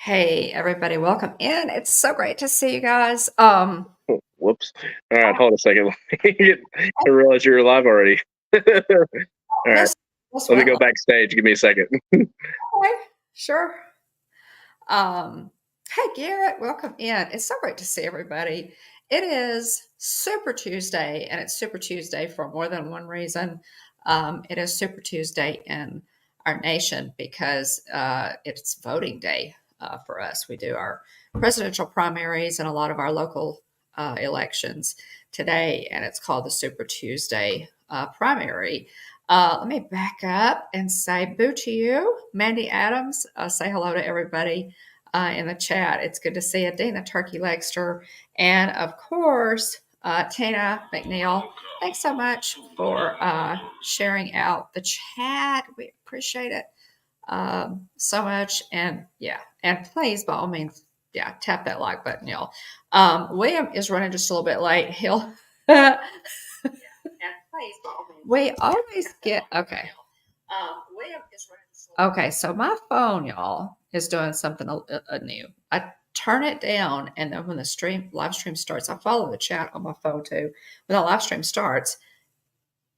Hey, everybody, welcome in. It's so great to see you guys. Whoops. All right, hold a second. I realized you were live already. All right, Yes, yes, let me go well, backstage. Give me a second. okay, sure. Um, hey, Garrett, welcome in. It's so great to see everybody. It is Super Tuesday, and it's Super Tuesday for more than one reason. It is Super Tuesday in our nation because it's voting day for us. We do our presidential primaries and a lot of our local elections today, and it's called the Super Tuesday primary. Let me back up and say boo to you, Mandy Adams. Say hello to everybody in the chat. It's good to see you, Dina Turkey Legster, and of course, Tina McNeil. Thanks so much for sharing out the chat. We appreciate it so much. And yeah, and please, by all means, yeah, tap that like button, y'all. William is running just a little bit late. He'll. We always get okay. Okay, so my phone, y'all, is doing something new. I turn it down, and then when the live stream starts, I follow the chat on my phone too. When the live stream starts,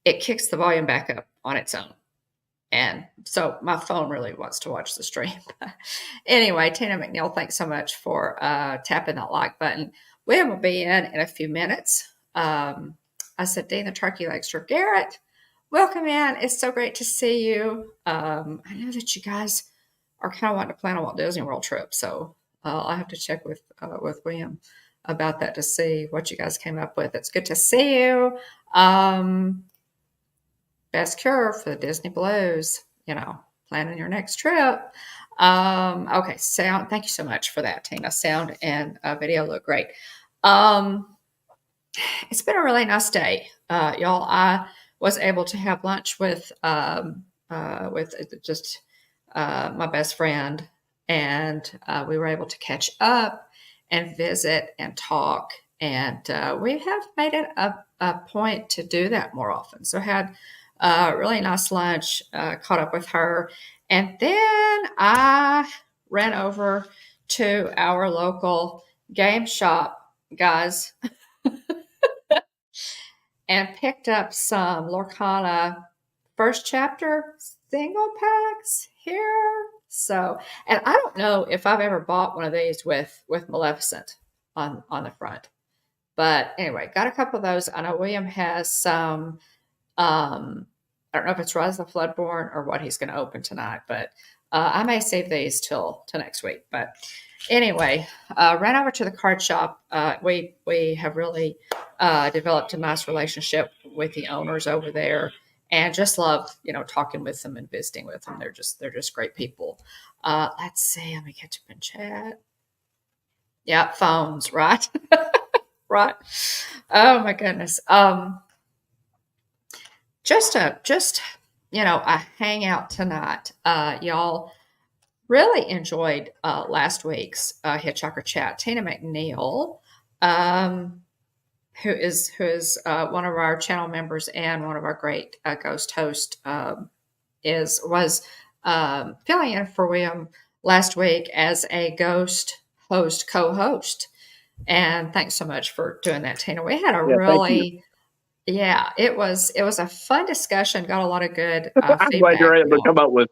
it kicks the volume back up on its own. And so my phone really wants to watch the stream. Anyway, Tina McNeil, thanks so much for tapping that like button. William will be in a few minutes. I said, Dana Turkey Legster Garrett, welcome in. It's so great to see you. I know that you guys are kind of wanting to plan a Walt Disney World trip, so I'll have to check with William about that to see what you guys came up with. It's good to see you. Best cure for the Disney blues, planning your next trip. Okay, sound. Thank you so much for that, Tina. Sound and video look great. It's been a really nice day, y'all. I was able to have lunch with just my best friend, and we were able to catch up and visit and talk. And we have made it a point to do that more often. So I had a really nice lunch, caught up with her, and then I ran over to our local game shop, guys, and picked up some Lorcana first chapter single packs here. So, and I don't know if I've ever bought one of these with Maleficent on the front, but anyway, got a couple of those. I know William has some. I don't know if it's Rise of the Floodborn or what he's going to open tonight, but I may save these till next week. But anyway, ran over to the card shop. We have really developed a nice relationship with the owners over there, and just love talking with them and visiting with them. They're just great people. Let's see. Let me catch up in chat. Yeah, phones, right? Right. Oh my goodness. Just a hangout tonight. Y'all really enjoyed last week's Hitchhiker chat. Tina McNeil, who is one of our channel members and one of our great ghost hosts, was filling in for William last week as a ghost host co-host. And thanks so much for doing that, Tina. We had a really yeah, it was a fun discussion. Got a lot of good I'm glad feedback. you're able to come up with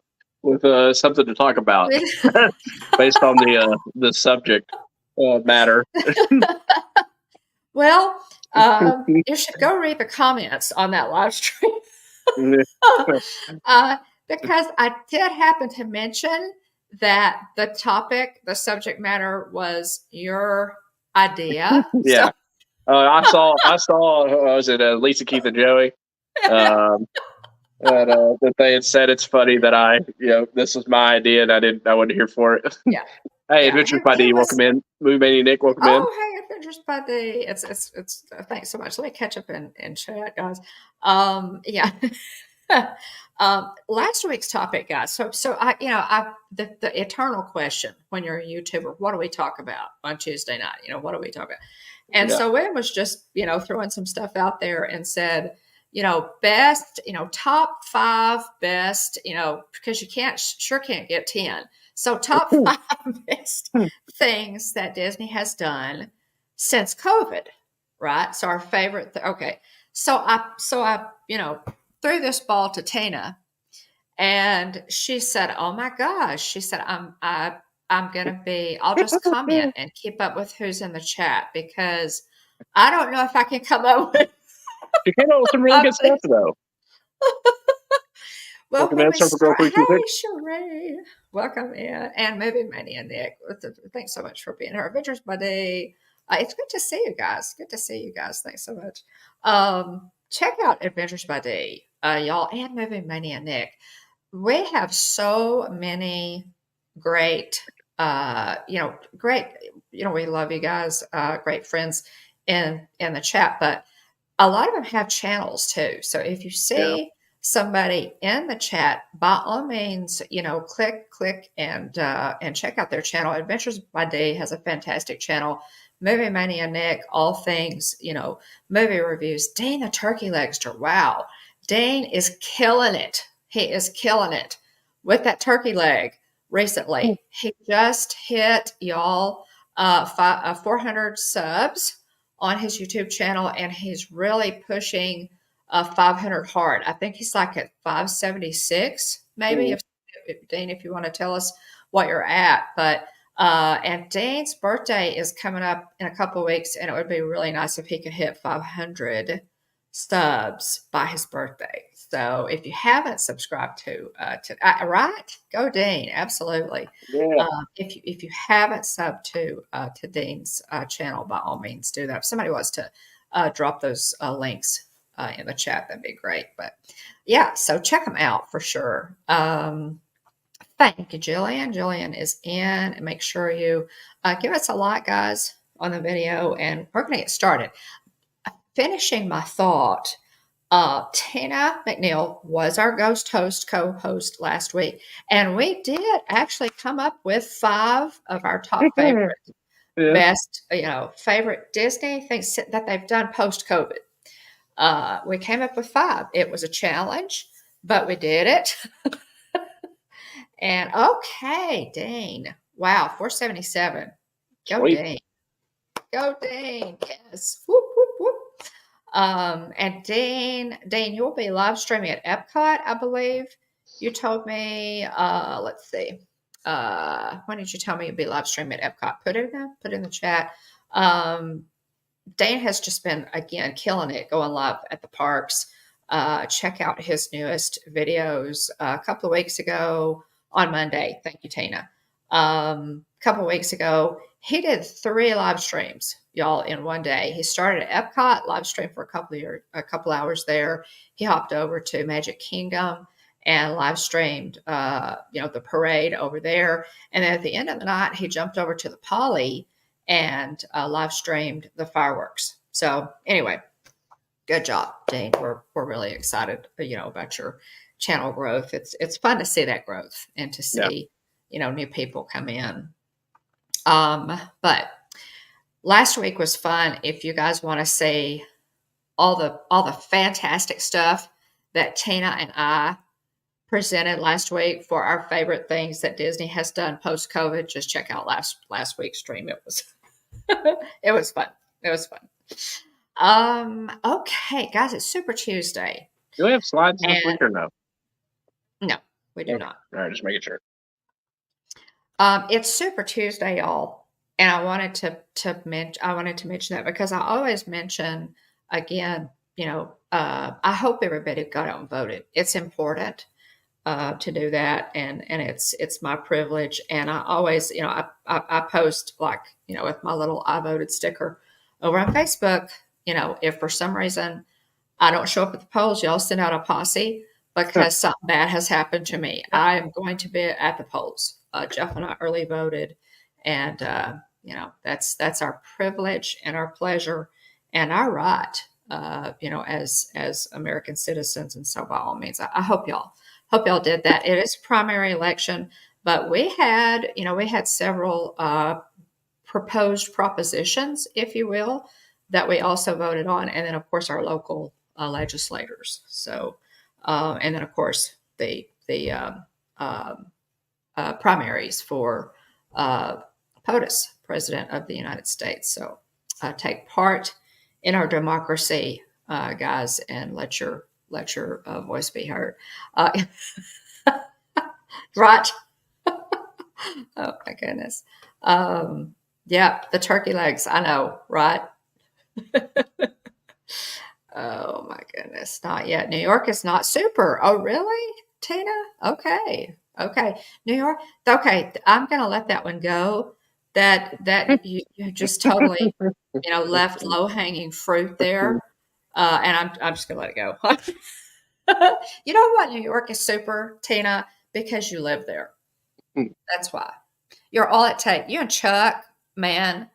something to talk about based on the subject matter. Well, you should go read the comments on that live stream because I did happen to mention that the subject matter was your idea. Yeah. I saw. Was it Lisa, Keith, and Joey? That they had said it's funny that this was my idea and I wasn't here for it. Yeah. Hey, Adventures by D, welcome in. Movie Mania Nick, welcome in. Oh, hey, Adventures by D. It's thanks so much. Let me catch up in chat, guys. Yeah. Last week's topic, guys. So the eternal question when you're a YouTuber, what do we talk about on Tuesday night? What do we talk about? And so Wim was just, throwing some stuff out there and said, best, top 5 best, because you sure can't get 10. So top 5 best things that Disney has done since COVID, right? So our favorite, okay. So I threw this ball to Tina, and she said, "Oh my gosh," she said, I'm gonna be. I'll just comment and keep up with who's in the chat because I don't know if I can come up with You came up with some really good stuff, though. Well, Welcome when in, we Surfer Girl start, 326. hey, Sheree, welcome in, and Movie Mania Nick. Thanks so much for being here. Adventures Buddy. It's good to see you guys. Good to see you guys. Thanks so much. Check out Adventures Buddy, y'all, and Movie Mania Nick. We have so many great, great. We love you guys. Great friends in the chat, but a lot of them have channels too. So if you Yeah. see somebody in the chat, by all means, click and check out their channel. Adventures by Day has a fantastic channel. Movie Mania Nick, all things, movie reviews. Dane the Turkey Legster. Wow. Dane is killing it. He is killing it with that turkey leg recently. He just hit y'all 400 subs on his YouTube channel, and he's really pushing 500 hard. I think he's like at 576, maybe. If Dean, if you want to tell us what you're at, but and Dane's birthday is coming up in a couple of weeks, and it would be really nice if he could hit 500 subs by his birthday. So if you haven't subscribed to right, go Dean, absolutely. Yeah. If you haven't subbed to Dean's channel, by all means do that. If somebody wants to drop those links in the chat, that'd be great. But yeah, so check them out for sure. Thank you, Jillian. Jillian is in. Make sure you give us a like, guys, on the video, and we're going to get started. Finishing my thought, Tina McNeil was our ghost host, co-host last week, and we did actually come up with 5 of our top favorite, best, favorite Disney things that they've done post-COVID. We came up with 5. It was a challenge, but we did it. And okay, Dane. Wow, 477. Go Sweet. Dane. Go Dane. Yes. Whoop, whoop, whoop. And Dane, you'll be live streaming at Epcot, I believe. You told me, let's see. When did you tell me you'd be live streaming at Epcot? Put it in the chat. Dane has just been, again, killing it, going live at the parks. Check out his newest videos a couple of weeks ago on Monday. Thank you, Tina. A couple of weeks ago, he did 3 live streams, y'all, in one day. He started at Epcot, live streamed for a couple hours there. He hopped over to Magic Kingdom and live streamed, the parade over there. And then at the end of the night, he jumped over to the Poly and live streamed the fireworks. So anyway, good job, Dean. We're really excited, about your channel growth. It's fun to see that growth and to see, new people come in. But last week was fun. If you guys want to see all the fantastic stuff that Tina and I presented last week for our favorite things that Disney has done post COVID, just check out last week's stream. It was it was fun. It was fun. Okay, guys, it's Super Tuesday. Do we have slides this week or no? No, we do not. All right, just making sure. It's Super Tuesday, y'all, and I wanted to mention that because I always mention again. I hope everybody got out and voted. It's important to do that, and it's my privilege. And I always, I post with my little I voted sticker over on Facebook. If for some reason I don't show up at the polls, y'all send out a posse because something bad has happened to me. I am going to be at the polls. Jeff and I early voted, and that's our privilege and our pleasure and our right. As American citizens, and so by all means, I hope y'all did that. It is a primary election, but we had several proposed propositions, if you will, that we also voted on, and then of course our local legislators. So, and then of course the primaries for POTUS, President of the United States. So take part in our democracy, guys, and let your voice be heard. Right. Oh my goodness. Yeah, the turkey legs. I know, right? Oh my goodness, not yet. New York is not super. Oh, really, Tina? Okay, okay. New York. Okay, I'm gonna let that one go. That you just totally, left low hanging fruit there, and I'm just gonna let it go. You know what? New York is super, Tina, because you live there. That's why. You're all it takes. You and Chuck, man,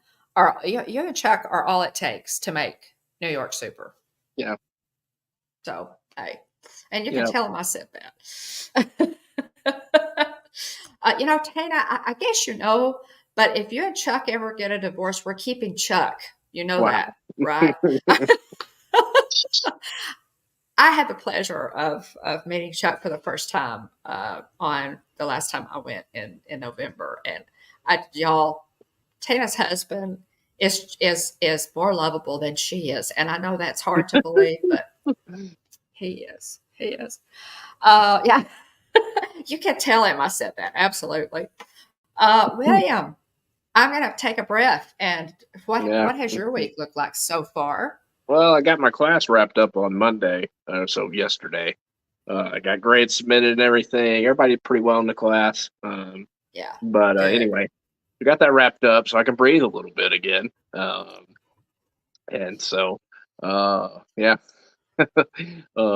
you and Chuck are all it takes to make New York super. Yeah. So, hey, and you can Yeah. tell him I said that. Tana, I guess but if you and Chuck ever get a divorce, we're keeping Chuck. You know Wow. that, right? I had the pleasure of meeting Chuck for the first time on the last time I went in November, and y'all, Tana's husband is more lovable than she is, and I know that's hard to believe, but he is. He is. Yeah, you can tell him I said that. Absolutely. William, I'm going to take a breath. And Yeah. what has your week looked like so far? Well, I got my class wrapped up on Monday, so yesterday. I got grades submitted and everything. Everybody did pretty well in the class. Yeah, But good. anyway, we got that wrapped up so I can breathe a little bit again. And so, yeah.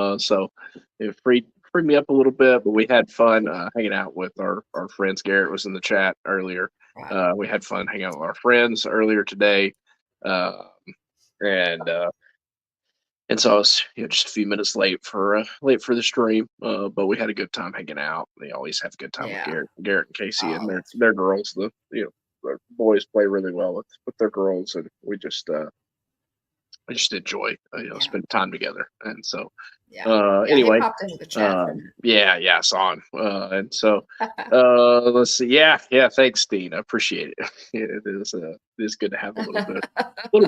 So it freed me up a little bit, but we had fun hanging out with our friends. Garrett was in the chat earlier. Right. We had fun hanging out with our friends earlier today. And and so I was, just a few minutes late for the stream, but we had a good time hanging out. They always have a good time with Yeah. Garrett and Casey, and Oh, their girls. The boys play really well with their girls, and I just enjoy yeah. spending time together. And so Yeah. Yeah. He anyway, popped into the chat. yeah, I saw him. And so let's see. Yeah, thanks, Dean. I appreciate it. It is good to have a little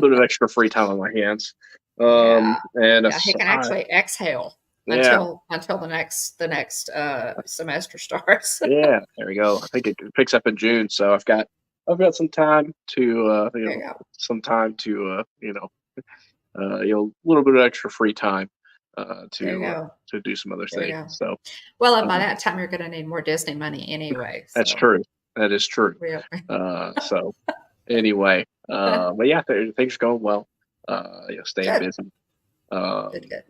bit of extra free time on my hands. Yeah. And Yeah. He can actually exhale yeah, until the next semester starts. yeah. There we go. I think it picks up in June, so I've got some time to There you go. a little bit of extra free time There you go. to do some other There you things. go. So Well, and by that time, you're going to need more Disney money anyway. that's So, true. That is true. real. So anyway, but yeah, things are going well. Staying Good. busy. Good.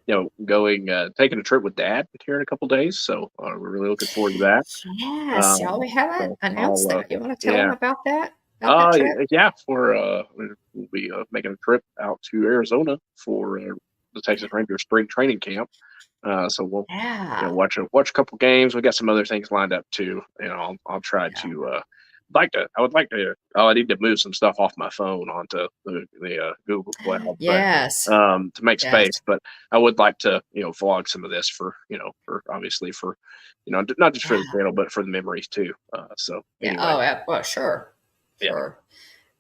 Good. Taking a trip with Dad here in a couple days, so we're really looking forward to that. Yes, y'all, we haven't So announced that. You want to tell them yeah. about that? About that trip? Yeah, we'll be making a trip out to Arizona for the Texas Ranger spring training camp. So we'll Yeah. watch a couple games. We got some other things lined up too. I'll try Yeah. to I would like to. Oh, I need to move some stuff off my phone onto the Google Cloud, but Yes. to make Yes. space. But I would like to vlog some of this for obviously for not just for the Yeah. channel but for the memories too. So Yeah. anyway, Oh, yeah. Well, sure. yeah, Sure.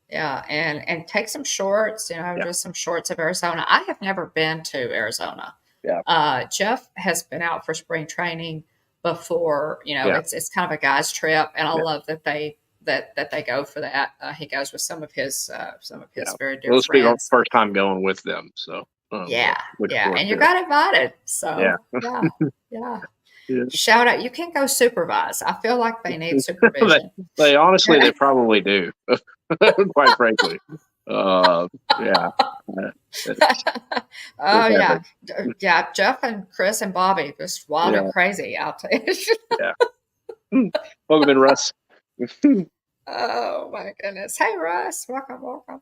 Yeah. And take some shorts, yeah, just some shorts of Arizona. I have never been to Arizona. yeah, Jeff has been out for spring training before. yeah, It's kind of a guy's trip, and I yeah, love that they go for that. He goes with some of his yeah. very dear Well, this will be our friends. first time going with them, so Yeah, looking yeah, forward and you to it. got invited, Yeah, so yeah, yeah. yeah. Shout out! You can go supervise. I feel like they need they, supervision. they honestly they probably do, quite frankly. Yeah, it's Oh yeah, happened. yeah. Jeff and Chris and Bobby just wild and Yeah, crazy out there. yeah. Welcome in, Russ. Oh my goodness! Hey Russ, welcome, welcome.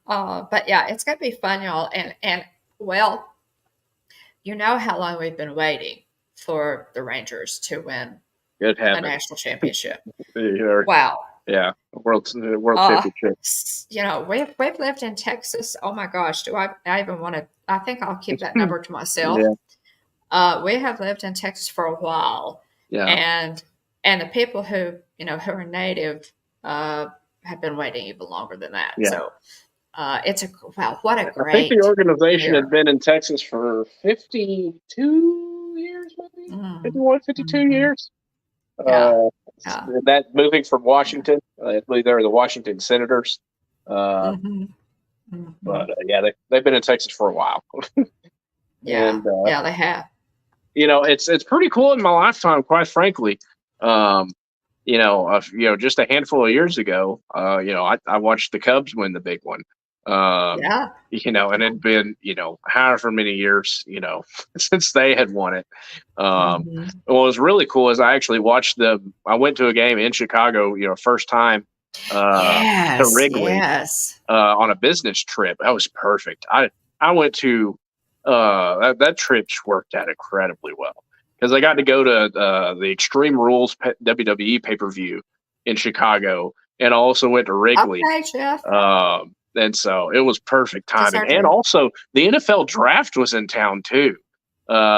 But yeah, it's gonna be fun, y'all. And well, you know how long we've been waiting for the Rangers to win Good a heavens. national championship. Yeah, Wow. yeah. World Uh, championship. we've lived in Texas. Oh my gosh, do I even want to? I think I'll keep that number to myself. Yeah, We have lived in Texas for a while, yeah. and the people who are native have been waiting even longer than that. Yeah. So it's a wow, what a I think the great organization had year. been in Texas for 52 years, maybe Mm, 51, 52 hmm. years. Yeah, Uh, yeah, that moving from yeah. Washington, I believe they were the Washington Senators. Uh, Hmm. Hmm. but yeah, they've been in Texas for a while, Yeah, and yeah, they have. it's pretty cool in my lifetime, quite frankly. Um, just a handful of years ago, I watched the Cubs win the big one. Um, Yeah. and it'd been, however many years, since they had won it. Hmm. What was really cool is I actually watched I went to a game in Chicago, first time, to Yes, Wrigley, yes. on a business trip. That was perfect. I went to that trip worked out incredibly well because I got to go to the Extreme Rules WWE pay per view in Chicago, and I also went to Wrigley. Okay, Jeff. And so it was perfect Just timing. our And dream. also the NFL draft was in town too.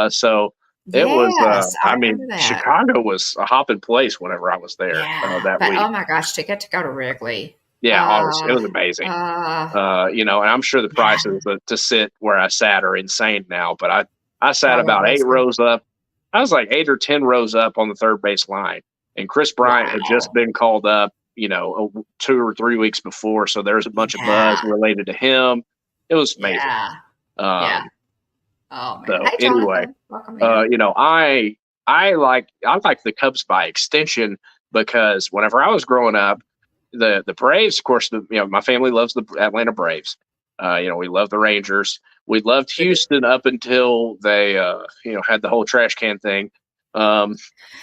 So it was, Yes, I I remember mean, that. Chicago was a hopping place whenever I was there Yeah, that but week. oh my gosh, to get to go to Wrigley. Yeah, it Uh, was amazing. uh, And I'm sure the yeah. prices to sit where I sat are insane now, but I sat Oh, it about eight must be. rows up. I was like 8 or 10 rows up on the third base line, and Chris Bryant had just Wow. been called up, 2 or 3 weeks before, so there was a bunch of buzz Yeah, related to him. It was amazing. yeah, yeah. Um, Oh man. so Hey, anyway, Jonathan, welcome in. I like the Cubs by extension because whenever I was growing up, the Braves, of course, my family loves the Atlanta Braves. We love the Rangers. We loved We do. Houston up until they had the whole trash can thing. Um,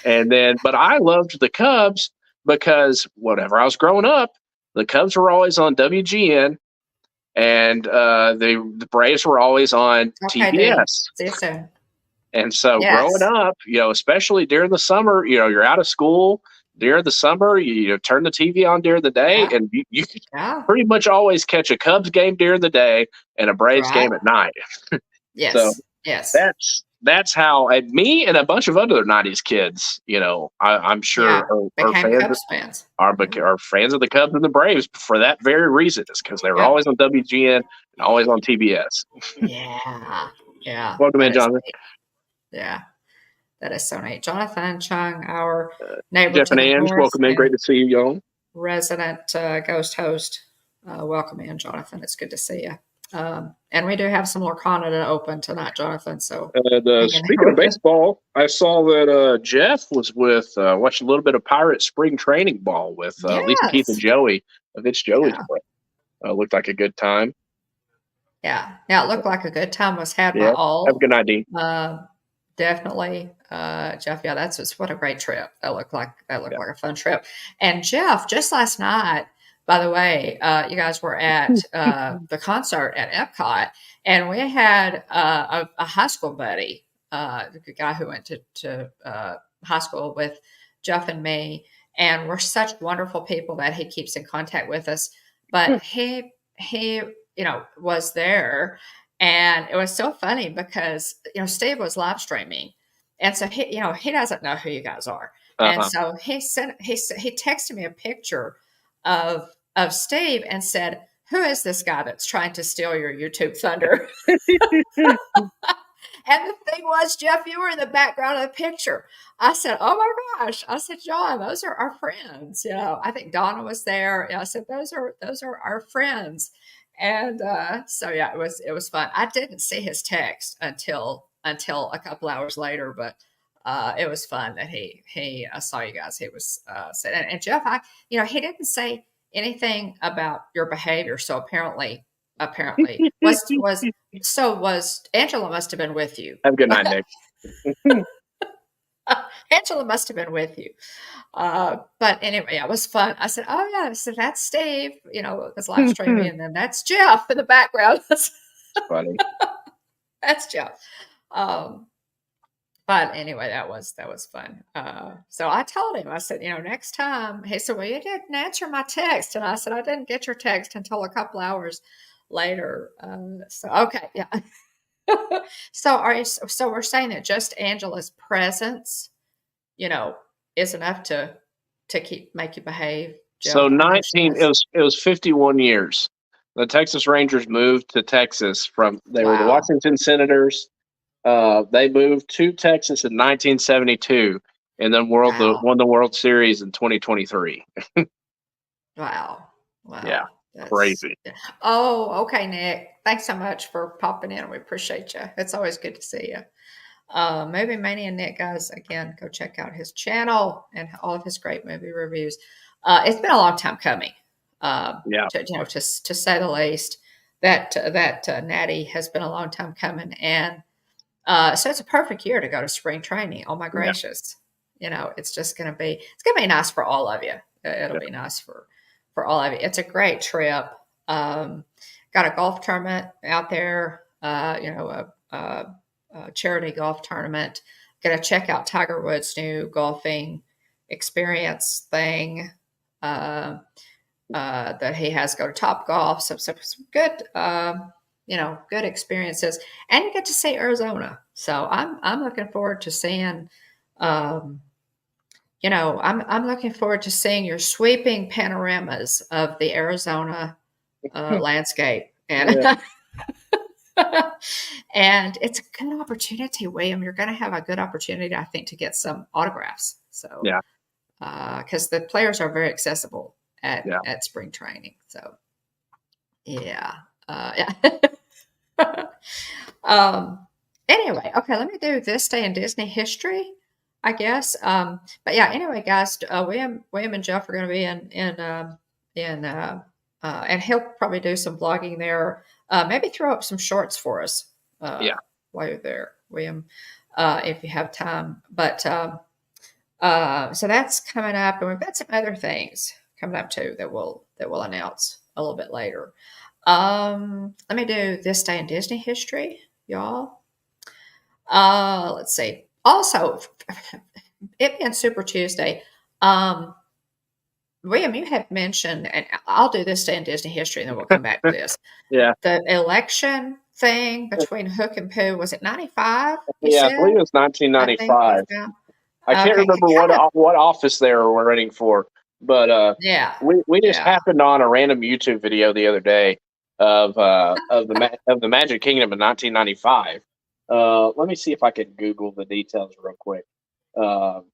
but I loved the Cubs because whenever I was growing up, the Cubs were always on WGN, and the Braves were always on Okay, D. TBS. See you soon. And so growing Yes. up, especially during the summer, you're out of school during the summer, turn the TV on during the day, Yeah. and you could Yeah. pretty much always catch a Cubs game during the day and a Braves Right. game at night. So Yes. Yes. that's how, and me and a bunch of other '90s kids, I'm sure Yeah. are Became fans Cubs fans. Yeah. are fans of the Cubs and the Braves for that very reason. Is because they were Yep. always on WGN and always on TBS. Yeah. Yeah. Welcome in, That is Jonathan. neat. Yeah. That is so neat. Jonathan Chung, our neighbor Jeff to and the Ange, north welcome in. Great and to see you, y'all. resident ghost host. Welcome in, Jonathan. It's good to see you. And we do have some Lorcana to open tonight, Jonathan. So hang in Speaking there of with us. baseball, I saw that Jeff was watched a little bit of Pirate spring training ball with Lisa, Keith, and Yes. Joey. It's Joey's Yeah. play. Looked like a good time. Yeah. Yeah. It looked like a good time was had by Yeah, have a all. good night, Dean. Uh, Definitely, Jeff. Yeah, that's just what a great trip. That looked Yeah. like a fun trip. And Jeff, just last night, by the way, you guys were at the concert at Epcot, and we had a high school buddy, the guy who went to high school with Jeff and me, and we're such wonderful people that he keeps in contact with us. But he was there, and it was so funny because, Steve was live streaming. And so he doesn't know who you guys are. And Uh-huh. so he texted me a picture of Steve and said, "Who is this guy that's trying to steal your YouTube thunder?" And the thing was, Jeff, you were in the background of the picture. I said, "Oh my gosh!" I said, "John, those are our friends." I think Donna was there. I said, "Those are our friends." And so yeah, it was fun. I didn't see his text until a couple hours later, but it was fun that he saw you guys. He was said, and Jeff, he didn't say anything about your behavior. So apparently was Angela must have been with you. Have a good night, Nick. Angela must have been with you. But anyway, yeah, it was fun. I said, "Oh yeah," so that's Steve, was live streaming, and then that's Jeff in the background. Funny. That's Jeff. Um, but anyway, that was fun. So I told him, I said, next time. He said, "Well, you didn't answer my text," and I said, "I didn't get your text until a couple hours later." So okay, yeah. So we're saying that just Angela's presence, you know, is enough to make you behave, So Jill. I know she 19, has. it was 51 years. The Texas Rangers moved to Texas from, they were the Wow. Washington Senators. They moved to Texas in 1972 and then Wow. won the World Series in 2023. Wow. Yeah, Wow. That's crazy. yeah. Oh, okay, Nick. Thanks so much for popping in. We appreciate you. It's always good to see you. Movie Mania Nick, guys, again, go check out his channel and all of his great movie reviews. It's been a long time coming, Yeah, to say the least. That Natty has been a long time coming, and so it's a perfect year to go to spring training. Oh my yeah, gracious! It's gonna be nice for all of you. It'll yeah, be nice for all of you. It's a great trip. Got a golf tournament out there. A charity golf tournament. Going to check out Tiger Woods' new golfing experience thing that he has. Go to Top Golf. Some good, good experiences, and you get to see Arizona. So I'm looking forward to seeing. Um, I'm looking forward to seeing your sweeping panoramas of the Arizona landscape, and yeah, and it's a good opportunity, William. You're going to have a good opportunity, I think, to get some autographs. So, yeah, because the players are very accessible yeah. at spring training. So, yeah, yeah. um. Anyway, okay. Let me do this day in Disney history, I guess. But yeah. Anyway, guys, William and Jeff are going to be in and he'll probably do some vlogging there. Maybe throw up some shorts for us Yeah. while you're there, William, if you have time. But so that's coming up, and we've got some other things coming up too that we'll announce a little bit later. Let me do this day in Disney history, y'all. Let's see. Also, it being Super Tuesday, um, William, you had mentioned, and I'll do this day in Disney history, and then we'll come back to this. Yeah. The election thing between Hook and Pooh, was it 95? You Yeah, I said? believe it was I think we 1995. found. I can't Okay, remember kind of. what office they were running for, but Yeah, we just yeah. happened on a random YouTube video the other day of the Magic Kingdom in 1995. Let me see if I can Google the details real quick. The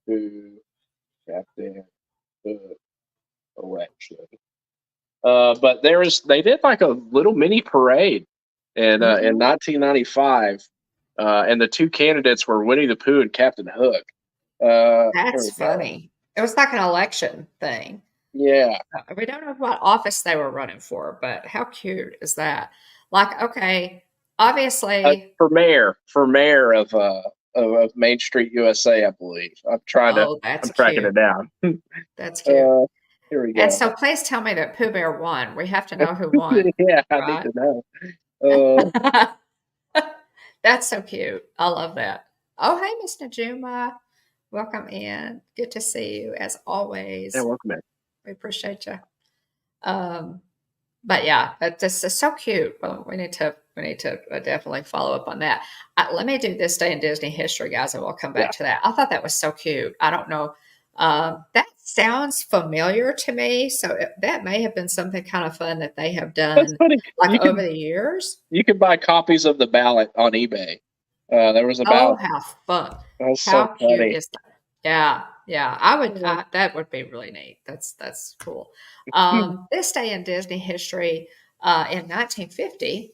Pooh Captain Hook election. But they did like a little mini parade in Hmm. 1995, and the two candidates were Winnie the Pooh and Captain Hook. Here That's we go. funny. It was like an election thing. Yeah, We don't know what office they were running for, but how cute is that? Like, okay, obviously, for mayor of Main Street, USA, I believe. oh, that's I'm tracking it cute. down. That's cute. uh, Here we And go. so please tell me that Pooh Bear won. We have to know who won, Yeah, I need right? to know. Uh, That's so cute. I love that. Oh, hey, Miss Najuma. Welcome in. Good to see you as yeah, always. welcome in. We appreciate you. Um, but yeah, this is so cute. Well, we need to definitely follow up on that. Let me do this day in Disney history, guys, and we'll come Yeah, back to that. I thought that was so cute. I don't know. That sounds familiar to me, so that may have been something kind of fun that they have that's done, funny. like over the years. You can buy copies of the ballot on eBay. There was a Oh, ballot. how fun! That was so How cute funny. is that? Yeah, yeah. That would be really neat. That's cool. This day in Disney history, in 1950,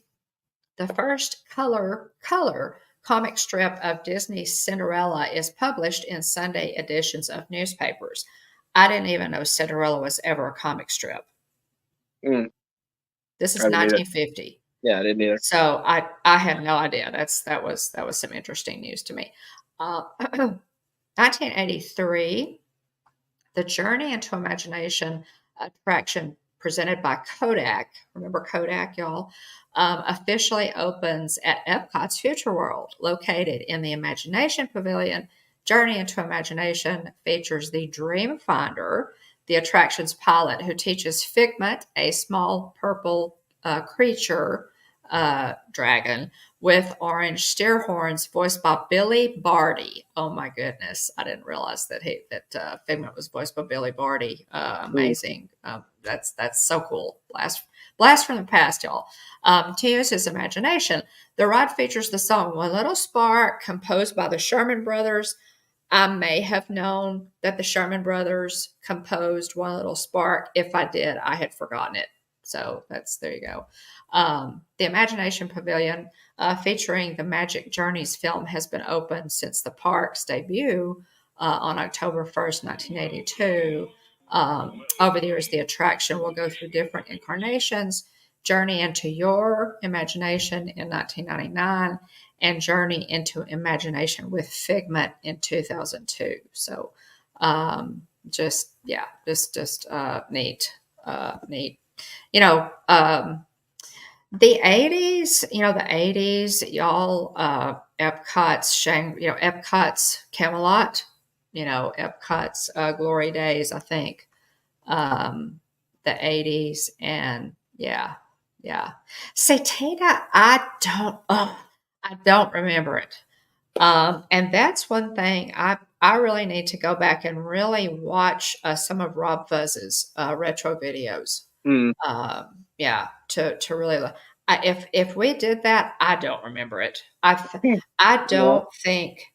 the first color comic strip of Disney's Cinderella is published in Sunday editions of newspapers. I didn't even know Cinderella was ever a comic strip. Mm, This I is didn't either. 1950. Yeah, I didn't either. So I had no idea. That was some interesting news to me. 1983, the Journey into Imagination attraction presented by Kodak. Remember Kodak, y'all? Officially opens at Epcot's Future World, located in the Imagination Pavilion. Journey into Imagination features the Dream Finder, the attraction's pilot, who teaches Figment, a small purple creature, dragon with orange steer horns, voiced by Billy Barty. Oh my goodness, I didn't realize that Figment was voiced by Billy Barty. Amazing. That's so cool. Blast from the past, y'all. To use his imagination, the ride features the song "One Little Spark," composed by the Sherman Brothers. I may have known that the Sherman Brothers composed One Little Spark. If I did, I had forgotten it. So there you go. The Imagination Pavilion, featuring the Magic Journeys film, has been open since the park's debut on October 1st, 1982. Over the years, the attraction will go through different incarnations. Journey into Your Imagination in 1999 and Journey into Imagination with Figment in 2002. So just neat. Neat. You know, the 80s, y'all, Epcot's Camelot, Epcot's Glory Days, I think. The 80s, and yeah. See, Tina, I don't remember it. And that's one thing I really need to go back and really watch some of Rob Fuzz's retro videos. Mm. To really if we did that, I don't remember it. I don't think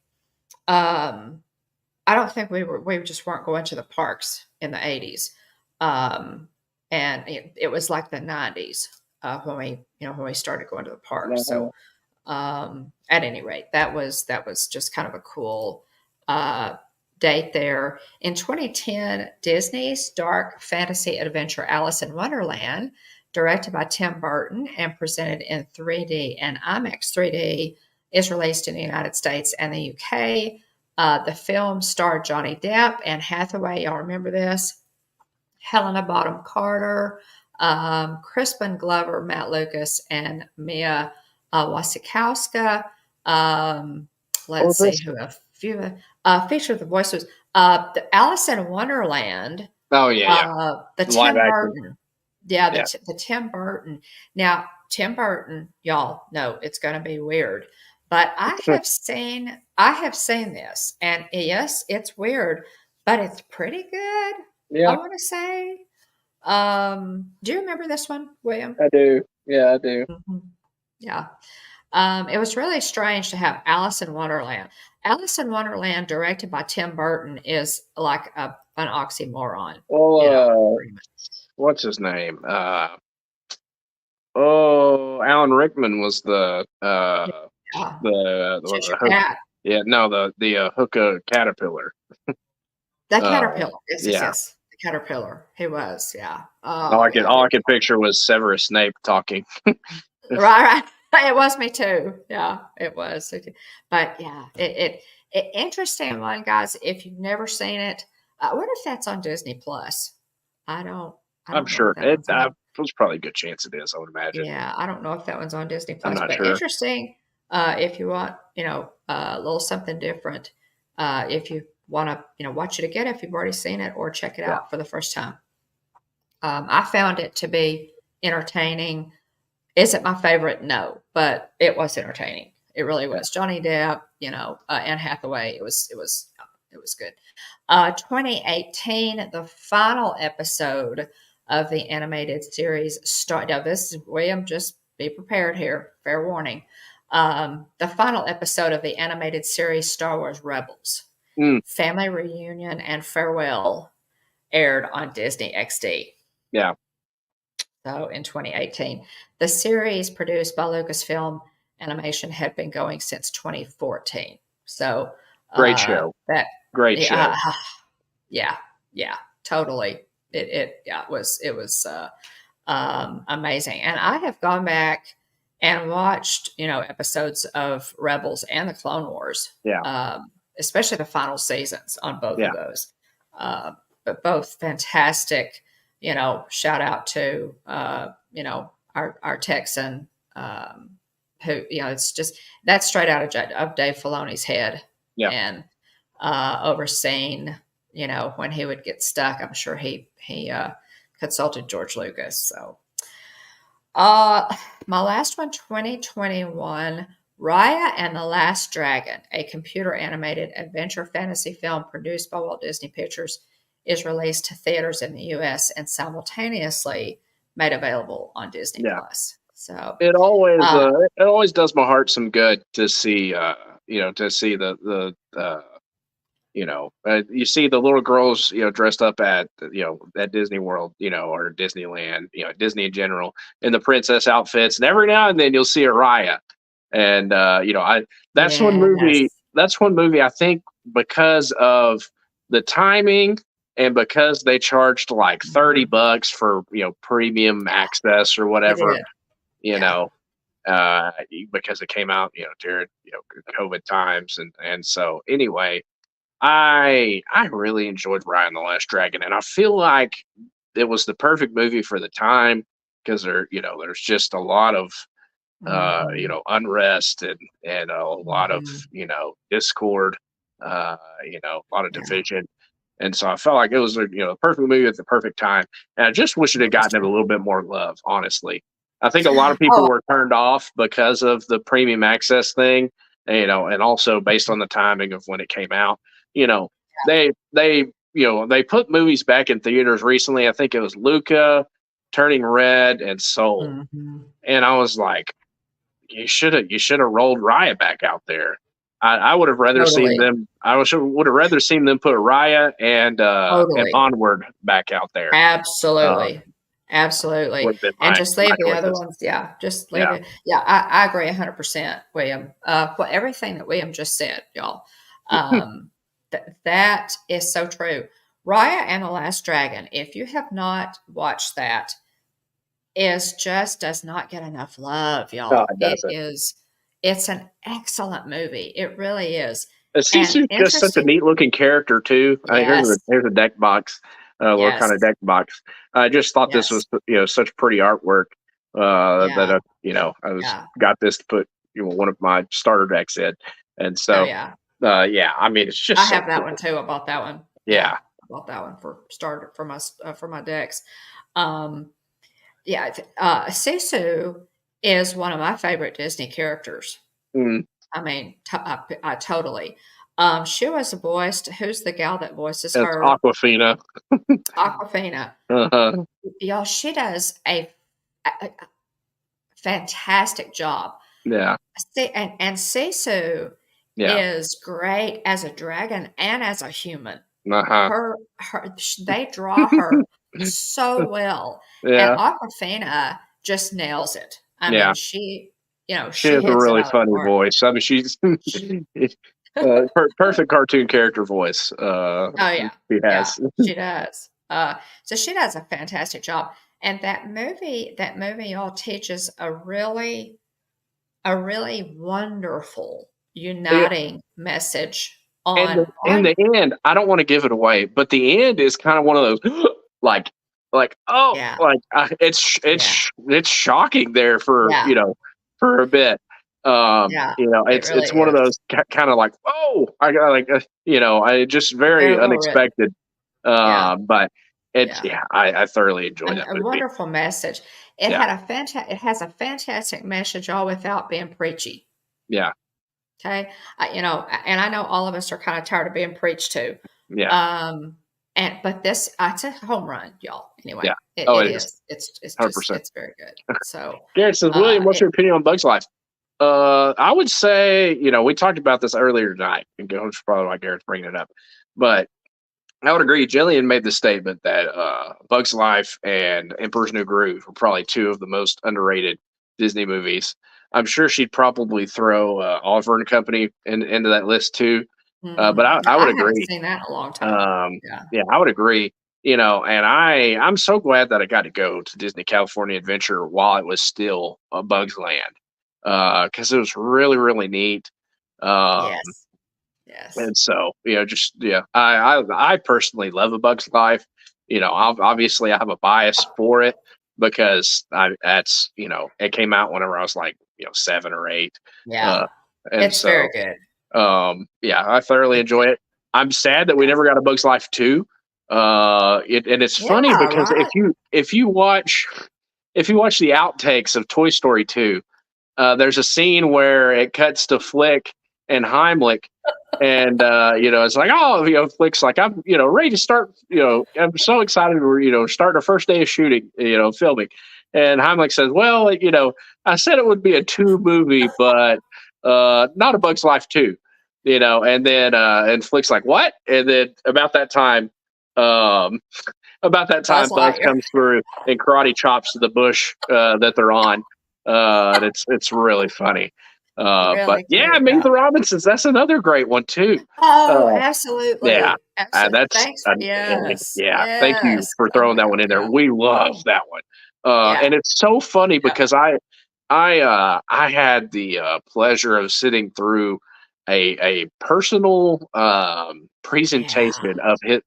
I don't think we just weren't going to the parks in the 80s. And it was like the 90s when we started going to the parks. So at any rate, that was just kind of a cool date there. In 2010, Disney's dark fantasy adventure Alice in Wonderland, directed by Tim Burton and presented in 3D and IMAX 3D, is released in the United States and the UK. The film starred Johnny Depp and Hathaway. Y'all remember this? Helena Bonham Carter, Crispin Glover, Matt Lucas, and Mia Wasikowska. Let's see who a few featured the voices. The Alice in Wonderland. Oh yeah. The Tim Burton. The Tim Burton. Now Tim Burton, y'all know it's going to be weird, but I have seen this, and yes, it's weird, but it's pretty good. Yeah. I want to say. Do you remember this one, William? I do. Yeah, I do. Mm-hmm. Yeah. It was really strange to have Alice in Wonderland. Alice in Wonderland, directed by Tim Burton, is like an oxymoron. Well, what's his name? Alan Rickman was the hookah caterpillar. That caterpillar, yes. The caterpillar. He was, yeah. All I could picture was Severus Snape talking. Right. It was me too. Yeah, it was. But yeah, it interesting one, guys. If you've never seen it, I wonder if that's on Disney Plus. I'm sure there's probably a good chance it is. I would imagine. Yeah, I don't know if that one's on Disney Plus. I'm not but sure. Interesting. If you want, a little something different. If you want to, watch it again if you've already seen it, or check it out for the first time. I found it to be entertaining. Is it my favorite? No, but it was entertaining. It really was. Johnny Depp, Anne Hathaway. It was good. 2018, the final episode of the animated series Now, this is William. Just be prepared here. Fair warning. The final episode of the animated series Star Wars Rebels, Family Reunion and Farewell, aired on Disney XD. Yeah. So in 2018, the series produced by Lucasfilm Animation had been going since 2014. So great show. Great show. Yeah, totally. It was amazing. And I have gone back and watched, episodes of Rebels and the Clone Wars. Yeah. Especially the final seasons on both of those. But both fantastic. Shout out to, our Texan, who, it's just, that's straight out of Dave Filoni's head. Yeah. And overseeing, when he would get stuck, I'm sure he consulted George Lucas. So, Uh, my last one, 2021, Raya and the Last Dragon, a computer animated adventure fantasy film produced by Walt Disney Pictures, is released to theaters in the US and simultaneously made available on Disney Yeah. Plus. So, It uh, it always does my heart some good to see to see you see the little girls, dressed up at, at Disney World, or Disneyland, Disney in general, in the princess outfits, and every now and then you'll see a Raya, and I that's one movie. yes. That's one movie I think because of the timing and because they charged like Mhm. $30 for premium Yeah, access or they whatever, did. you Yeah. know, uh, because it came out during COVID times, and so anyway, I really enjoyed Ryan the Last Dragon, and I feel like it was the perfect movie for the time because there's just a lot of Mhm. unrest and a lot of Mhm. discord, a lot of Yeah. division, and so I felt like it was a perfect movie at the perfect time, and I just wish it had gotten a 100%. little bit more love. Honestly, I think a lot of people Oh, were turned off because of the premium access thing, and also based on the timing of when it came out. You know, they put movies back in theaters recently. I think it was Luca, Turning Red, and Soul, mhm. and I was like, you should have rolled Raya back out there. I would have rather seen Totally. them. Would have rather seen them put Raya and Totally. Onward back out there. Absolutely. Absolutely. Would have been And my just leave the other choices. ones, yeah, just leave Yeah, it. Yeah, I agree 100%, William. Well, everything that William just said, y'all. That is so true. Raya and the Last Dragon, if you have not watched that, is just does not get enough love, no, y'all. it doesn't. It's an excellent movie. It really is. And Cece's just such a interesting, neat looking character too. I mean, yes, here's a deck box, yes, Lorcana deck box. I just thought this yes, was such pretty artwork that yeah, I was yeah. got this to put one of my starter decks in, and Oh so yeah. yeah, I mean it's I just so have that one cool. too. I bought that one. Yeah, Yeah. I bought that one for starter for my decks. Um, yeah, Sisu is one of my favorite Disney characters. Mm, I mean, I totally. She was the voice. Who's the gal that voices it's her? Aquafina. Aquafina. Uh-huh. Y'all, she does a fantastic job. Yeah. And Sisu Yeah. is great as a dragon and as a human. Uh-huh. They draw her so well, and Yeah. Awkwafina just nails it. I Yeah. mean, She she has a hits it really out of the funny park. voice. I mean, she's perfect cartoon character voice. Oh, yeah. She Yeah, has. she does. So she does a fantastic job, and that movie, y'all, teaches a really wonderful uniting message And on in on the end, I don't want to give it away, but the end is kind of one of those like oh yeah, yeah, it's shocking there for yeah, for a bit. yeah, it really It's one of is. those kind of like oh I got like I just very Very well written. unexpected. Yeah, But it's yeah. I thoroughly enjoy that A movie. wonderful message. Yeah, It has a fantastic message all without being preachy. yeah, Okay. And I know all of us are kind of tired of being preached to. yeah, Um, but it's a home run, y'all. Anyway, yeah. Oh, it it is is. It's just, 100%. it's very good. So, Garrett says, William, what's it, your opinion on Bugs Life? I would say, we talked about this earlier tonight, and Coach probably why Garrett's bringing it up, but I would agree. Jillian made the statement that Bugs Life and Emperor's New Groove are probably two of the most underrated Disney movies. I'm sure she'd probably throw Oliver and Company into that list too, but mhm. I would I haven't agree. seen that in a long time. Um, Yeah. yeah, I would agree. And I'm so glad that I got to go to Disney California Adventure while it was still a Bugs Land, because it was really really neat. Um, Yes. Yes. and so just yeah, I personally love A Bug's Life. Obviously I have a bias for it because that's it came out whenever I was like 7 or 8, Yeah. uh, and It's very so good. yeah, I thoroughly enjoy it. I'm sad that we Yes. never got a Bug's Life 2. And it's funny Yeah, because right? if you watch if you watch the outtakes of Toy Story 2, there's a scene where it cuts to Flick and Heimlich, and it's like, oh, Flick's like, I'm, ready to start. I'm so excited. We're, starting our first day of shooting, filming, and Heimlich says, well, I said it would be a 2 movie, but not A Bug's Life 2, and then and Flick's like, what? And then um, Buzz Buzz Lightyear. comes through and karate chops the bush that they're on. And it's really funny. But Really yeah, cute. Meet Yeah. the Robinsons. That's another great one too. Oh, Uh, yeah, absolutely. Absolutely. that's Thanks for yes. yeah. Thank you Yes. for Oh throwing my that God. one in there. Yeah. We love that one. Yeah. And it's so funny Yeah. because I had the pleasure of sitting through a personal Yeah. presentation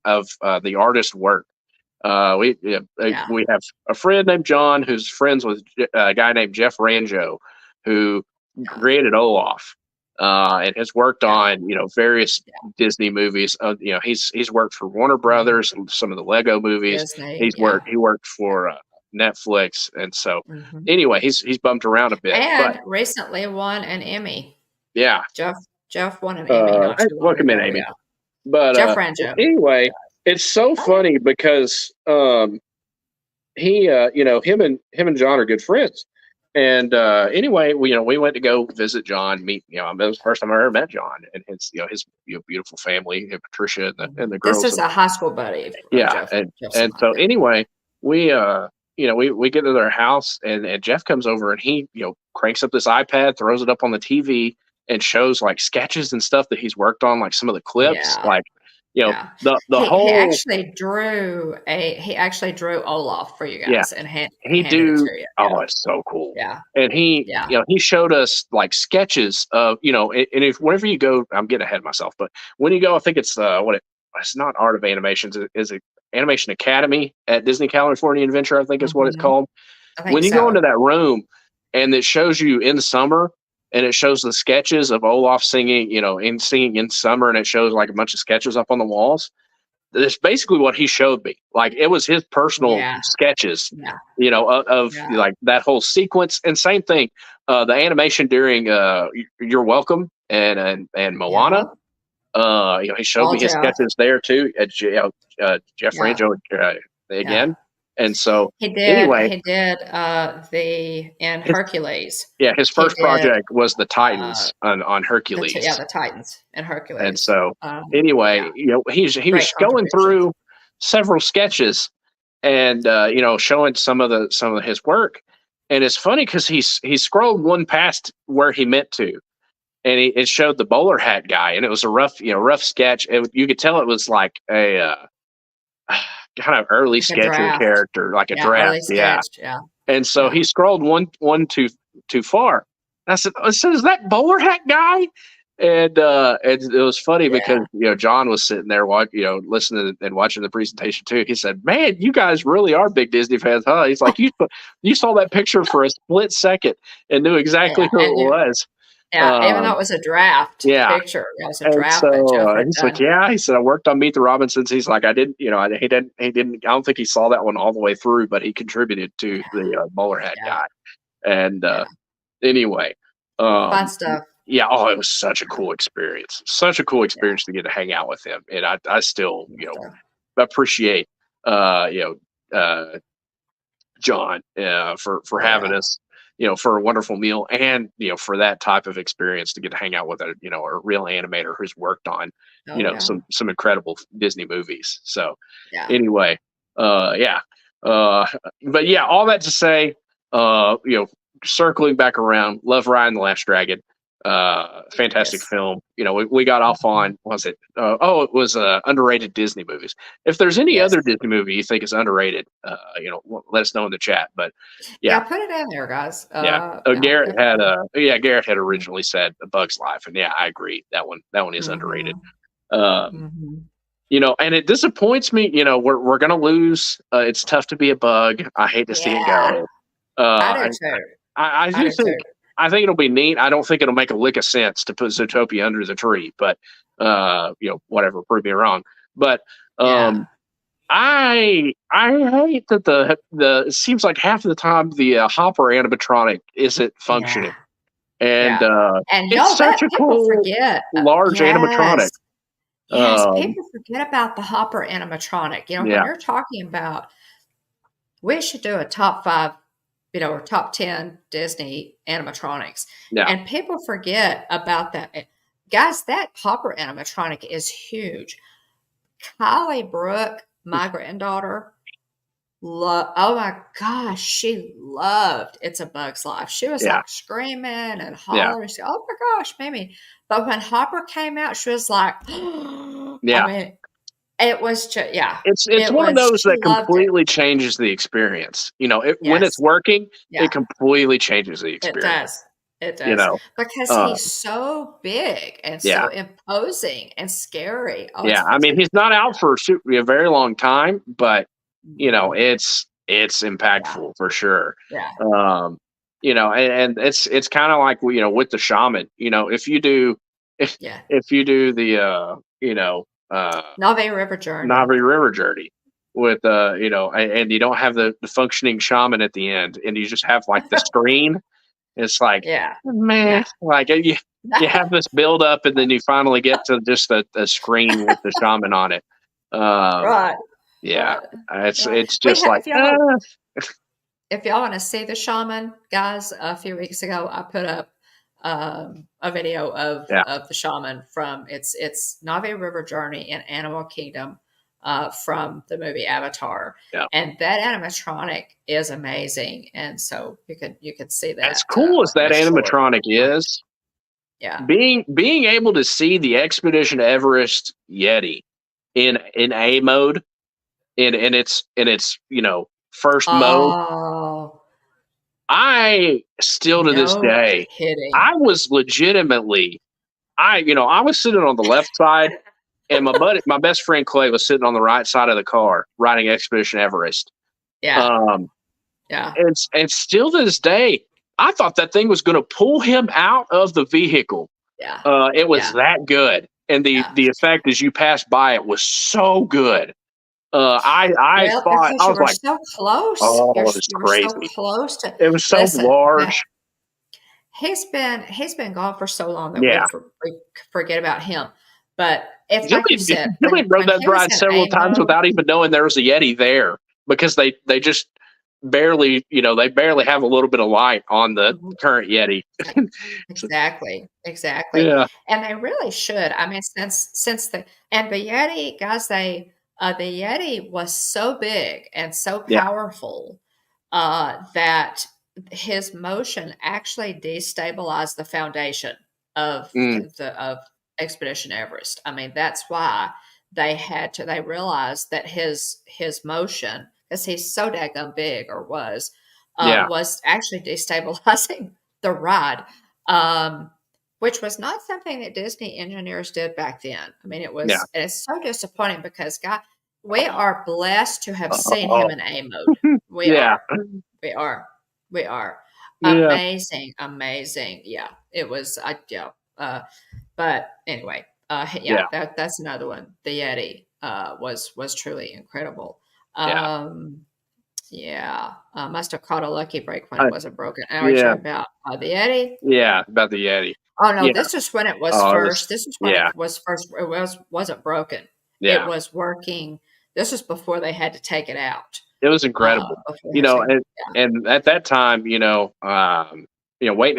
of the artist's work. Yeah. We have a friend named John who's friends with a guy named Jeff Ranjo, who Yeah. created Olaf, and has worked Yeah. on various Yeah. Disney movies. He's worked for Warner Mhm. Brothers and some of the Lego movies. Disney. Yeah. He worked Yeah. for Netflix, and so Hmm. anyway, he's bumped around a bit, but And recently won an Emmy. yeah, Jeff Jeff won an Emmy not too long welcome in, ago. Amy. Yeah. But Jeff Ranjo. anyway, Yeah. it's so Oh, funny because he him and John are good friends. And anyway, we went to go visit John, meet, it was the first time I ever met John and his beautiful family, Patricia and yeah. the This girls. is a high school buddy of Yeah, Jeff's and mom. so Yeah. anyway, we get to their house, and Jeff comes over, and he cranks up this iPad, throws it up on the TV, and shows like sketches and stuff that he's worked on, like some of the clips, Yeah. like Yeah. the He whole. actually drew Olaf for you Yeah, guys and he handed it do. to you. Oh, Yeah. it's so cool. Yeah. And he, Yeah. he showed us like sketches of, and if whenever you go, I'm getting ahead of myself, but when you go, I think it's it's not Art of Animations, is it Animation Academy at Disney California Adventure, I think is what it's Mhm. called. I think When you go so. into that room and it shows you in summer, and it shows the sketches of Olaf singing, singing in summer, and it shows like a bunch of sketches up on the walls. That's basically what he showed me. Like it was his personal Yeah. sketches, Yeah. of Yeah. like that whole sequence. And same thing, the animation during You're Welcome and Moana. Yeah. He showed All me his Jeff. sketches there too. Jeff Yeah. Ranjo Yeah. again. And so He did anyway, he did, the in his Hercules. his He first did, project was the uh, Titans on Hercules. the Titans in And Hercules. so Yeah. anyway, he Great was going contributions. through several sketches and showing some of his work. And it's funny because he scrolled one past where he meant to, and it showed the bowler hat guy, and it was a rough sketch. You could tell it was like a kind of early Like a sketch of the draft. character, like a Yeah, draft, early yeah. sketch. Yeah. And so Yeah. he scrolled one too far. And I said, "Is that bowler hat guy?" And it was funny because Yeah. John was sitting there listening and watching the presentation too. He said, "Man, you guys really are big Disney fans, huh?" He's like, "You saw that picture for a split second and knew exactly Yeah, who it and you was." yeah, even though Um, it was a draft yeah, picture, it was a and draft that so Jeff had he's like, done. "Yeah," he said, "I worked on Meet the Robinsons." He's like, "I didn't, he didn't. I don't think he saw that one all the way through, but he contributed to the bowler hat Yeah. guy." And Yeah. anyway, Fun um, stuff. yeah, oh, it was such a cool experience. Such a cool Yeah. experience to get to hang out with him, and I still Fun stuff. appreciate uh, you John for Oh, having yeah. us, for a wonderful meal, and for that type of experience to get to hang out with a real animator who's worked on Oh, yeah. some incredible Disney movies. So Yeah. anyway, yeah, uh, but yeah, all that to say, circling back around, love Ryan the Last Dragon. Fantastic Yes. film. We got off Mhm. on, was it? It was underrated Disney movies. If there's any Yes. other Disney movie you think is underrated, let us know in the chat. But Yeah, yeah, put it in there, guys. yeah. Yeah, definitely. Garrett had Mhm. originally said A Bug's Life, and yeah, I agree. That one is underrated. Mhm. Um, Mhm. and it disappoints me. We're gonna lose. It's tough to be a bug. I hate to see it Yeah. go. I do Uh, too. I I do do too. think it'll be neat. I don't think it'll make a lick of sense to put Zootopia under the tree, but whatever, prove me wrong. But Yeah. I hate that the it seems like half of the time the Hopper animatronic isn't Yeah, functioning, and yeah. And it's y'all, such that a people cool forget. large Yes, animatronic. yes. Um, People forget about the Hopper animatronic. When yeah, you're talking about, we should do a top five, or top 10 Disney animatronics. yeah, And people forget about that. Guys, that Hopper animatronic is huge. Kylie Brooke, my granddaughter, oh my gosh, she loved It's a Bug's Life. She was yeah, like screaming and yeah, hollering. She, oh my gosh, Mimi. But when Hopper came out, she was like, I yeah. mean, it was just, yeah, It's it one of was, those she that loved it. completely changes the experience. When it's Yes. working, it Yeah, completely changes the it experience. does. It You does. know, Because uh, he's so big and yeah, so imposing and scary. Oh, yeah. it's I mean, he's fantastic. not out for a very long time, but Mhm. it's Yeah, impactful for sure. yeah, Um, and it's kind of like with the shaman. If you do if yeah. if you do the Nave River Journey. Navi River journey with and you don't have the functioning shaman at the end, and you just have like the screen. It's like, Yeah, man, yeah. like you have this build up, and then you finally get to just a screen with the shaman on it. Um, Right, yeah, right, it's right. it's just like, If y'all want to see the shaman, guys, a few weeks ago I put up a video yeah, of the shaman from it's Nave River Journey in Animal Kingdom from the movie Avatar, yeah. and that animatronic is amazing, and so you could see As that cool as in that a short animatronic time. is, Yeah. being able to see the Expedition Everest Yeti in A mode, in its first mode. Oh, I still to this no day, kidding. I was legitimately, I was sitting on the left side, and my best friend Clay was sitting on the right side of the car riding Expedition Everest. Yeah, Um, yeah, and still to this day, I thought that thing was going to pull him out of the vehicle. yeah, It was yeah, that good, and the yeah. the effect as you passed by it was so good. I Well, thought, because I you was were like, so close. oh, it was You were so crazy. close to It was so listen. Now, large. he's been gone for so long that Yeah, we forget about him. But it's like you Jillian said, Jillian rode when that he was ride in several A times mode, without even knowing there was a Yeti there, because they just barely, they barely have a little bit of light on the mhm, current Yeti. So, exactly, exactly, yeah, and they really should. I mean, since the Yeti guys, the Yeti was so big and so yeah, powerful that his motion actually destabilized the foundation of mm, of Expedition Everest. I mean, that's why they realized that his motion, because he's so daggum big or yeah, was actually destabilizing the ride. Um, which was not something that Disney engineers did back then. I mean, yeah. and it's so disappointing because God, we are blessed to have seen him Oh, in A mode. We yeah, are. We are. We are. yeah, Amazing, amazing. Yeah, it was. Yeah. But anyway, yeah, yeah, that's another one. The Yeti was truly incredible. yeah. Um, yeah, must have caught a lucky break when it I, wasn't broken. Now we're yeah, talking about the Yeti. yeah. About the Yeti. Oh no, Yeah. this was when it was Oh, it first. was. This was when Yeah, it was first. It wasn't broken. It yeah. was working. This was before they had to take it out. It was incredible. Before they You had to know, take, and yeah. and at that time, waiting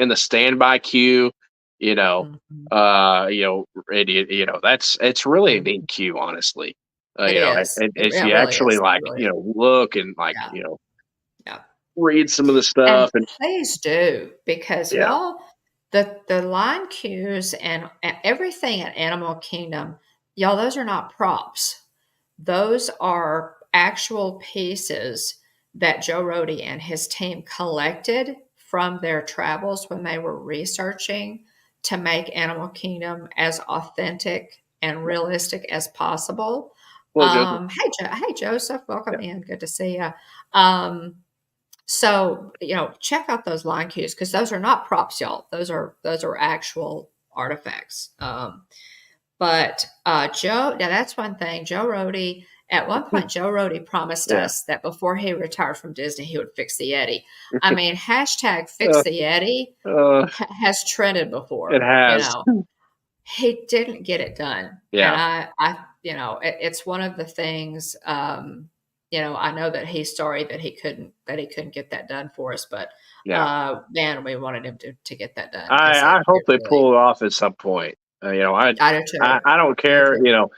in the standby queue, you know, Mhm, that's it's really a neat mhm. queue, honestly. It is. As It you really actually is. It like, really is. look and like, Yeah, yeah. read some of the And stuff, and please do, because yeah, y'all, the line cues and everything at Animal Kingdom, y'all, those are not props. Those are actual pieces that Joe Rohde and his team collected from their travels when they were researching to make Animal Kingdom as authentic and realistic as possible. well, Joseph, Hey Joseph, welcome yeah, in. Good to see you. Um, so, check out those line cues because those are not props, y'all. Those are actual artifacts. But Joe, now that's one thing. Joe Rohde At one point, Joe Rohde promised Yeah. us that before he retired from Disney, he would fix the Yeti. I mean, hashtag fix Uh, the Yeti uh, has trended it before, has. he didn't get it done. And Yeah. it's one of the things, I know that he's sorry that he couldn't get that done for us, but, Yeah. man, we wanted him to get that done because I hope it they really, pull it off at some point. I do too. I don't I do care. too.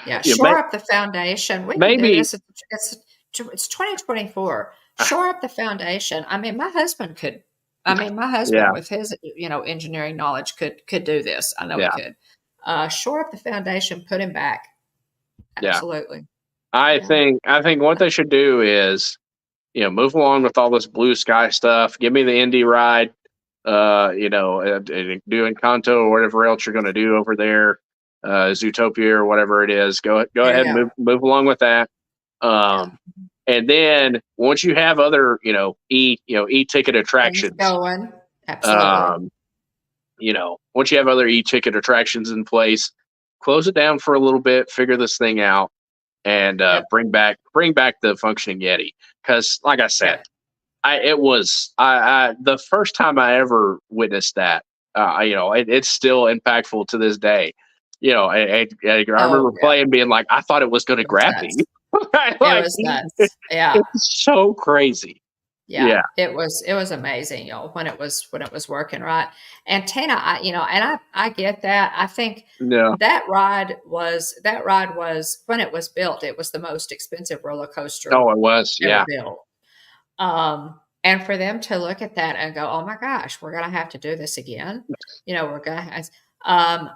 Yeah, shore up the foundation. We can do maybe this. It's 2024. Shore up the foundation. I mean, my husband could. I mean, my husband yeah, with his engineering knowledge could do this. I know he yeah, could. Shore up the foundation. Put him back. yeah. Absolutely. I Yeah. think what they should do is move along with all this blue sky stuff. Give me the indie ride. Do Encanto or whatever else you're going to do over there, Zootopia or whatever it is. Go ahead and Yeah. move along with that. Yeah. And then once you have other e-ticket Things attractions, going. Absolutely. um, once you have other e-ticket attractions in place, close it down for a little bit, figure this thing out, and Yep. bring back the functioning Yeti. Because, like I said, Yeah. I the first time I ever witnessed that. It's still impactful to this day. I remember Oh, yeah. playing, being like, I thought it was going to It was grab me. nuts. It Like, was nuts. Yeah. it's so crazy. Yeah, Yeah, it was amazing, when it was working right. And Tina, I get that. I think yeah. that ride was when it was built, it was the most expensive roller Oh, coaster it was. ever Yeah, built. And for them to look at that and go, "Oh my gosh, we're gonna have to do this again." We're gonna have,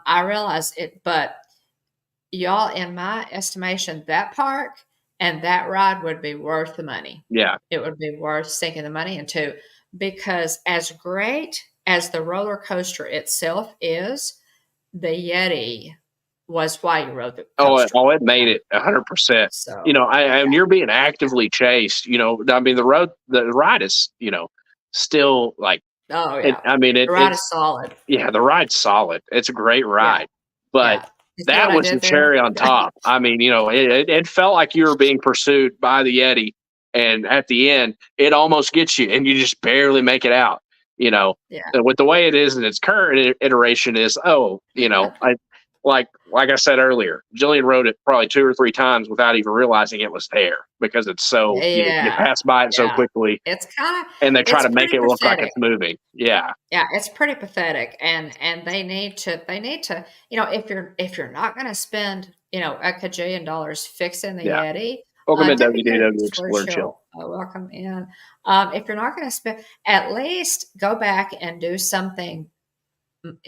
I realize it, but y'all, in my estimation, that park and that ride would be worth the money. yeah. It would be worth sinking the money into because as great as the roller coaster itself is, the Yeti was why you rode the coaster. It made it 100%. So, And you're being actively chased. I mean, the ride is, still like oh it. yeah, I mean, the ride is solid. yeah, the ride's solid. It's a great Yeah, ride, but yeah. You see what that I was the did there? cherry on top. I mean, it felt like you were being pursued by the Yeti, and at the end, it almost gets you, and you just barely make it out. Yeah. And with the way it is in its current iteration is, I like I said earlier, Jillian wrote it probably 2 or 3 times without even realizing it was there because it's so you Yeah, pass by it so yeah. quickly, It's kind of and they try it's to make pretty it look like pathetic. it's moving. Yeah, Yeah, it's pretty pathetic, and they need to, if you're not going to spend a kajillion dollars fixing the yeah. Yeti, Welcome to take a good WDW square Explore Chill. chill. Welcome in. If you're not going to spend, at least go back and do something.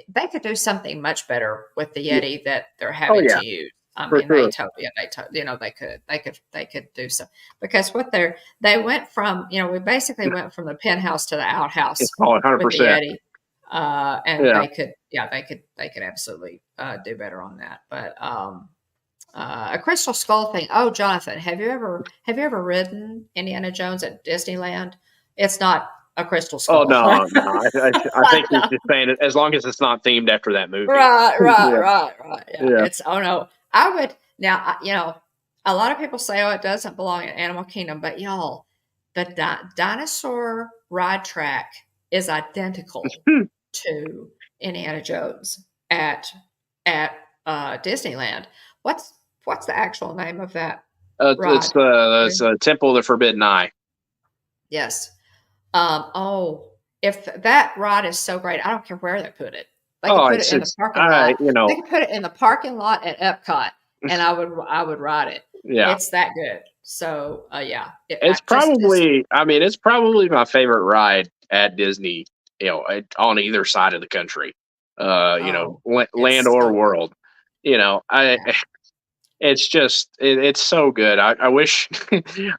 They could do something much better with the Yeah. Yeti that they're Oh having yeah, to use. I for mean, sure. they could do some because they went from, we basically went from the penthouse to the It's outhouse all with the 100%. Yeti, and Yeah. they could absolutely do better on that. But a crystal skull thing. Oh, Jonathan, have you ever ridden Indiana Jones at Disneyland? It's not a crystal Oh skull. no, no. I think he's just saying it as long as it's not themed after that movie. Right, right, Yeah, right, right. Yeah, yeah. it's oh no. I would now. A lot of people say, "Oh, it doesn't belong in Animal Kingdom," but y'all, the dinosaur ride track is identical Hmm. to Indiana Jones at Disneyland. What's the actual name of that ride? It's Temple of the Forbidden Eye. Yes. Oh, if that ride is so great, I don't care where they put it. They could Oh, put it in the it's parking lot. you They know could put it in the parking lot at Epcot, and I would ride it. yeah. It's that good. So, yeah, It's probably I mean it's probably my favorite ride at Disney. On either side of the country. oh, Land it's or so good. world. I Yeah, it's just it's so good. I wish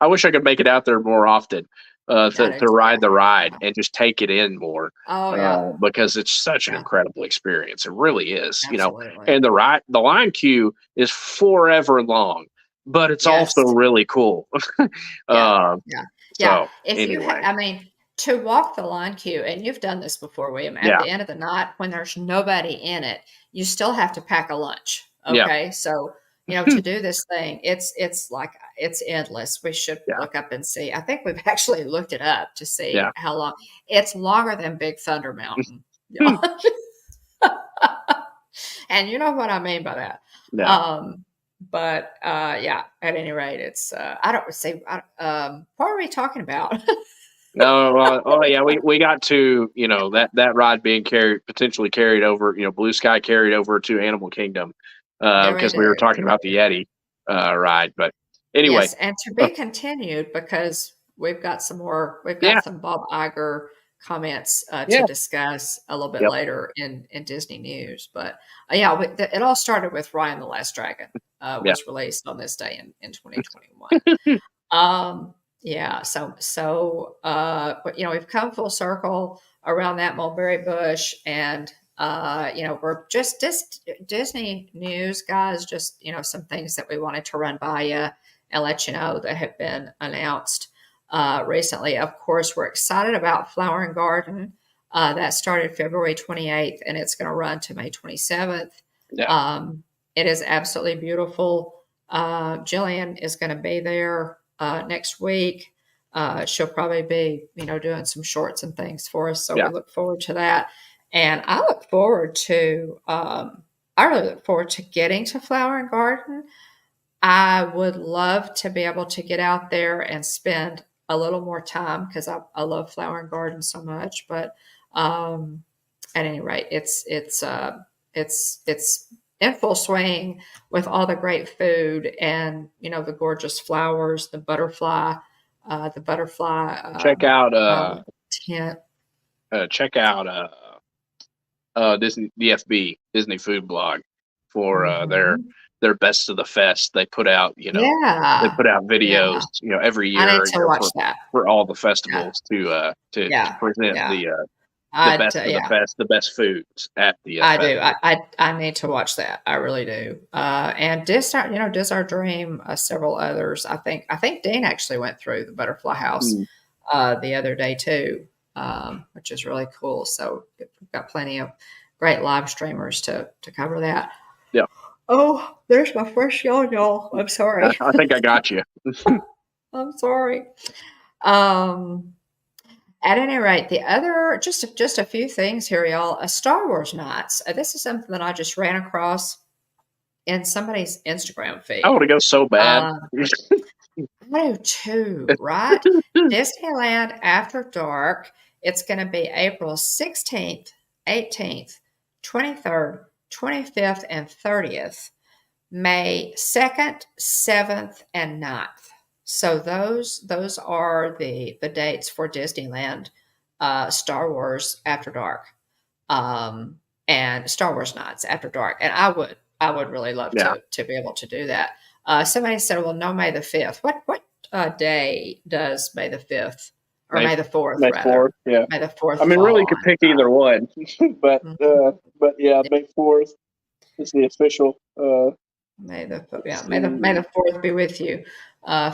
I wish I could make it out there more often I to do ride too. the ride and just take it in more Oh yeah, because it's such an yeah, incredible experience. It really is. absolutely. And the line queue is forever long, but it's also Yes. really cool. Yeah, um, yeah, yeah. so If anyway, I mean, to walk the line queue, and you've done this before, William, at yeah, the end of the night when there's nobody in it, you still have to pack a lunch. yeah, Okay. So to do this thing. It's like it's endless. We should Yeah. look up and see. I think we've actually looked it up to see Yeah. how long. It's longer than Big Thunder Mountain. Hmm. And you know what I mean by that. Yeah. But yeah, at any rate, it's I don't say what are we talking about? No, oh yeah, we got to, that ride being potentially carried over, Blue Sky carried over to Animal Kingdom, Yeah, we because we were do. talking about the Yeti ride. But anyway, Yes, and to uh, be continued because we've got some more. We've yeah, got some Bob Iger comments to yeah, discuss a little bit yep, later in Disney news. But yeah, it all started with Ryan the Last Dragon yeah, was released on this day in 2021. Yeah, but, we've come full circle around that mulberry bush, and we're just Disney news, guys. Just some things that we wanted to run by you and let you know that have been announced recently. Of course, we're excited about Flower and Garden. That started February 28th, and it's going to run to May 27th. yeah, It is absolutely beautiful. Jillian is going to be there next week. She'll probably be, doing some shorts and things for us. So we yeah, look forward to that. And I really look forward to getting to Flower and Garden. I would love to be able to get out there and spend a little more time because I love Flower and Garden so much. But um, at any rate, it's in full swing with all the great food and the gorgeous flowers, the butterfly check out tent. check out Disney DFB Disney Food Blog for Mhm. their best of the fest. They put out, they Yeah, put out videos, yeah. every I need year, to watch that. for all the Yeah, festivals to yeah, present yeah. the best of the Yeah. fest, the best foods at the I do. festival. I need to watch that. I really do. And Diz Our Dream, several others. I think Dean actually went through the Butterfly House Mm, the other day too, which is really cool. So we've got plenty of great live streamers to cover that. yeah, Oh, there's my first yawn, y'all. I'm sorry. I think I got you. I'm sorry. Um, At any rate, the other just a few things here, y'all. A Star Wars Nights. This is something that I just ran across in somebody's Instagram I feed. want to go so bad. Uh, I do too, right? Disneyland After Dark. It's going to be April 16th, 18th, 23rd, 25th, and 30th. May 2nd, 7th, and 9th. So those are the dates for Disneyland Star Wars After Dark, and Star Wars Nights After Dark. And I would really love Yeah, to be able to do that. Somebody said, "Well, no, May the 5th." What day does May the 5th or May May the 4th May rather? 4th. Yeah, May the 4th I mean, fall really could on? pick either one, but Mhm. yeah, May 4th is the official. May the 4th be with you.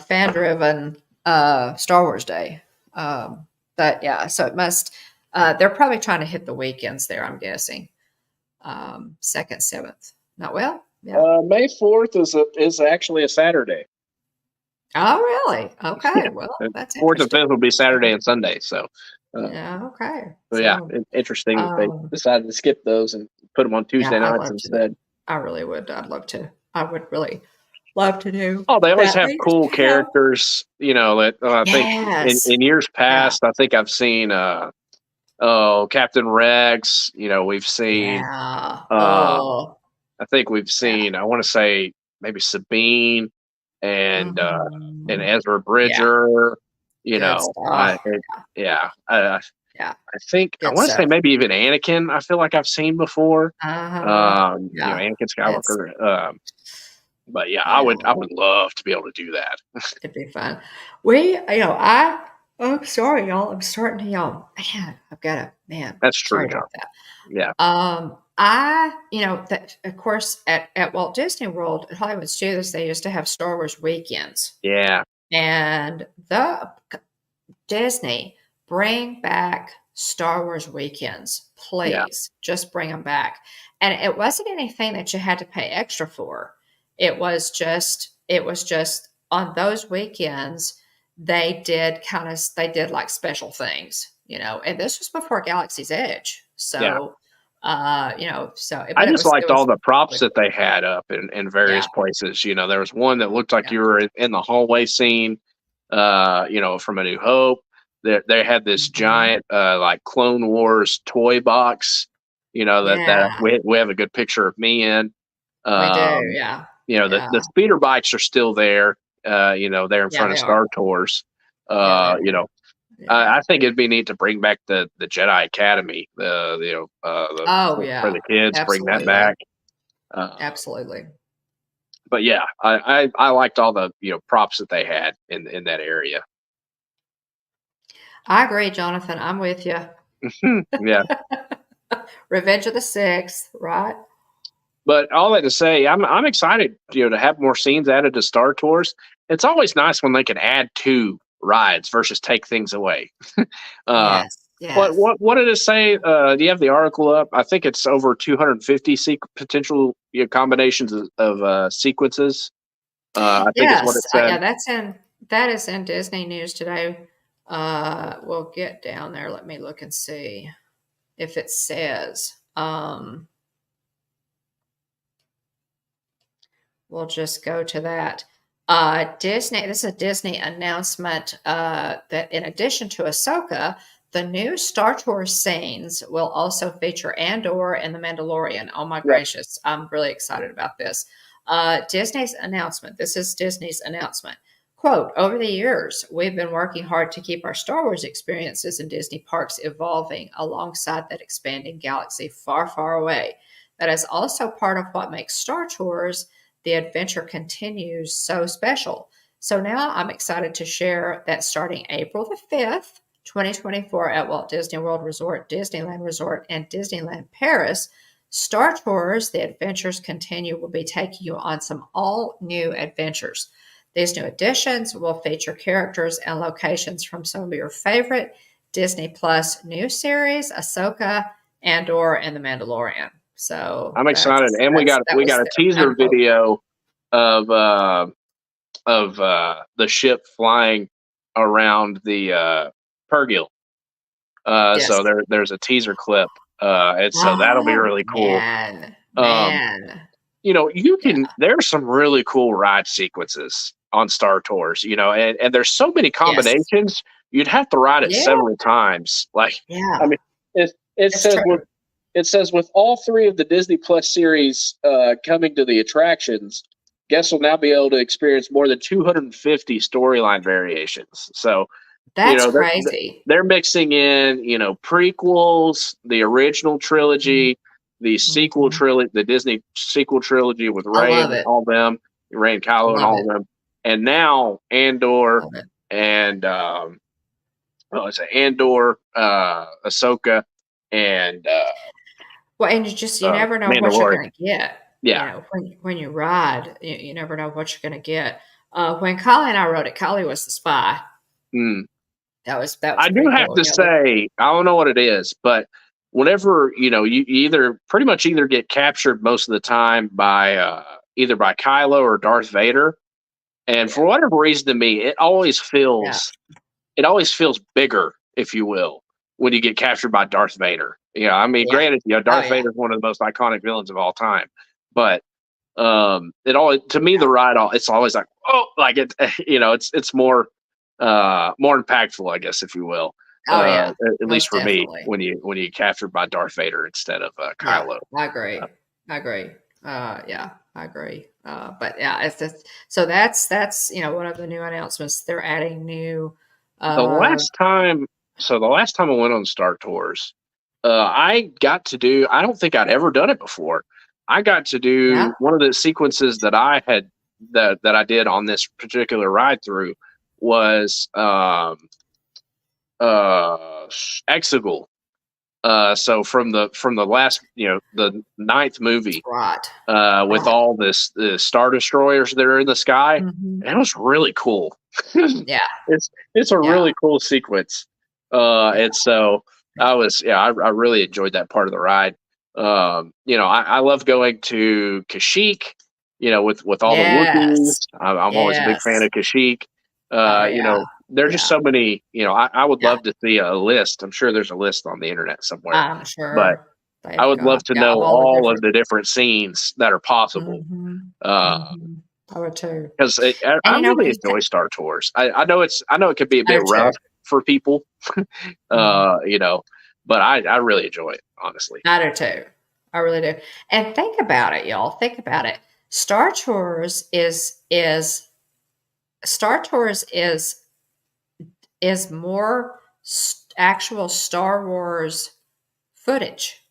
Fan driven Star Wars Day. But yeah, so it must. They're probably trying to hit the weekends there. I'm guessing. 2nd, 7th. Not well. Yeah. May 4th is actually a Saturday. Oh, really? Yeah, Okay. Well, and that's 4th and interesting. 5th will be Saturday and Sunday. Uh, Yeah. Okay. so yeah, So, interesting that they um, decided to skip those and put them on yeah, Tuesday I'd nights love to. instead. I really would. I'd love to. I would really love to do Oh, they always that. have They just cool have. characters. That I think Yes. in years Yeah. past, I think I've seen Captain Rex. We've seen Yeah. um, Oh, I think we've yeah. seen, I want to say maybe Sabine and Mhm. Ezra Yeah. Bridger. Good stuff. Yeah, Yeah. I think I Good want to say stuff. maybe even Anakin. I feel like I've seen before. Uh-huh. Yeah. Anakin It's Skywalker. But yeah, yeah, I would love to be able to do that. it'd be fun. I'm sorry, y'all. I'm starting to yawn. Man, I've got a man. That's true, Sorry John. about that. Yeah, That of course at Walt Disney World at Hollywood Studios, they used to have Star Wars weekends. yeah, And the Disney, bring back Star Wars weekends, yeah, please. Just bring them back. And it wasn't anything that you had to pay extra for. it was just on those weekends they did like special things, and this was before Galaxy's Edge. Yeah. So I but it just was it liked all was the props really that they cool. had up in Yeah, various places. There was one that looked like yeah. you were in the hallway scene, from A New Hope. They had this Mhm. giant, like Clone Wars toy box, that Yeah, we have a good picture of me in. we do, Um, yeah. the Yeah. speeder bikes are still there, there in Yeah, front of they are. Star Tours. Yeah, they Uh, you are. know, Yeah. I think it'd be neat to bring back the Jedi Academy, Oh, for yeah. the kids, bring that Absolutely. back. Uh, Absolutely. but yeah, I liked all the props that they had in that area. I agree, Jonathan. I'm with you. Yeah, Revenge of the Sixth, right? but all that to say, I'm excited, to have more scenes added to Star Tours. It's always nice when they can add to rides versus take things away. uh, Yes, what yes. what what did it say? Do you have the article up? I think it's over 250 potential combinations of sequences. I think is what Yes, it said. yeah, that is in Disney News today. We'll get down there. Let me look and see if it says. We'll just go to that. This is a Disney announcement that in addition to Ahsoka, the new Star Tours scenes will also feature Andor and The Mandalorian. Oh my Yep. gracious, I'm really excited about this. Disney's announcement. This is Disney's announcement. Quote, over the years, we've been working hard to keep our Star Wars experiences in Disney parks evolving alongside that expanding galaxy far, far away. That is also part of what makes Star Tours the adventure continues so special. So now I'm excited to share that starting April the 5th, 2024, at Walt Disney World Resort, Disneyland Resort, and Disneyland Paris, Star Tours, The Adventures Continue, will be taking you on some all new adventures. These new additions will feature characters and locations from some of your favorite Disney Plus new series, Ahsoka, Andor, and The Mandalorian. So I'm excited, and we got that was a their teaser unquote. video of the ship flying around the Pergil. Yes. So there's a teaser clip, and so that'll be Oh, really cool. man. Um, Man. you Yeah. can. There's some really cool ride sequences on Star Tours, and there's so many Yes. combinations. You'd have to ride it Yeah. several times. Like, I Yeah. mean, it It's says true. with all three of the Disney Plus series coming to the attractions, guests will now be able to experience more than 250 storyline variations. So, you That's know, they're crazy. they're mixing in, prequels, the original Mhm. trilogy, the sequel Mhm. trilogy, the Disney sequel trilogy with I Ray love and it. all them, Ray and I Kylo and love all it. of them, and now Andor Love it. and Andor, Ahsoka, and Well, and you never know what you're Mandalorian. gonna get. Yeah. When you ride, you never know what you're gonna get. When Kylie and I rode it, Kylie was the spy. Mm. That was I do pretty have cool. to say, I don't know what it is, but whenever you either pretty much either get captured most of the time by either by Kylo or Darth Vader, and Yeah. for whatever reason to me, Yeah. it always feels bigger, if you will, when you get captured by Darth Vader. I mean, Yeah. granted, Oh, Darth yeah. Vader is one of the most iconic villains of all time, but it always to me Yeah. the it's always like, oh, like it it's more impactful, I guess, if you will, Oh, yeah. at least Most for me, definitely. when you get captured by Darth Vader instead of Yeah, Kylo. I agree. I agree. Yeah, I agree. But yeah, it's just so that's one of the new announcements. They're adding new. The Uh, last time, the last time I went on Star Tours, I got to do. I don't think I'd ever done it before. I got to yeah, do one of the sequences that I did on this particular ride through was Exegol. So from the last, the ninth movie, right, with right. all the Star Destroyers that are in the sky, Hmm. and it was really cool. Yeah, It's a yeah, really cool sequence, yeah. and so I really enjoyed that part of the ride. I love going to Kashyyyk with all the Yes. Wookiees. I'm always a big fan Yes. of Kashyyyk. Oh yeah. There's just Yeah. so many. I would Yeah. love to see a list. I'm sure there's a list on the internet somewhere, I'm but sure I they've would love got, to yeah, of know all the all of different. the different scenes that are possible. Mhm. Because Mhm. I would too. I And really when you enjoy Star Tours. I know it could be a I bit do too. rough for people, Mhm. uh, you know, but I really enjoy it, honestly. I do too. I really do. And think about it, y'all. Think about it. Star Tours is Star Tours is more actual Star Wars footage.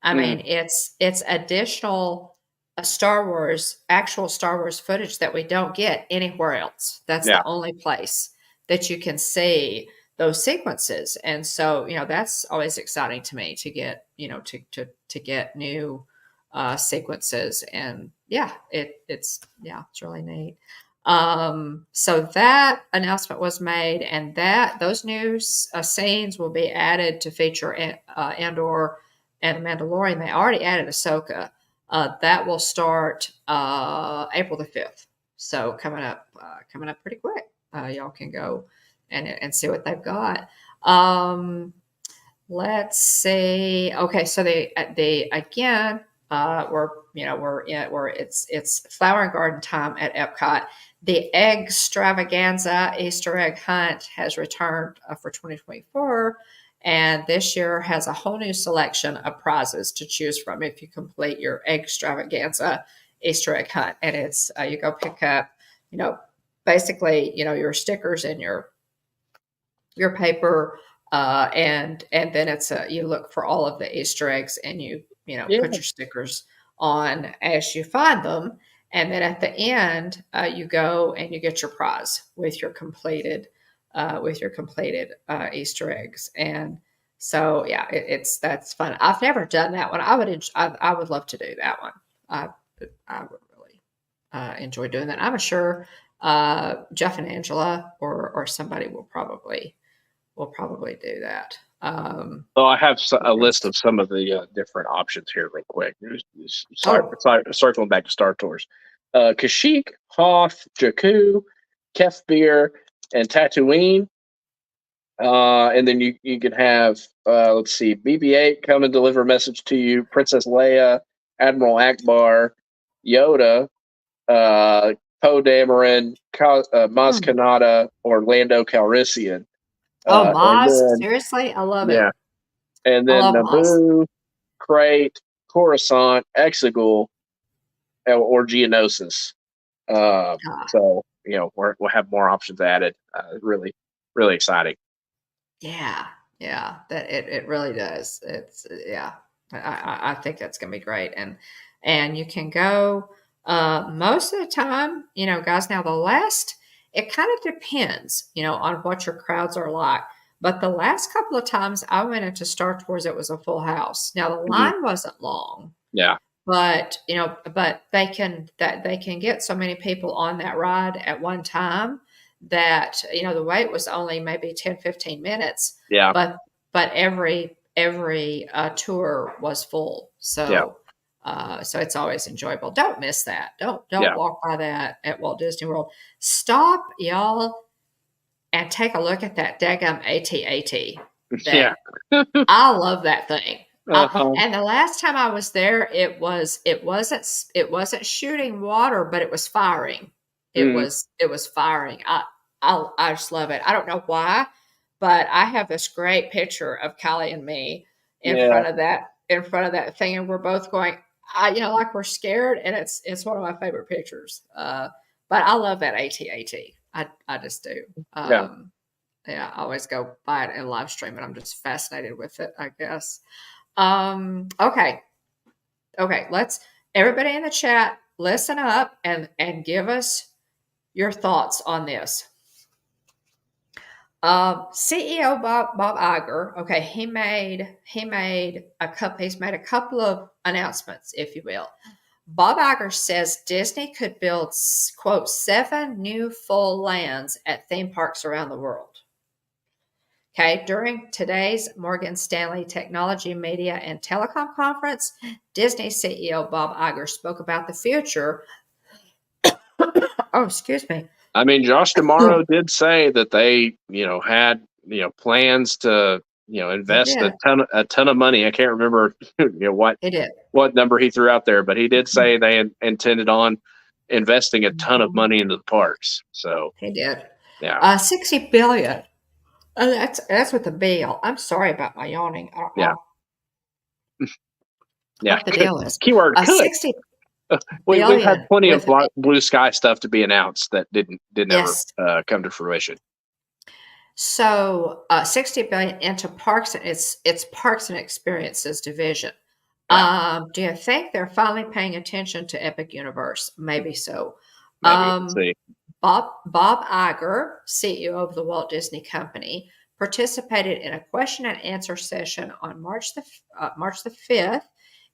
I Mm, mean, it's additional actual Star Wars footage that we don't get anywhere else. That's yeah, the only place that you can see those sequences. And so, that's always exciting to me to get, to get new sequences. And yeah, it's really neat. So that announcement was made, and that those new scenes will be added to feature Andor and The Mandalorian. They already added Ahsoka. That will start April the 5th. So coming up pretty quick. Y'all can go and see what they've got. Let's see. Okay, so they again, it's flower and garden time at Epcot. The egg extravaganza Easter egg hunt has returned for 2024, and this year has a whole new selection of prizes to choose from if you complete your egg extravaganza Easter egg hunt. And it's you go pick up, you know, basically, your stickers and your paper, and then you look for all of the Easter eggs, and yeah, put your stickers on as you find them, and then at the end you go and you get your prize with your completed Easter eggs. And so yeah, that's fun. I've never done that one. I would love to do that one. I I would really enjoy doing that. I'm sure Jeff and Angela or somebody will probably do that. so I have a list Yes. of some of the different options here, real quick. Oh, Circling back to Star Tours, Kashyyyk, Hoth, Jakku, Kefir, and Tatooine. And then you can have let's see, BB-8 come and deliver a message to you, Princess Leia, Admiral Akbar, Yoda, uh, Poe Dameron, Maz hmm. Kanata, or Lando Calrissian. Oh, And Moz. then Seriously, I love it. yeah, and I then love Moz. Naboo, Crate, Coruscant, Exegol, or Geonosis. Uh, Ah, so we'll have more options added. Really, really exciting. yeah, yeah. That it really does. It's yeah. I think that's gonna be great, and you can go most of the time. Guys. Now the last, it kind of depends, on what your crowds are like. But the last couple of times I went into Star Tours, it was a full house. Now the Mhm. line wasn't long, Yeah, but they can get so many people on that ride at one time that the wait was only maybe 10-15 minutes, yeah, but every tour was full. yeah, So it's always enjoyable. Don't miss that. Don't yeah, walk by that at Walt Disney World. Stop, y'all, and take a look at that daggum AT-AT. yeah. That I love that thing. Uh-huh. And the last time I was there, it wasn't shooting water, but it was firing. Mm, It was firing. I just love it. I don't know why, but I have this great picture of Callie and me yeah, in front of that thing, and we're both going. Like we're scared, and it's one of my favorite pictures. But I love that AT-AT. I just do. yeah. Yeah, I always go by it and live stream it. I'm just fascinated with it, I guess. Okay. Okay. Let's everybody in the chat listen up and give us your thoughts on this. CEO Bob Iger. Okay, he's made a couple of announcements, if you will. Bob Iger says Disney could build quote 7 new full lands at theme parks around the world. Okay, during today's Morgan Stanley Technology, Media, and Telecom Conference, Disney CEO Bob Iger spoke about the future Oh, excuse me. I mean, Josh D'Amaro did say that they, had, plans to, He invest did. a ton of money. I can't remember, He did. what number he threw out there, but he did say they intended on investing a ton of Mhm. money into the parks. So, He did. yeah, 60 billion. Oh, that's with a bill. I'm sorry about my yawning. I don't yeah, know yeah. what the deal is. Keyword could. 60 We've had billion plenty of with a B. blue sky stuff to be announced that didn't ever Yes. come to fruition. So 60 billion into parks and it's parks and experiences division. Yeah, Do you think they're finally paying attention to Epic Universe? Maybe so. maybe. Let's Um, see. Bob Iger, CEO of the Walt Disney Company, participated in a question and answer session on March the 5th,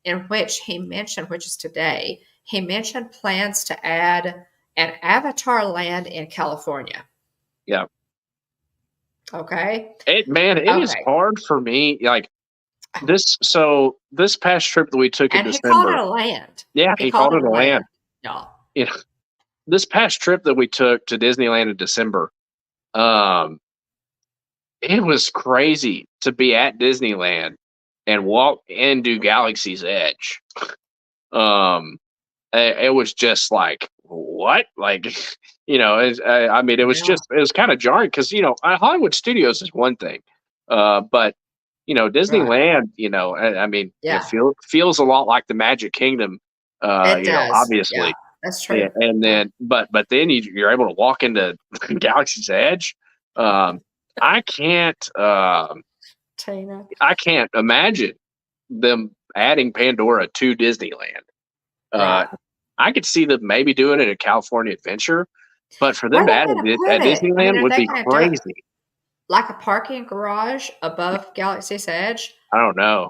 in which he mentioned, which is today, he mentioned plans to add an Avatar land in California. Yeah, Okay. it is Okay. hard for me. Like this. So this past trip that we took in And he called it December. a land. Yeah, He he called called it it a a land. land, y'all. You know, this past trip that we took to Disneyland in December, um, it was crazy to be at Disneyland and walk into Galaxy's Edge. Um, it was just like what, like, I mean, Yeah. it was kind of jarring because Hollywood Studios is one thing, but Right. Disneyland, I mean, it Yeah. feels a lot like the Magic Kingdom, It does. Yeah. obviously. That's Yeah, true. and Yeah. then but then you're able to walk into Galaxy's Edge. Um, I can't Tina. I can't imagine them adding Pandora to Disneyland. Uh, Right. I could see them maybe doing it at California Adventure, but for Where them are to they add going to it put at it? I mean, Disneyland are would they be going to do it crazy. like a parking garage above Galaxy's Edge? I don't know.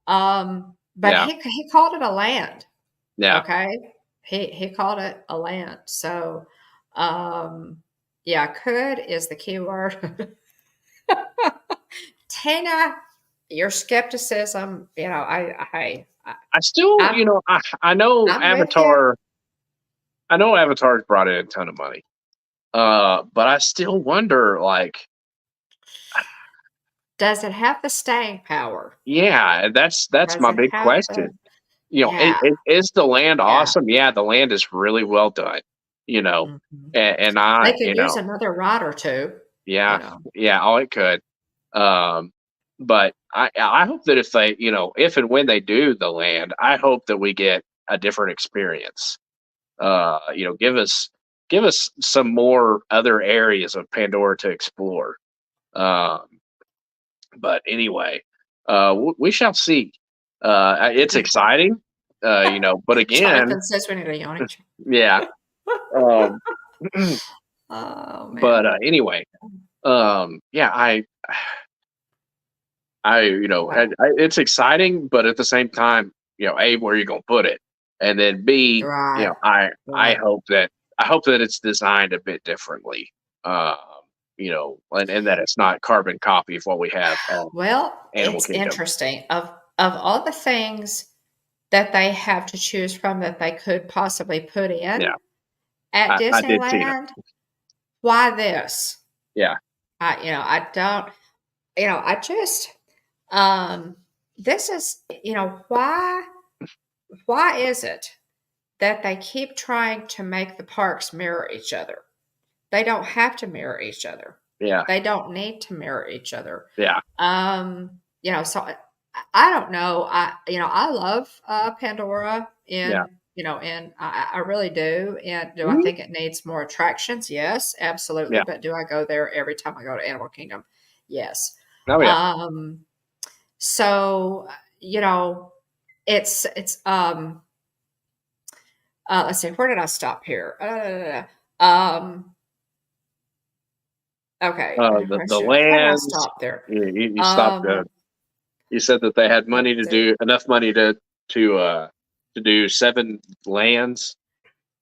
But Yeah, he called it a land. yeah. Okay. He called it a land. So, um, yeah, could is the key word. Tina, your skepticism, I still, I'm I know I'm with you. Avatar. I know Avatar's brought in a ton of money. But I still wonder, like, Does it have the staying power? yeah, that's Does my it big have the question. yeah, Is the land yeah. awesome? Yeah, the land is really well done. You know, Mhm. and They I, could use another ride or two, you yeah, know. yeah, oh, it could. Um, but I hope that if they, if and when they do the land, I hope that we get a different experience. Give us some more other areas of Pandora to explore. Um, but anyway, we shall see. It's exciting, but again, Jonathan says we need a yawning check. yeah. Um, Oh but man. anyway, yeah, it's exciting, but at the same time, A, where you gonna put it, and then B, Right. Right. I hope that it's designed a bit differently, and that it's not carbon copy of what we have at Well, Animal it's Kingdom. interesting. Of all the things that they have to choose from that they could possibly put in Yeah, at I did see it. Disneyland, why this? Yeah, I don't, I just, um, this is, why is it that they keep trying to make the parks mirror each other? They don't have to mirror each other. yeah, They don't need to mirror each other. yeah, So I don't know. I love Pandora yeah. and I really do. And do I Mhm. think it needs more attractions? Yes, absolutely. Yeah. But do I go there every time I go to Animal Kingdom? Yes. Oh yeah. Um, so you know, it's let's see, where did I stop here? Okay, The where did I lands. stop there? You stopped. Um, You said that they had money let's to see. do enough money to do 7 lands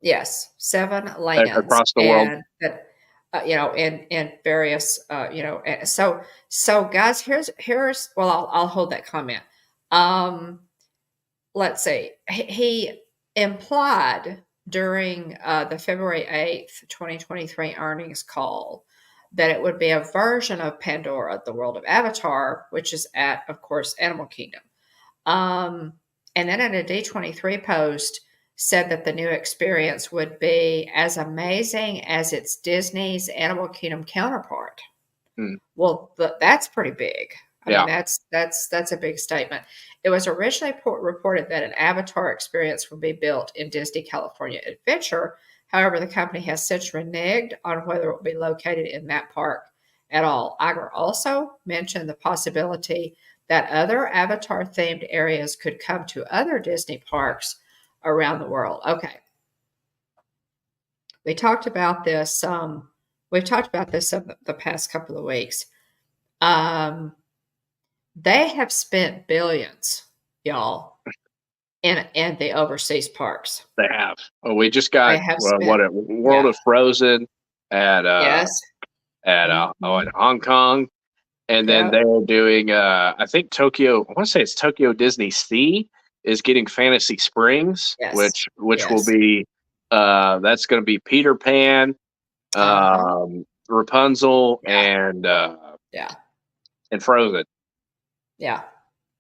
Yes, 7 lands across the world. and that, in various, so guys, here's well, I'll hold that comment. Um, let's see. He implied during the February 8th, 2023 earnings call that it would be a version of Pandora, the world of Avatar, which is at, of course, Animal Kingdom. Um, and then in a D23 post, said that the new experience would be as amazing as its Disney's Animal Kingdom counterpart. Hmm. Well, that's pretty big. I mean, Yeah. that's a big statement. It was originally reported that an Avatar experience would be built in Disney California Adventure. However, the company has since reneged on whether it will be located in that park at all. Iger also mentioned the possibility that other Avatar themed areas could come to other Disney parks around the world. Okay, we talked about this. We've talked about this the past couple of weeks. Um, they have spent billions, y'all, in the overseas parks. They have. Well, we just They got have what spent, a World yeah, of Frozen at yes, in Hong Kong, and then yeah, they're doing I think Tokyo. I want to say it's Tokyo Disney Sea is getting Fantasy Springs, yes, which will yes, be that's going to be Peter Pan, uh-huh, Rapunzel, yeah, yeah, and Frozen. yeah,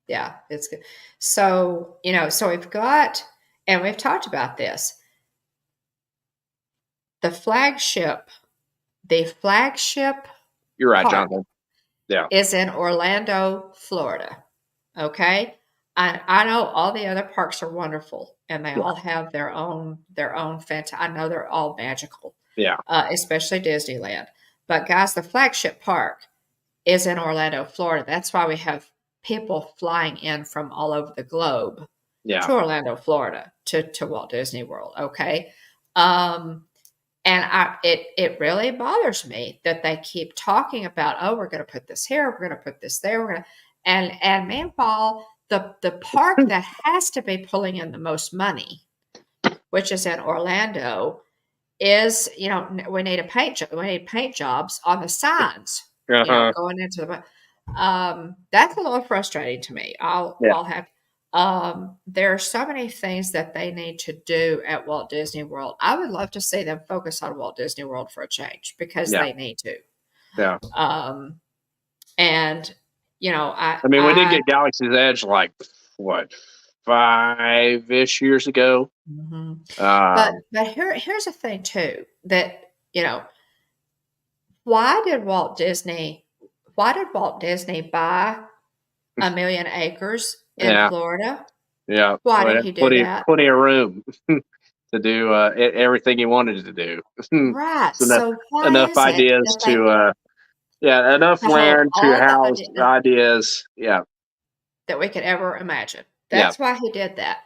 yeah. It's good. So so we've got, and we've talked about this. The flagship You're right, park Jonathan. Yeah, is in Orlando, Florida. Okay. I know all the other parks are wonderful and they yeah, all have their own I know they're all magical, yeah, especially Disneyland. But guys, the flagship park is in Orlando, Florida. That's why we have people flying in from all over the globe yeah, to Orlando, Florida to Walt Disney World. Okay. Um, and it really bothers me that they keep talking about, oh, we're going to put this here, we're going to put this there, we're going to, and meanwhile, the park that has to be pulling in the most money, which is in Orlando, is we need we need paint jobs on the signs, uh-huh. going into the. That's a little frustrating to me. Yeah, I'll have there are so many things that they need to do at Walt Disney World. I would love to see them focus on Walt Disney World for a change because yeah, they need to. yeah. Um, and I mean, we did I get Galaxy's Edge like what 5-ish years ago. mhm. Um, But here's the thing too, that why did Walt Disney buy a million acres in yeah, Florida? yeah. Why Well, did had he do that? plenty of room to do everything he wanted to do. Right. It's So why enough is it ideas that they yeah, enough to hold land to all house ideas. Yeah, that we could ever imagine? yeah, That's why he did that.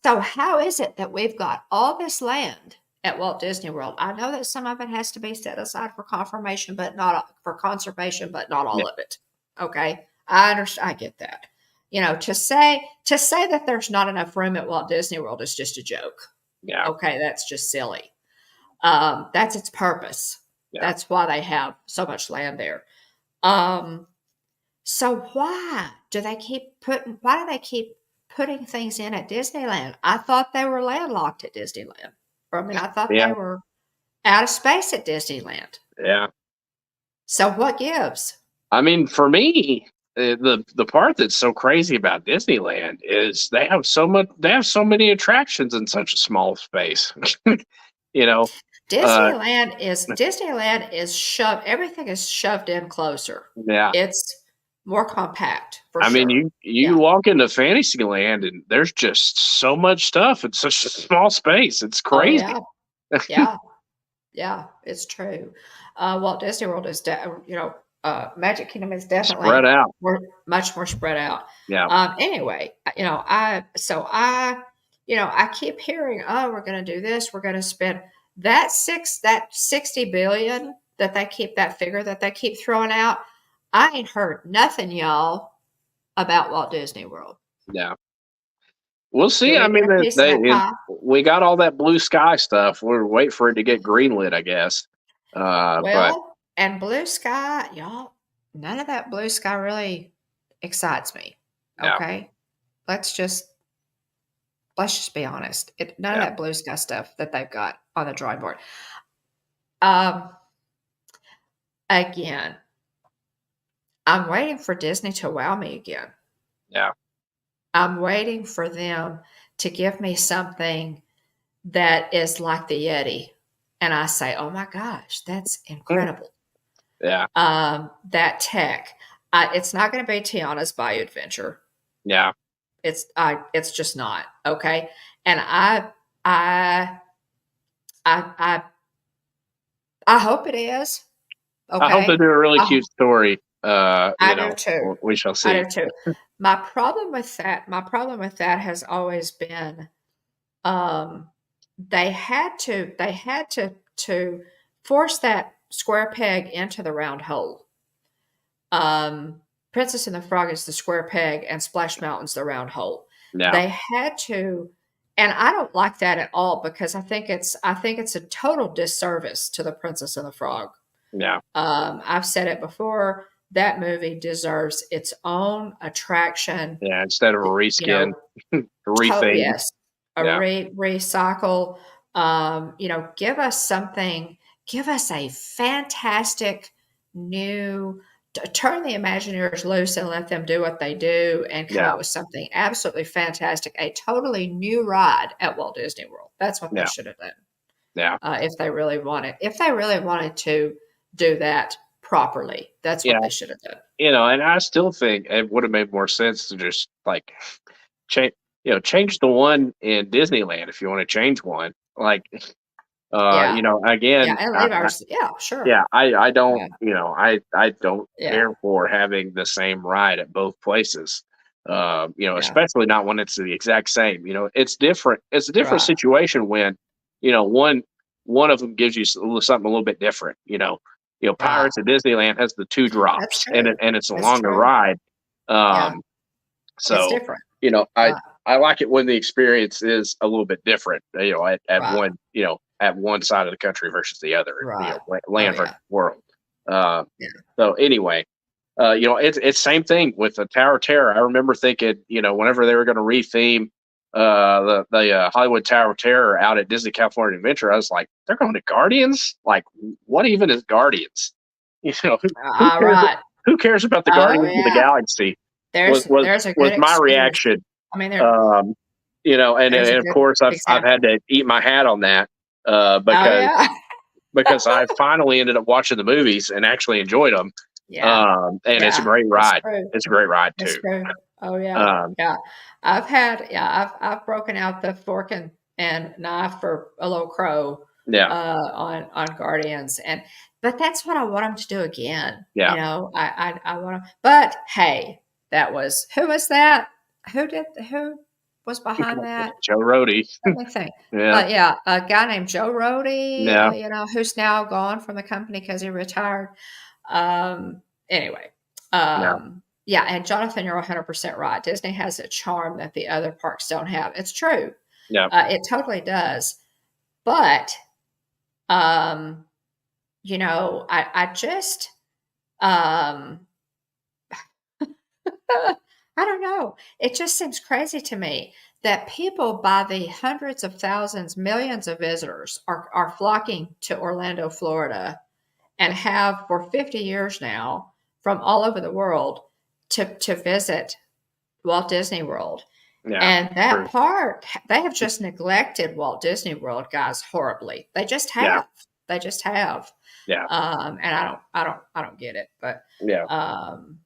So how is it that we've got all this land at Walt Disney World? I know that some of it has to be set aside for confirmation, but not for conservation, but not yeah, all of it. Okay. I understand. I get that. To say that there's not enough room at Walt Disney World is just a joke. yeah, Okay, that's just silly. That's its purpose. yeah. That's why they have so much land there. Um, so why do they keep putting things in at Disneyland? I thought they were landlocked at Disneyland. Or, I mean, I thought Yeah, they were out of space at Disneyland. yeah. So what gives? I mean, for me, the part that's so crazy about Disneyland is they have so much. They have so many attractions in such a small space. you know, uh, Disneyland is shoved. Everything is shoved in closer. yeah. It's more compact for I mean, sure. you Yeah. walk into Fantasyland and there's just so much stuff in such a small space. It's Oh crazy. yeah. Yeah. Yeah, it's true. Walt Disney World is, Magic Kingdom is Spread definitely out. much more spread out. Yeah, Anyway, I keep hearing, oh, we're going to do this, we're going to spend that 60 billion that figure that they keep throwing out. I ain't heard nothing, y'all, about Walt Disney World. yeah. We'll Do see. I we mean, get a piece of that pie? we got all that blue sky stuff. We're waiting for it to get greenlit, I guess. But Well, and blue sky, y'all, none of that blue sky really excites me. yeah, Okay. Let's just Let's just be honest. None of Yeah. that blue sky stuff that they've got on the drawing board. Um, again, I'm waiting for Disney to wow me again. Yeah. I'm waiting for them to give me something that is like the Yeti. And I say, oh my gosh, that's incredible. Yeah. That tech. It's not going to be Tiana's Bayou Adventure. Yeah. It's just not. Okay. And I, I, I hope it is. I hope they Okay. do a really I, cute story. I do too. We shall I see. do too. My problem with that has always been, um, they had to force that square peg into the round hole. Um, Princess and the Frog is the square peg, and Splash Mountain's the round hole. Yeah. They had to, and I don't like that at all because I think it's a total disservice to the Princess and the Frog. Yeah. I've said it before. That movie deserves its own attraction. Yeah. Instead of a You know, reskin, a retheme. yes, a Yeah. recycle. Give us something. Give us a fantastic new. Turn the Imagineers loose and let them do what they do, and come Yeah. up with something absolutely fantastic. A totally new ride at Walt Disney World. That's what they Yeah. should have done. Yeah. If they really wanted to do that properly, that's what Yeah. they should have done. And I still think it would have made more sense to just like change, change the one in Disneyland if you want to change one. Like, Yeah, yeah, again, and leave ours. Yeah, sure. yeah, I don't, Yeah, I don't yeah, care for having the same ride at both places. yeah. Especially not when it's the exact same. It's different. It's a different Right. situation when, one of them gives you something a little bit different. Right. Pirates at Disneyland has the two That's drops, and true. it's a That's longer true. ride. Yeah, Um, it's so different. I Right. I like it when the experience is a little bit different. At Right. one side of the country versus the other. Right. Oh Land versus yeah. world. Uh, Yeah. so anyway, it's same thing with the Tower of Terror. I remember thinking, whenever they were going to retheme the Hollywood Tower of Terror out at Disney California Adventure, I was like, they're going to Guardians? Like, what even is Guardians? Who cares? Right. Who cares about the Oh Guardians of the yeah. Galaxy? There's Was was there's a was good my excuse. reaction. I mean, Um, and there's a of good course I've had example. to eat my hat on that Oh because yeah. I finally ended up watching the movies and actually enjoyed them. Yeah. And it's a Yeah. great That's ride. true. It's a great ride That's too. true. Oh yeah. Um, Yeah. I've broken out the fork and knife for a little crow yeah, on Guardians, but that's what I want them to do again. yeah. I want to, but hey, who was that? Who was behind that? Joe Rody. Let me think. Yeah, Yeah, a guy named Joe Rody, yeah, who's now gone from the company because he retired. Anyway, yeah, yeah, and Jonathan, you're 100% right. Disney has a charm that the other parks don't have. It's true. yeah, It totally does. But, um, I just, um, I don't know. It just seems crazy to me that people by the hundreds of thousands, millions of visitors are flocking to Orlando, Florida, and have for 50 years now from all over the world to visit Walt Disney World. yeah. And that True. part, they have just neglected Walt Disney World, guys, horribly. They just Yeah, have. They just have. yeah, And I don't get it. But yeah, um,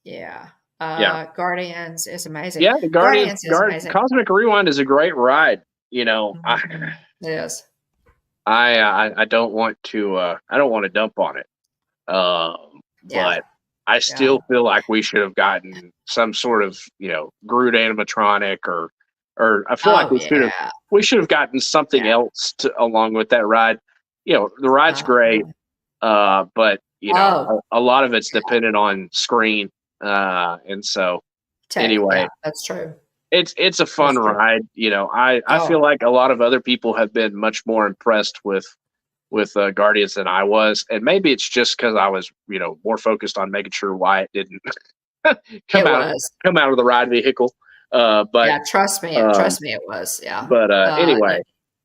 yeah. yeah, Guardians is amazing. yeah. The Guardians, Guardians is amazing. Cosmic Rewind is a great ride. Mhm. It is. I don't want to dump on it. Yeah. But I Yeah. still feel like we should have gotten some sort of, Groot animatronic or I feel like Oh yeah. we should have gotten something Yeah. else along with that ride. The ride's great, Uh-huh. but Oh, a lot of it's yeah. dependent on screen. And so Yeah, anyway, that's true. it's a fun That's true. ride. I feel Oh, like a lot of other people have been much more impressed with Guardians than I was, and maybe it's just because I was, more focused on making sure Wyatt didn't come it out was. come out of the ride vehicle. But Yeah, um, trust me, it was. Yeah. but Yeah. anyway,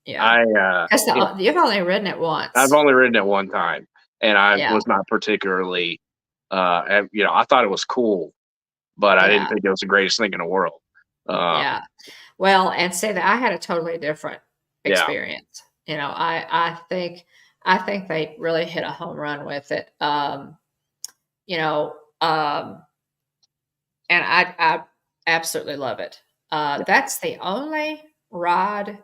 Yeah. I 'Cause you know, you've only ridden it I've once. only ridden it one time, and I Yeah. was not particularly, I thought it was cool, but I didn't Yeah. think it was the greatest thing in the world. Yeah. Um, Well, and say that I had a totally different yeah, experience. I think they really hit a home run with it. You know, um, and I absolutely love it. yeah, That's the only ride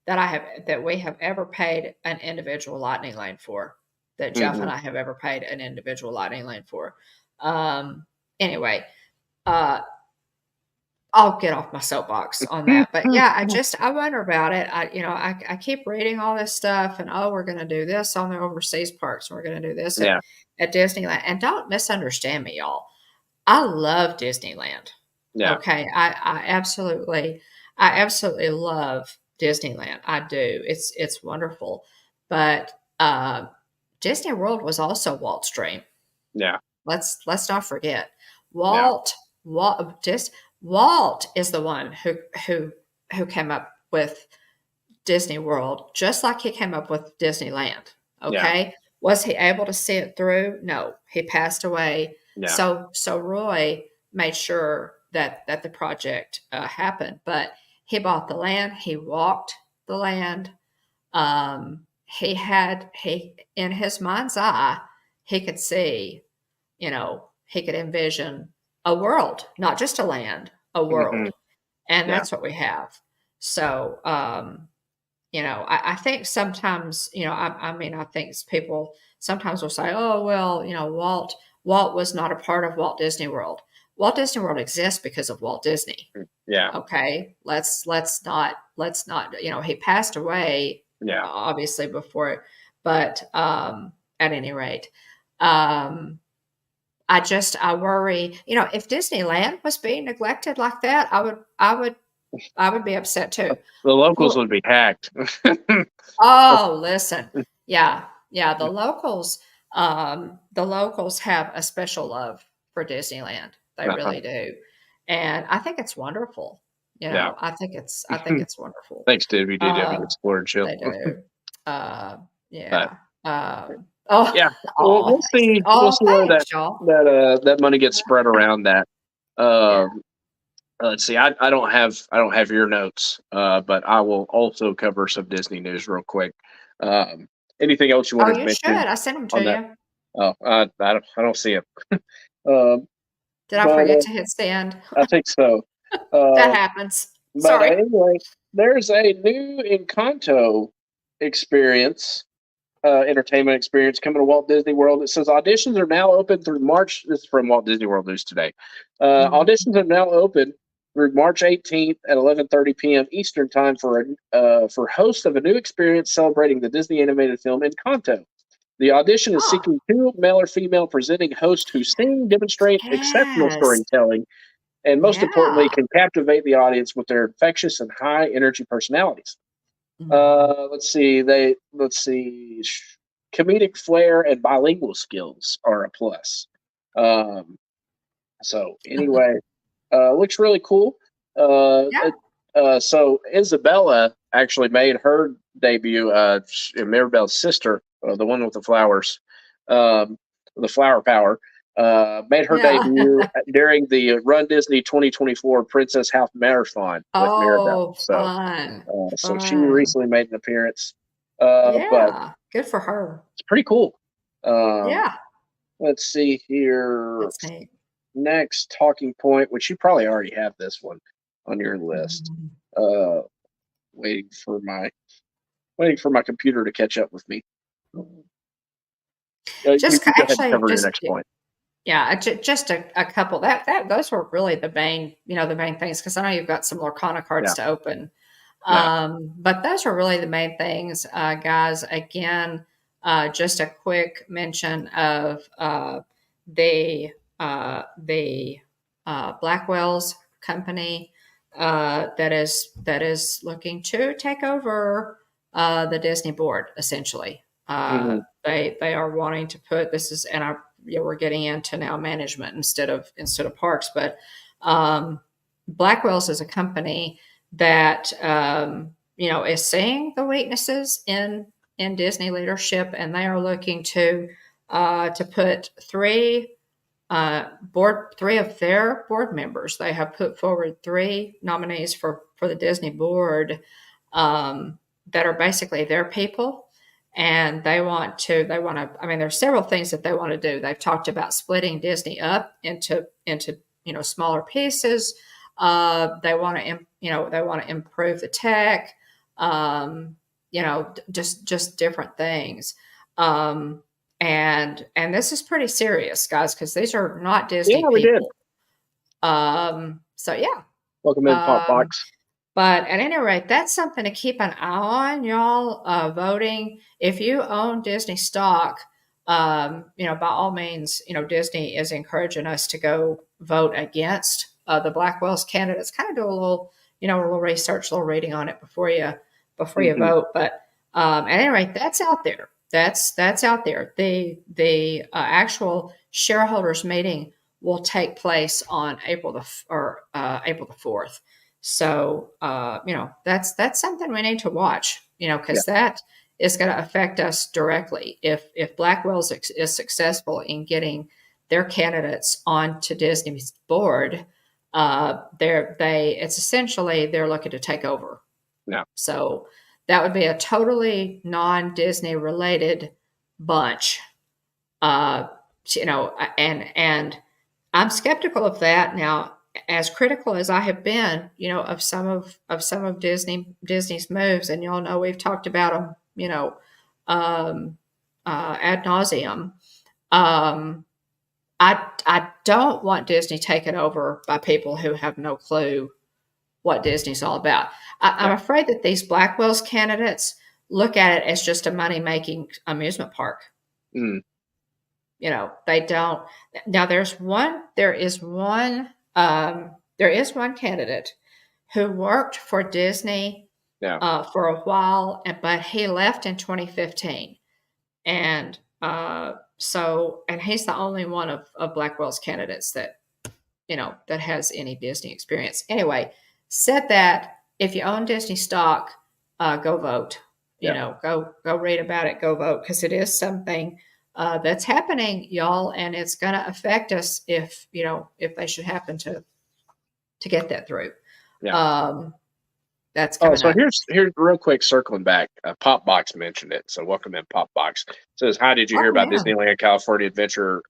that we have ever paid an individual lightning lane for. That Jeff and hmm I have ever paid an individual lightning lane for. Um, anyway, uh, I'll get off my soapbox on that. But yeah, I wonder about it. I keep reading all this stuff and oh, we're gonna do this on the overseas parks, and we're gonna do this yeah, at Disneyland. And don't misunderstand me, y'all. I love Disneyland. yeah, Okay. I absolutely love Disneyland. I do. It's wonderful. But Disney World was also Walt's dream. yeah, Let's not forget. yeah, Walt is the one who came up with Disney World, just like he came up with Disneyland. yeah, Okay. Was he able to see it through? No, he passed away. yeah, So Roy made sure that the project happened, but he bought the land. He walked the land. He in his mind's eye, he could see, he could envision a world, not just a land, a hmm world. And yeah, that's what we have. So, I think sometimes, I think people sometimes will say, "Oh, well, Walt was not a part of Walt Disney World." Walt Disney World exists because of Walt Disney. yeah, Okay, let's not. He passed away yeah. obviously before, but at any rate, um, I worry. If Disneyland was being neglected like that, I would be upset too. The locals Well, would be hacked. oh, listen. Yeah. Yeah, the locals have a special love for Disneyland. They Uh-huh. really do. And I think it's wonderful. Yeah. I think it's wonderful. Thanks to WDW Uh, Explorer Chill. they do. Uh, But yeah. Oh, yeah, oh, we'll thanks. see. We'll Oh, see where thanks, y'all. that money gets spread around that. Yeah. Um, let's see. I don't have your notes, but I will also cover some Disney news real quick. Um, anything else you Oh, wanted to you should. mention I sent them to on that? you. Oh, I don't see it. Um, Did I but forget to hit send? I think so. That Um, happens. but Sorry. anyway, there's a new Encanto experience, entertainment experience coming to Walt Disney World. It says auditions are now open through March. This is from Walt Disney World News today. Mhm. Auditions are now open through March 18th at 11:30 p.m. Eastern time for host of a new experience celebrating the Disney animated film Encanto. The audition is Oh, seeking two male or female presenting hosts who sing, demonstrate exceptional yes. storytelling, and most importantly, Yeah. can captivate the audience with their infectious and high energy personalities. Mhm. Let's see. Comedic flair and bilingual skills are a plus. Um, so anyway, looks really cool. Uh, Yeah. it, so Isabella actually made her debut. Mirabel's sister, the one with the flowers, um, the flower power, made her Yeah. debut during the Run Disney 2024 Princess Half Marathon with Mirabel. Oh, fun. So she Fun. recently made an appearance, but Yeah. Good for her. it's pretty cool. Um, Yeah. let's see here. That's neat. Next talking point, which you probably already have this one on your list. Mhm. Uh, waiting for my computer to catch up with me. You Just can go ahead and actually, cover your just next point. yeah, just a couple that those were really the main things because I know you've got some Lorcana cards Yeah, to open. yeah, But those are really the main things, guys. Again, just a quick mention of the Blackwells company that is looking to take over the Disney board. Essentially, hmm they are wanting to put this is we're getting into now management instead of parks, but um, Blackwells is a company that is seeing the weaknesses in Disney leadership, and they are looking to put three of their board members. They have put forward three nominees for the Disney board that are basically their people, and they want to. I mean, there's several things that they want to do. They've talked about splitting Disney up into smaller pieces. They want to improve the tech. Just different things. Um, and this is pretty serious, guys, because these are not Yeah, Disney we did. people. So yeah. Welcome in, Pop Um, Box. but at any rate, that's something to keep an eye on, y'all. Voting. If you own Disney stock, by all means, Disney is encouraging us to go vote against the Blackwells candidates. Kind of do a little research, a little reading on it before you Hmm. vote. But at any rate, that's out there. That's out there. The actual shareholders meeting will take place on April the 4th. So that's something we need to watch. Yeah, Because that is going to affect us directly. If Blackwell's is successful in getting their candidates onto Disney's board, it's essentially they're looking to take over. yeah. So that would be a totally non-Disney related bunch. Uh, and I'm skeptical of that now. As critical as I have been, of some of Disney's moves, and y'all know we've talked about them, um, ad nauseum. Um, I don't want Disney taken over by people who have no clue what Disney's all about. I'm Yeah. afraid that these Blackwells candidates look at it as just a money making amusement park. Mm, They don't. Now there is one candidate who worked for Disney yeah. for a while, but he left in 2015, and and he's the only one of Blackwell's candidates that has any Disney experience. Anyway, said that if you own Disney stock, go vote. Yeah. Go read about it. Go vote because it is something that's happening, y'all, and it's going to affect us if they should happen to get that through. Yeah. That's Oh, coming so up. here's real quick circling back. Pop Box mentioned it, so welcome in, Pop Box. Says, "How did you hear Oh about yeah. Disneyland California Adventure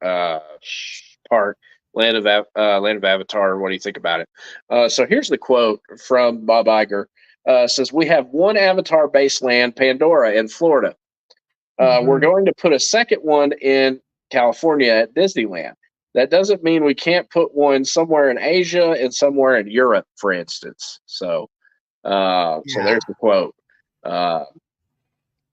Park, Land of Avatar? What do you think about it?" So here's the quote from Bob Iger. Says, "We have one Avatar-based land, Pandora, in Florida. We're Hmm. going to put a second one in California at Disneyland. That doesn't mean we can't put one somewhere in Asia and somewhere in Europe, for instance." So Yeah. there's the quote. Uh,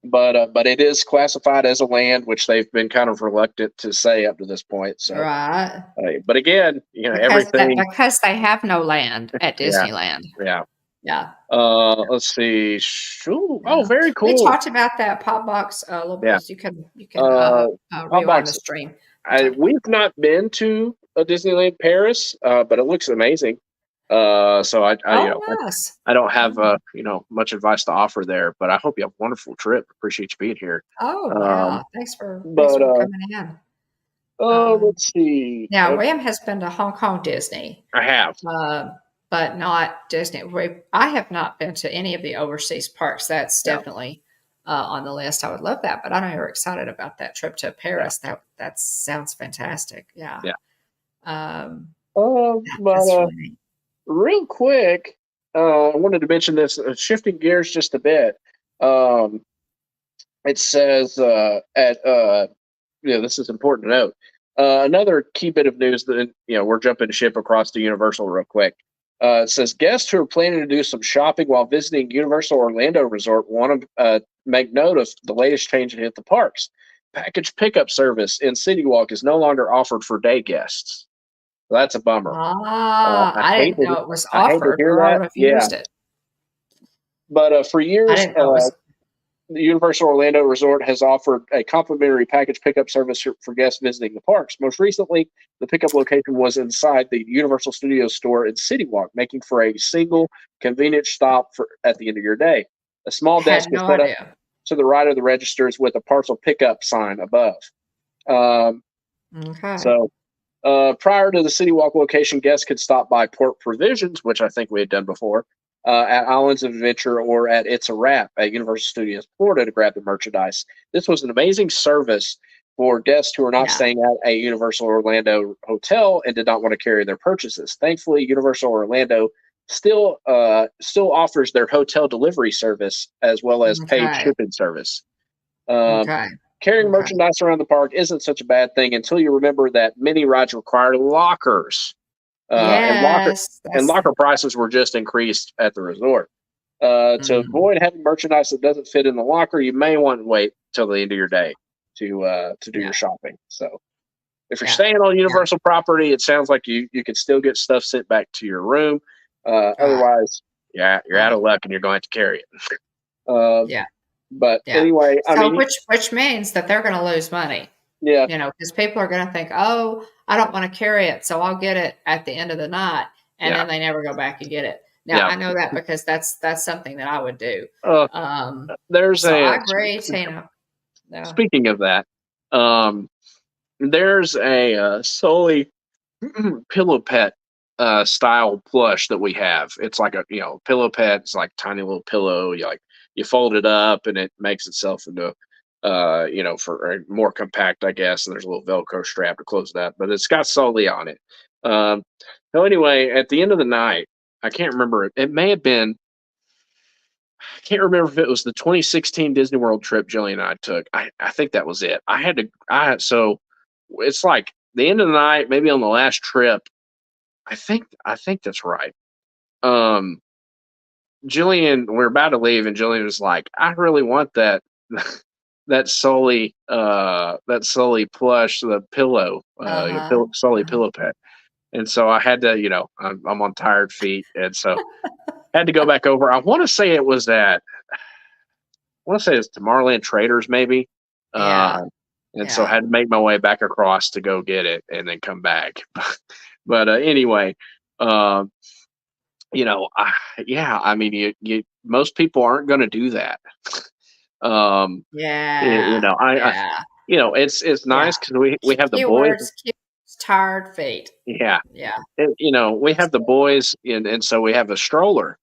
but it is classified as a land, which they've been kind of reluctant to say up to this point. So, Right. but again, Because that everything. because they have no land at Yeah, Disneyland. yeah. Yeah. Let's see. Oh, Yeah. very We cool. talked about that pop box a little bit. Yeah. You can Uh, Hot rewind the box. stream. We talked about We've not been to a Disneyland Paris, but it looks amazing. So that. Oh, nice. I don't have Mm. much advice to offer there, but I hope you have a wonderful trip. Appreciate you being here. Oh, Um, wow. Thanks but for coming in. let's see. Now William has been to Hong Kong Disney, I have. uh, but not Disney. I have not been to any of the overseas parks. That's Yeah, definitely on the list. I would love that, but I know you're excited about that trip to yeah, Paris. That sounds fantastic. Yeah. yeah. Um, But that's really neat. real quick, I wanted to mention this. Shifting gears just a bit. Um, it says this is important to note. Another key bit of news that we're jumping ship across to Universal real quick. It says guests who are planning to do some shopping while visiting Universal Orlando Resort want to make note of the latest change at the parks. Package pickup service in City Walk is no longer offered for day guests. So that's a bummer. Ah, I didn't know it was I hate to offered, hear or I that. would have Yeah, used it. but for I years, didn't know it was. the Universal Orlando Resort has offered a complimentary package pickup service for guests visiting the parks. Most recently, the pickup location was inside the Universal Studios store in City Walk, making for a single convenient stop at the end of your day. A small desk Had is no set up idea. to the right of the registers with a parcel pickup sign above. Um, Okay. so prior to the City Walk location, guests could stop by Port Provisions, which I think we had done before, at Islands of Adventure or at It's a Wrap at Universal Studios Florida to grab the merchandise. This was an amazing service for guests who are not Yeah. staying at a Universal Orlando hotel and did not want to carry their purchases. Thankfully, Universal Orlando still offers their hotel delivery service as well as paid Okay. shipping service. Um, Okay. Carrying Okay. merchandise around the park isn't such a bad thing until you remember that many rides require lockers, uh, and locker Yes. and That's locker prices were just increased at the resort. To mm, avoid having merchandise that doesn't fit in the locker, you may want to wait till the end of your day to do yeah. your shopping. So if you're Yeah. staying on Yeah. Universal property, it sounds like you could still get stuff sent back to your room. Right. Otherwise, yeah, you're out Right. of luck and you're going to carry it. Uh, Yeah. but Yeah. anyway, I So mean, which means that they're going to lose money, yeah, because people are going to think, "Oh, I don't want to carry it, so I'll get it at the end of the night," and yeah, then they never go back and get it. Now, yeah. I know that because that's something that I would do. Uh, there's So I a agree, Tina. Yeah. speaking of that, um, there's a solely pillow pet style plush that we have. It's like a pillow pet. It's like a tiny little pillow. You fold it up and it makes itself into for a more compact, I guess. And there's a little Velcro strap to close that, but it's got Sully on it. Um, so anyway, at the end of the night, I can't remember. It may have been. I can't remember if it was the 2016 Disney World trip Jillian and I took. I think that was it. So it's like the end of the night, maybe on the last trip. I think that's right. Um, Jillian, we're about to leave, and Jillian was like, "I really want that that Sully plush, the pillow, Uh-huh. Sully Uh-huh. pillow pet." And so I had to, I'm on tired feet, and so had to go back over. I want to say it's Tomorrowland Traders, maybe. Yeah. Uh, and so I Yeah. had to make my way back across to go get it and then come back. But anyway, um, I, yeah, I mean, most people aren't going to do that. Um, Yeah. Yeah. it's Yeah. nice because we have the boys. Keywords, tired feet. Yeah, Yeah. we have the boys, and so we have a stroller.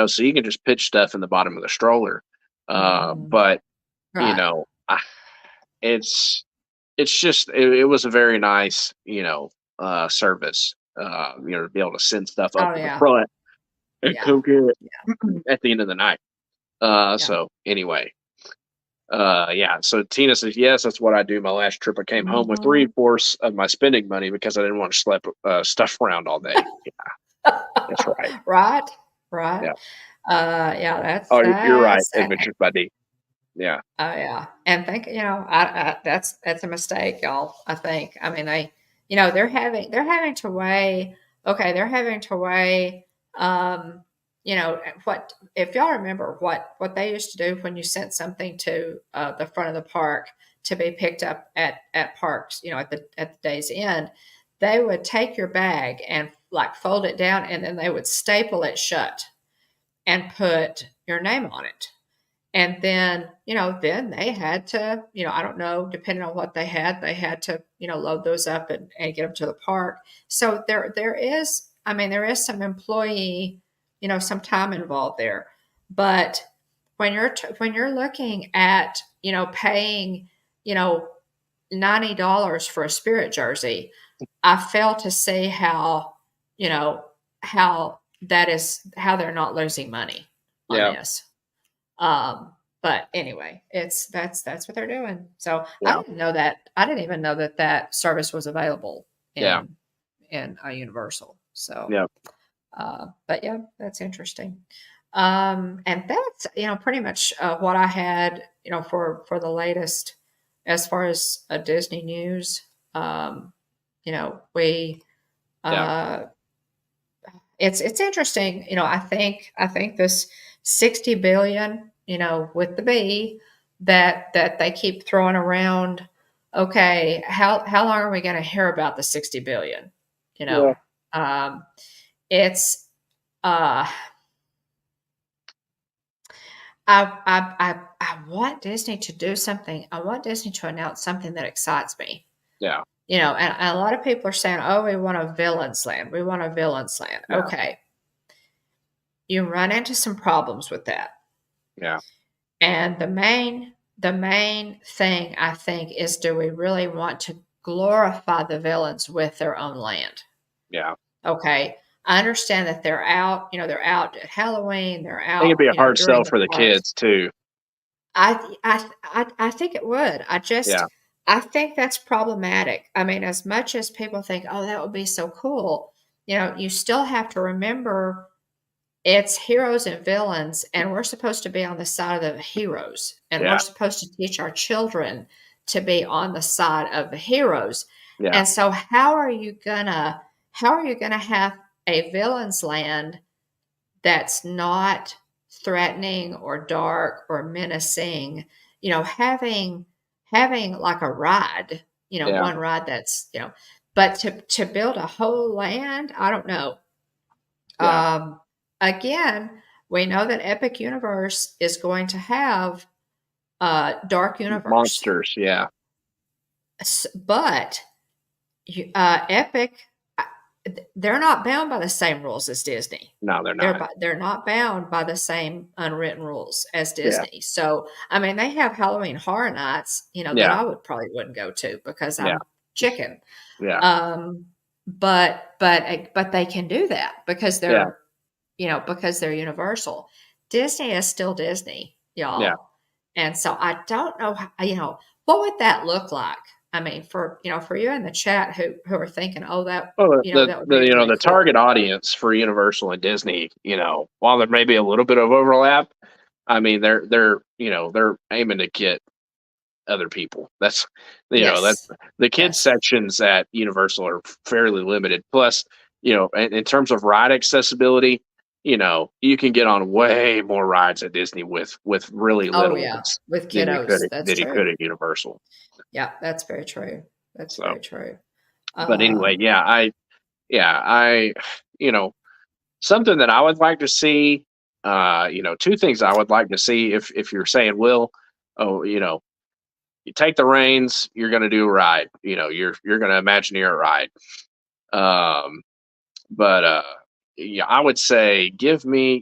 So you can just pitch stuff in the bottom of the stroller. Mhm. But Right. I, it's just it was a very nice service to be able to send stuff up Oh, to the yeah. front and Yeah. go get it Yeah. at the end of the night. Yeah. So anyway, yeah, so Tina says yes, that's what I do. My last trip I came home with Mhm. three-fourths of my spending money because I didn't want to schlep stuff around all day. Yeah, that's right. Right? Right? Yeah. Yeah, that's Oh, you're right. that's Adventures by D. Yeah. oh, yeah, and think I that's a mistake, y'all, I think. I mean, they're having to weigh okay, they're having to weigh, what if y'all remember what they used to do when you sent something to, the front of the park to be picked up at parks, at the day's end, they would take your bag and, like, fold it down, and then they would staple it shut and put your name on it. And then they had to, I don't know, depending on what they had to, load those up and get them to the park. So there is, I mean, there is some employee, some time involved there. But when you're looking at, paying, you know, $90 for a Spirit jersey, I fail to see you know, how they're not losing money on Yeah. this. But anyway, that's what they're doing. So I Yeah. didn't know that. I didn't even know that service was available Yeah. in a Universal. So, Yeah. but yeah, that's interesting. And that's pretty much what I had for the latest as far as Disney news. We Yeah. uh, it's interesting. I think this 60 billion. with the B that they keep throwing around. Okay, how long are we going to hear about the 60 billion? You Yeah. know, um, it's uh, I want Disney to do something. I want Disney to announce something that excites me. Yeah. And a lot of people are saying, "Oh, we want a villain's land. We want a villain's land." Yeah. Okay, you run into some problems with that. Yeah. And the main thing I think is, do we really want to glorify the villains with their own land? Yeah. Okay. I understand that they're out at Halloween, they're I think it'd out, be a hard during sell the for the parks. kids too. I think it would. Yeah. I think that's problematic. I mean, as much as people think, oh, that would be so cool, you still have to remember it's heroes and villains, and we're supposed to be on the side of the heroes, and we're Yeah. supposed to teach our children to be on the side of the heroes. Yeah. And so how are you gonna have a villain's land that's not threatening or dark or menacing, having like a ride, Yeah. one ride but to build a whole land, I don't know. Yeah. um, Again, we know that Epic Universe is going to have Dark Universe, Monsters. Yeah. but Epic, uh, they're not bound by the same rules as Disney. No, they're not. They're not bound by the same unwritten rules as Yeah. Disney. So, I mean, they have Halloween Horror Nights, that Yeah. I wouldn't go to because Yeah. I'm chicken. Yeah. Um, but they can do that because Yeah. they're universal. Disney is still Disney, Yeah. y'all. And so I don't know, what would that look like? I mean, for you in the chat who are thinking, oh, Well, that would be really the cool. target audience for Universal and Disney, while there may be a little bit of overlap, I mean, they're aiming to get other people. That's Yes. the kids Yes. sections at Universal are fairly limited. Plus, in terms of ride accessibility, you can get on way more rides at Disney with really Oh, little yeah. ones With kiddos. That's than you could true. at Universal. Yeah, that's very true. That's So, very true. but anyway, Um, I, you know, something that I would like to see, two things I would like to see if you're saying, Will, oh, you take the reins, you're going to do a ride, you're going to Imagineer a ride. But yeah, I would say give me,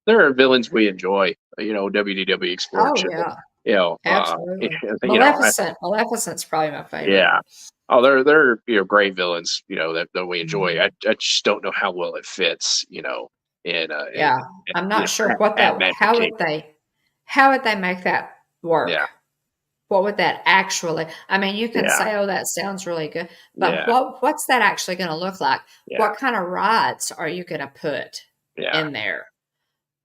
there are villains we enjoy, WDW Explorer oh, Show, yeah. you know, uh, Absolutely. you know, I, Maleficent's probably my favorite. yeah. Oh, they're great villains, that we enjoy. Mhm. I just don't know how well it fits, Yeah. I'm not sure at Magic Kingdom. how would they make that Yeah, work? What would that actually, I mean, you can yeah, say, oh, that sounds really good, but yeah, what's that actually going to look like? yeah, What kind of rides are you going to put yeah. in there?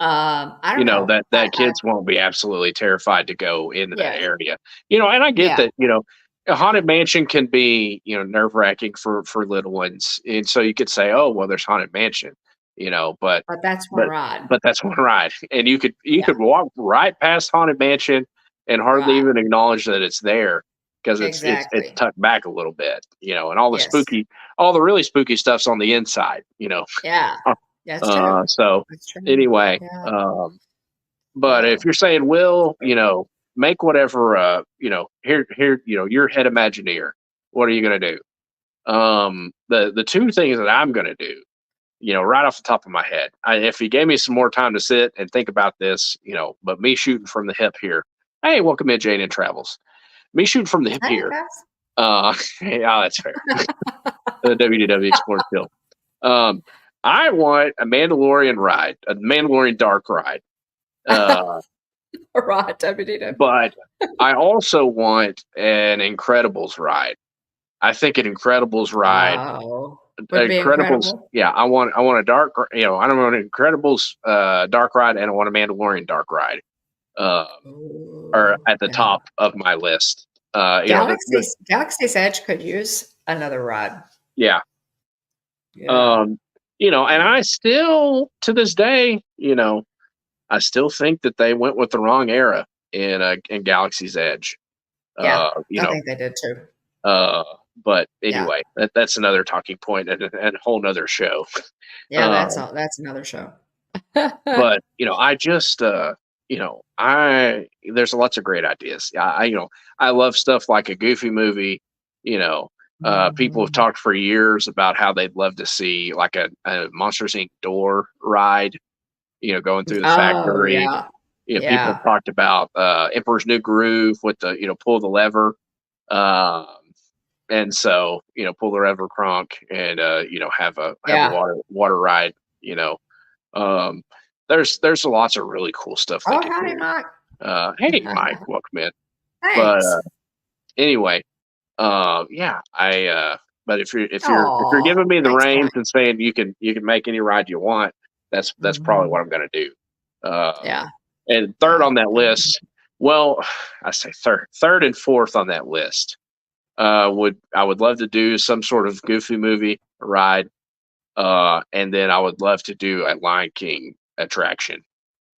I don't know. That kids won't be absolutely terrified to go into that Yeah, area. And I get yeah, that, a haunted mansion can be, nerve-wracking for little ones. And so you could say, "Oh, well, there's haunted mansion," but but that's one but ride. but that's one ride. And you Yeah, could walk right past haunted mansion and hardly right. even acknowledge that it's there because it's Exactly. tucked back a little bit, and Yes. all the really spooky stuff's on the inside, Yeah. That's true. So That's true. anyway, Yeah. but if Oh, you're saying, Will, make whatever, here, you're head Imagineer. What are you gonna do? The two things that I'm gonna do, right off the top of my head, if you gave me some more time to sit and think about this, but me shooting from the hip here. Hey, welcome in, Jane and Travels. Me shooting from the hip hey here. guys. Yeah, that's fair. The WDW Explorer Kill. Um, I want a Mandalorian ride, a Mandalorian dark ride. Uh, Right. WDW. but I also want an Incredibles ride. I think an Incredibles ride, Oh, would be incredible. yeah, I want a dark, I don't want an Incredibles dark ride, and I want a Mandalorian dark ride. Um, are Ooh, at the yeah. top of my list. Galaxy's Edge could use another ride. Yeah, Yeah. um, and Yeah. I still to this day, I still think that they went with the wrong era in Galaxy's Edge. Yeah, You I know, think they did too. uh, but Yeah, anyway, that's another talking point and a whole nother show. yeah, Uh, that's another show. but I just I there's lots of great ideas. I love stuff like a Goofy movie. You know, people have Mhm. talked for years about how they'd love to see like a Monsters Inc. door ride. Going through the Oh, factory. yeah. People have Yeah. talked about Emperor's New Groove with the pull the lever. Um, and so pull the lever cronk and have a Yeah. water ride. You know, um, there's lots of really cool stuff they Oh, could howdy, do. Mike. Hey, Mike, welcome in. But Thanks. anyway, yeah, I. But if you're Oh, giving me the thanks, reins Mike. and saying you can make any ride you want, that's probably what Mhm. I'm going to do. Uh, Yeah, and third yeah. on that list, well, I say third and fourth on that list. I would love to do some sort of Goofy movie ride, and then I would love to do a Lion King attraction.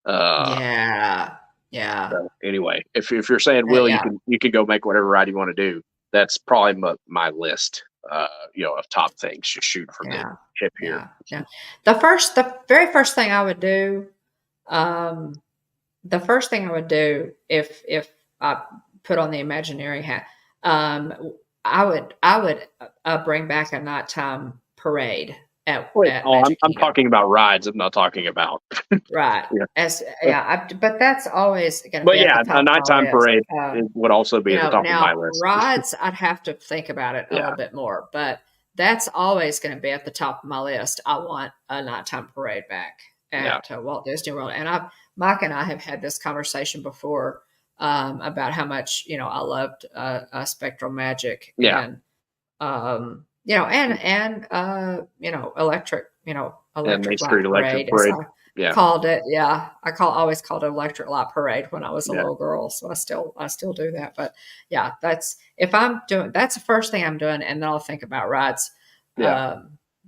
Uh, Yeah. Yeah. so anyway, if you're saying Will, you Yeah. can go make whatever ride you want to do. That's probably my list. Of top things. Just shooting from the Yeah. hip here. Yeah. Yeah. The very first thing I would do, um, the first thing I would do if I put on the Imagineering hat, I would bring back a nighttime parade Wait, at oh, I'm Magic I'm Kingdom. talking about rides. I'm not talking about. Right. Yeah, As Uh, yeah, but that's always going to but be at the yeah, a top of my nighttime list. parade would also be at the top of my Now list. rides, I'd have to think about it a little Yeah, bit more, but that's always going to be at the top of my list. I want a nighttime parade back yeah, at Walt Disney World, and Mike and I have had this conversation before about how much I loved Spectral Magic yeah. electric And Main electric light Street Electric parade as Parade. I Yeah, called it. Yeah, always called it electric light parade when I was a yeah, little girl, so I still do that. But yeah, that's if I'm doing that's the first thing I'm doing, and then I'll think about rides. yeah,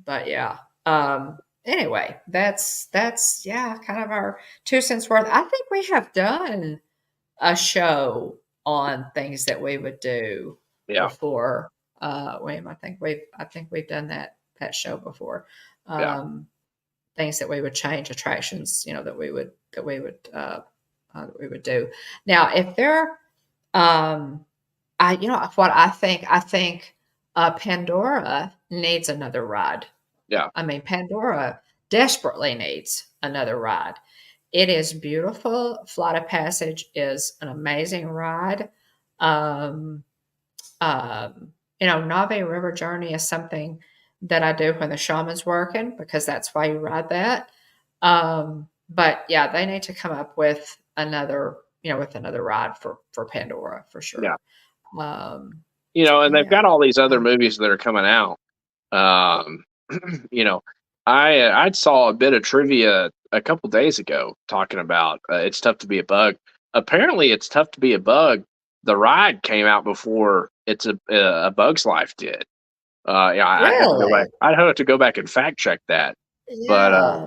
But yeah. Anyway, that's yeah, kind of our 2 cents worth. I think we have done a show on things that we would do yeah, before. William, I think we've done that show before. yeah. Um, Things that we would change, attractions, that we would do. Now, if there, what I think Pandora needs another ride. Yeah, I mean, Pandora desperately needs another ride. It is beautiful. Flight of Passage is an amazing ride. Um, Nave River Journey is something that I do when the shaman's working because that's why you ride that. But yeah, they need to come up with another ride for Pandora for yeah. sure. Um, And they've yeah. got all these other Um, movies that are coming out. Um, you know, I saw a bit of trivia a couple days ago talking about it's tough to be a bug. Apparently, it's tough to be a bug. The ride came out before a Bug's Life did. Yeah, I'd have to go back. Really? I'd have to go back and fact check that. But Yeah.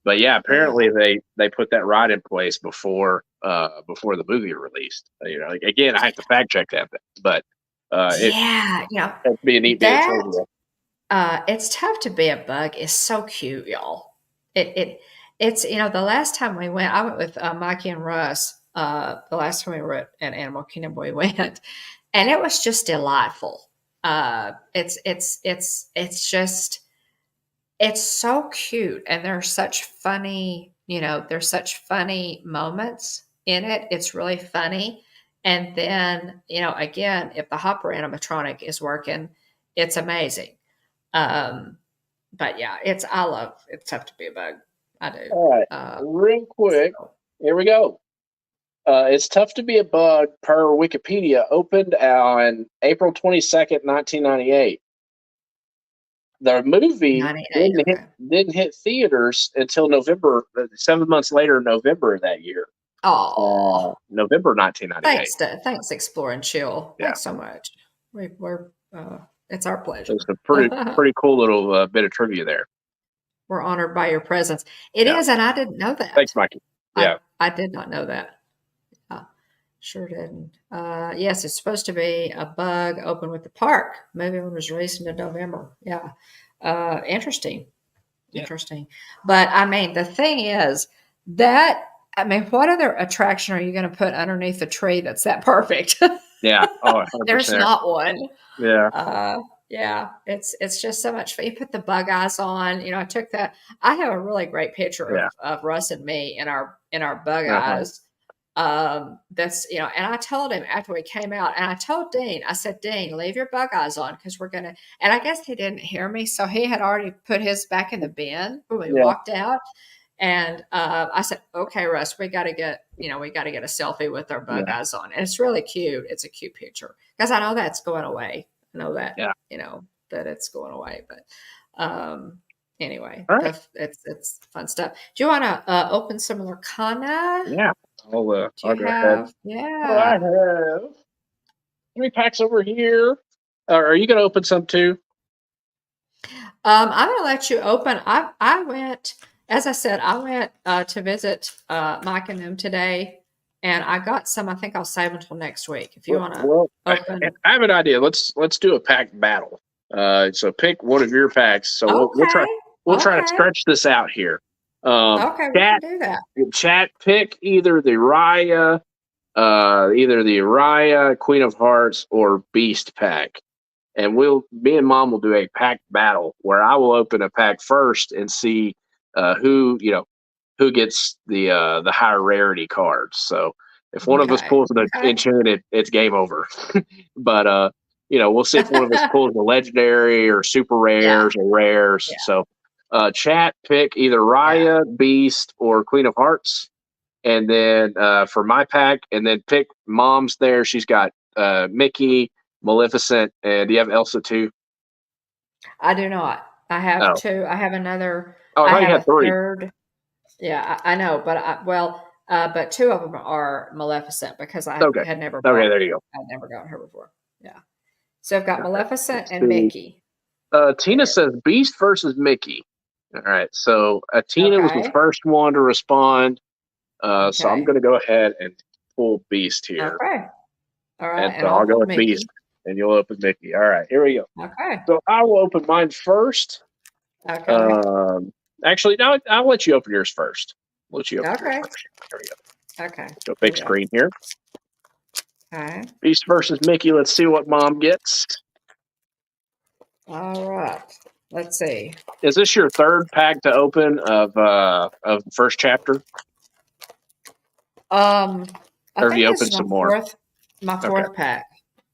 yeah, Yeah. apparently they put that ride in place before the movie released. Like, again, I have to fact check that, but it Yeah. that'd be a neat bit of That trivia. It's tough to be a bug is so cute, y'all. It's the last time we went, I went with Mikey and Russ. The last time we were at Animal Kingdom, we went, and it was just delightful. It's so cute, and there's such funny moments in it. It's really funny, and then again, if the Hopper animatronic is working, it's amazing. um, but yeah, it's tough to be a bug. I do. All right, Uh, real quick, so here we go. It's tough to be a bug per Wikipedia. Opened on April 22nd, 1998. The movie 98. didn't hit theaters until November, 7 months later, November of that year. Oh, November 1998. thanks, Explore and Chill. Yeah, Thanks so much. It's our it's pleasure. a pretty cool little bit of trivia there. We're honored by your presence. It Yeah, is, and I didn't know that. thanks, Mikey. I Yeah. I did not know that. Sure didn't. Yes, it's supposed to be a bug open with the park. Movie one was released in November. Yeah. Interesting. Yeah. Interesting. But I mean, the thing is that, I mean, what other attraction are you going to put underneath the tree that's that perfect? Yeah. Oh, There's 100%. not one. Yeah. Uh, yeah, it's just so much fun. You put the bug eyes on. You know, I took that. I have a really great picture Yeah. of Russ and me in our bug Uh-huh. eyes. That's and I told him after we came out, and I told Dean, I said, Dean, leave your bug eyes on because we're gonna. And I guess he didn't hear me, so he had already put his back in the bin when we Yeah. walked out. And I said, okay, Russ, we got to get a selfie with our bug Yeah. eyes on. And it's really cute. It's a cute picture because I know that's going away. I know that, Yeah. that it's going away. But anyway, All right. it's fun stuff. Do you want to open some Lorcana? Yeah. Do I'll you go ahead. have? Oh, I Yeah. have. How many packs over here? Are you going to open some too? I'm going to let you open. I went, as I said, I went to visit Mike and them today, and I got some. I think I'll save until next week if you want to Well, open. I have an idea. Let's do a pack battle. So pick one of your packs. So Okay. we'll try to Okay. stretch this out here. Okay. We can Chat do that. chat pick either the Raya, Queen of Hearts, or Beast pack, and me and Mom will do a pack battle where I will open a pack first and see who gets the higher rarity cards. So if one of us Okay. pulls the Okay. enchanted, it's game over. But we'll see if one of us pulls the legendary or super Yeah. rares or rares. Yeah. So chat pick either Yeah. Raya, Beast, or Queen of Hearts. And then for my pack, and then pick Mom's there. She's got Mickey, Maleficent, and do you have Elsa too? I do not. I have Oh, two. I have another. oh, I I thought you have had a three. third. Yeah, I know, but two of them are Maleficent because I Okay, had never okay, bought. there you go. I'd never gotten her before. Yeah. So I've got All right, Maleficent let's and see. Mickey Tina there. says Beast versus Mickey. All right, so Tina was the Okay. first one to respond. So I'm Okay. going to go ahead and pull Beast here, Okay. All right. and And so I'll I'll go pull with Beast, Mickey. and you'll open Mickey. All right, here we go. Okay. So I will open mine first. Okay. Um, Actually, no, I'll let you open yours first. Let you open yours Okay. first. There we go. Okay. Go Here big we go. screen here. Okay. Beast versus Mickey. Let's see what Mom gets. All right. Let's see. Is this your third pack to open of the first chapter, Um, I or have you think this opened is some more? my Okay. fourth pack.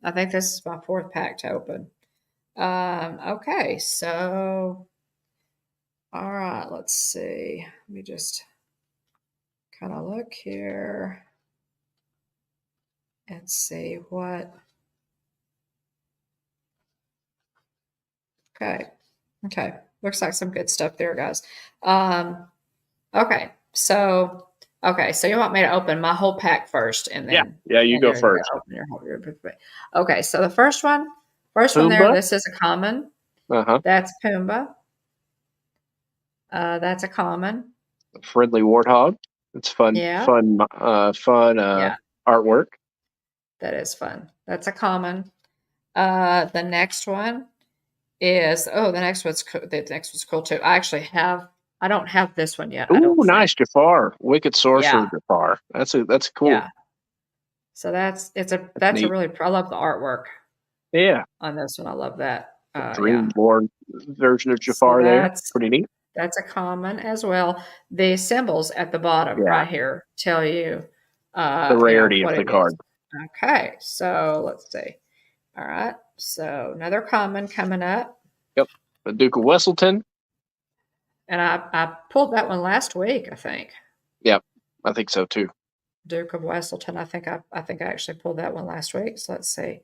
I think this is my fourth pack to open. Okay, so all right, let's see. Let me just kind of look here and see what. Okay. Okay. Looks like some good stuff there, guys. Um, okay. So you want me to open my whole pack first and Yeah. Yeah. You then go you're gonna first. open your whole Okay, so the first one there, Pumbaa. this is a common. Uh-huh. That's Pumbaa. That's a common. Friendly warthog. It's fun, Yeah. fun, fun Yeah, artwork. that is fun. That's a common. The next one is the next one's cool. The next one's cool too. I don't have this one yet. I Ooh, don't think. nice Jafar. Wicked sorcerer Yeah, Jafar. That's cool. yeah. So That's that's a neat. really I love the artwork Yeah. on this one. I love that. Yeah. Dreamborn version of So Jafar there. Pretty neat. that's a common as well. The symbols at the bottom Yeah. right here tell you, The rarity of what the it is. card. Okay, so let's see. All right, so another common coming up, Yep. The Duke of Wesselton. and I pulled that one last week. I think Yep. I think so too. Duke of Wesselton. I think I actually pulled that one last week. So let's see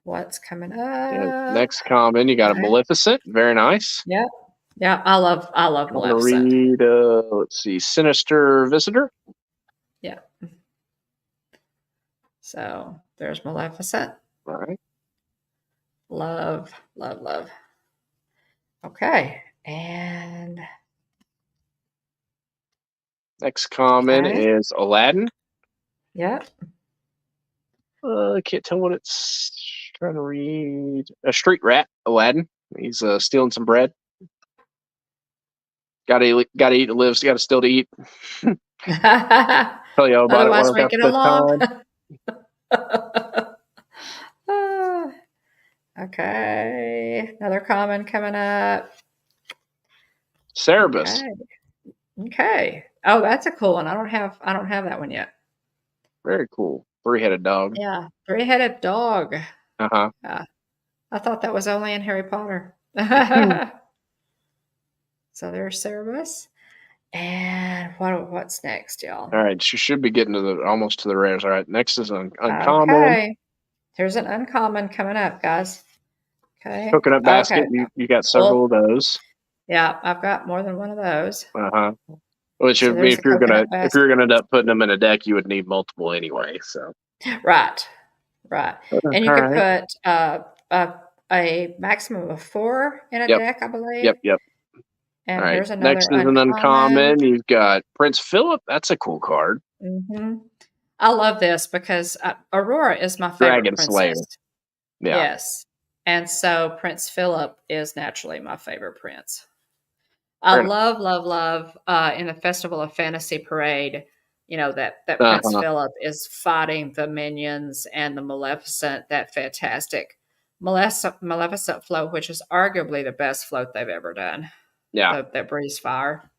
what's coming Yeah. up. Next common, you got a Okay. Maleficent. Very nice. Yeah, yeah. I love I'm gonna Maleficent. read. Let's see, Sinister Visitor. Yeah. So there's Maleficent. All right. Love, love, love. Okay. And Next common Okay. is Aladdin. Yep. I can't tell what it's trying to read. A street rat, Aladdin. He's stealing some bread. Gotta eat to live. So gotta still to eat. Tell you all about it when Otherwise, I've we got get the along. time. Ah, okay. Another common coming up. Cerebus. Okay. Okay. Oh, that's a cool one. I don't have that one yet. Very cool. 3-headed dog. Yeah. Three-headed dog. Uh Yeah. I thought that was only in Harry Potter. huh. So there's Cerebus. And what's next, y'all? All right, she should be getting to the almost to the rares. All right, next is uncommon. Okay. Here's an uncommon coming up, guys. Okay. Coconut Okay. basket. You got several Well, of those. yeah, I've got more than one of those. Uh huh. Which So would be there's the coconut if you're basket. gonna end up putting them in a deck, you would need multiple anyway. So Right. Right. all And you could right. put a maximum of 4 in a Yep. deck, I believe. Yep. All And right. here's another Next is an uncommon. uncommon. You've got Prince Philip. That's a cool card. Hmm. I love this because Aurora is my favorite Dragon Slayer. princess. Yeah. Yes. And so Prince Philip is naturally my favorite prince. I Very love, love, love in the Festival of Fantasy Parade, that nice. Prince Philip is fighting the minions and the Maleficent, that fantastic Maleficent float, which is arguably the best float they've ever done. Yeah. That breeze fire.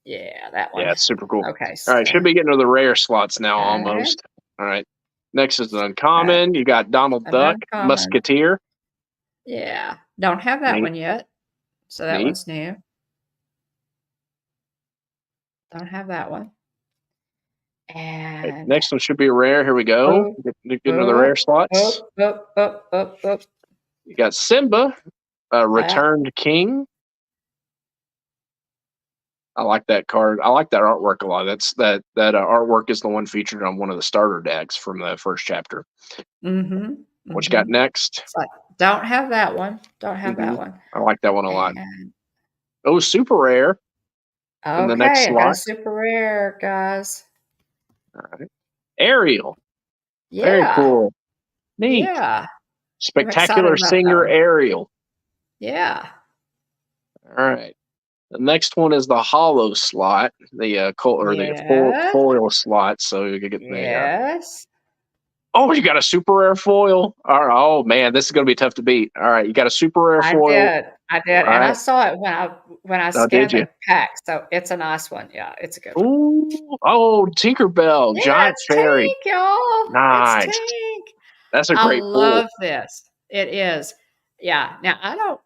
Yeah, that Yeah, one. it's super cool. Okay, All right, so should be getting to the rare slots now okay, almost. All right. Next is an okay. uncommon. You got Donald An Duck, uncommon. Musketeer. Yeah. Don't have that Neat. one yet. So that Neat. one's new. Don't have that one. Right, And next one should be a rare. Here we go. oh, Getting to the rare oh, slots. oh, oh, oh, oh, oh. You got Simba, Yeah. Returned King. I like that card. I like that artwork a lot. That artwork is the one featured on one of the starter decks from the first chapter. Mm-hmm. What you got Mm-hmm. next? So don't have that one. Don't have Hmm. that one. I like that one a lot. And Oh, super rare in the next okay, I got a slot. super rare, guys. All right. Ariel. Very Yeah. cool. Neat. Yeah. I'm excited Spectacular about that singer one. Ariel. Yeah. All right. The next one is the hollow slot, the Yes. foil slot. So you can get the. Yes. Oh, you got a super rare foil. All right. Oh man, this is gonna be tough to beat. All right, you got a super rare I foil. did. I did. And I Right. saw it when I Oh, did scanned you? the pack. So it's a nice one. Yeah, it's a good one. Ooh. Oh, Tinkerbell, Yeah, giant it's fairy. Tink, y'all. It's Nice. Tink. That's a I great pull. love this. It is. Yeah. Now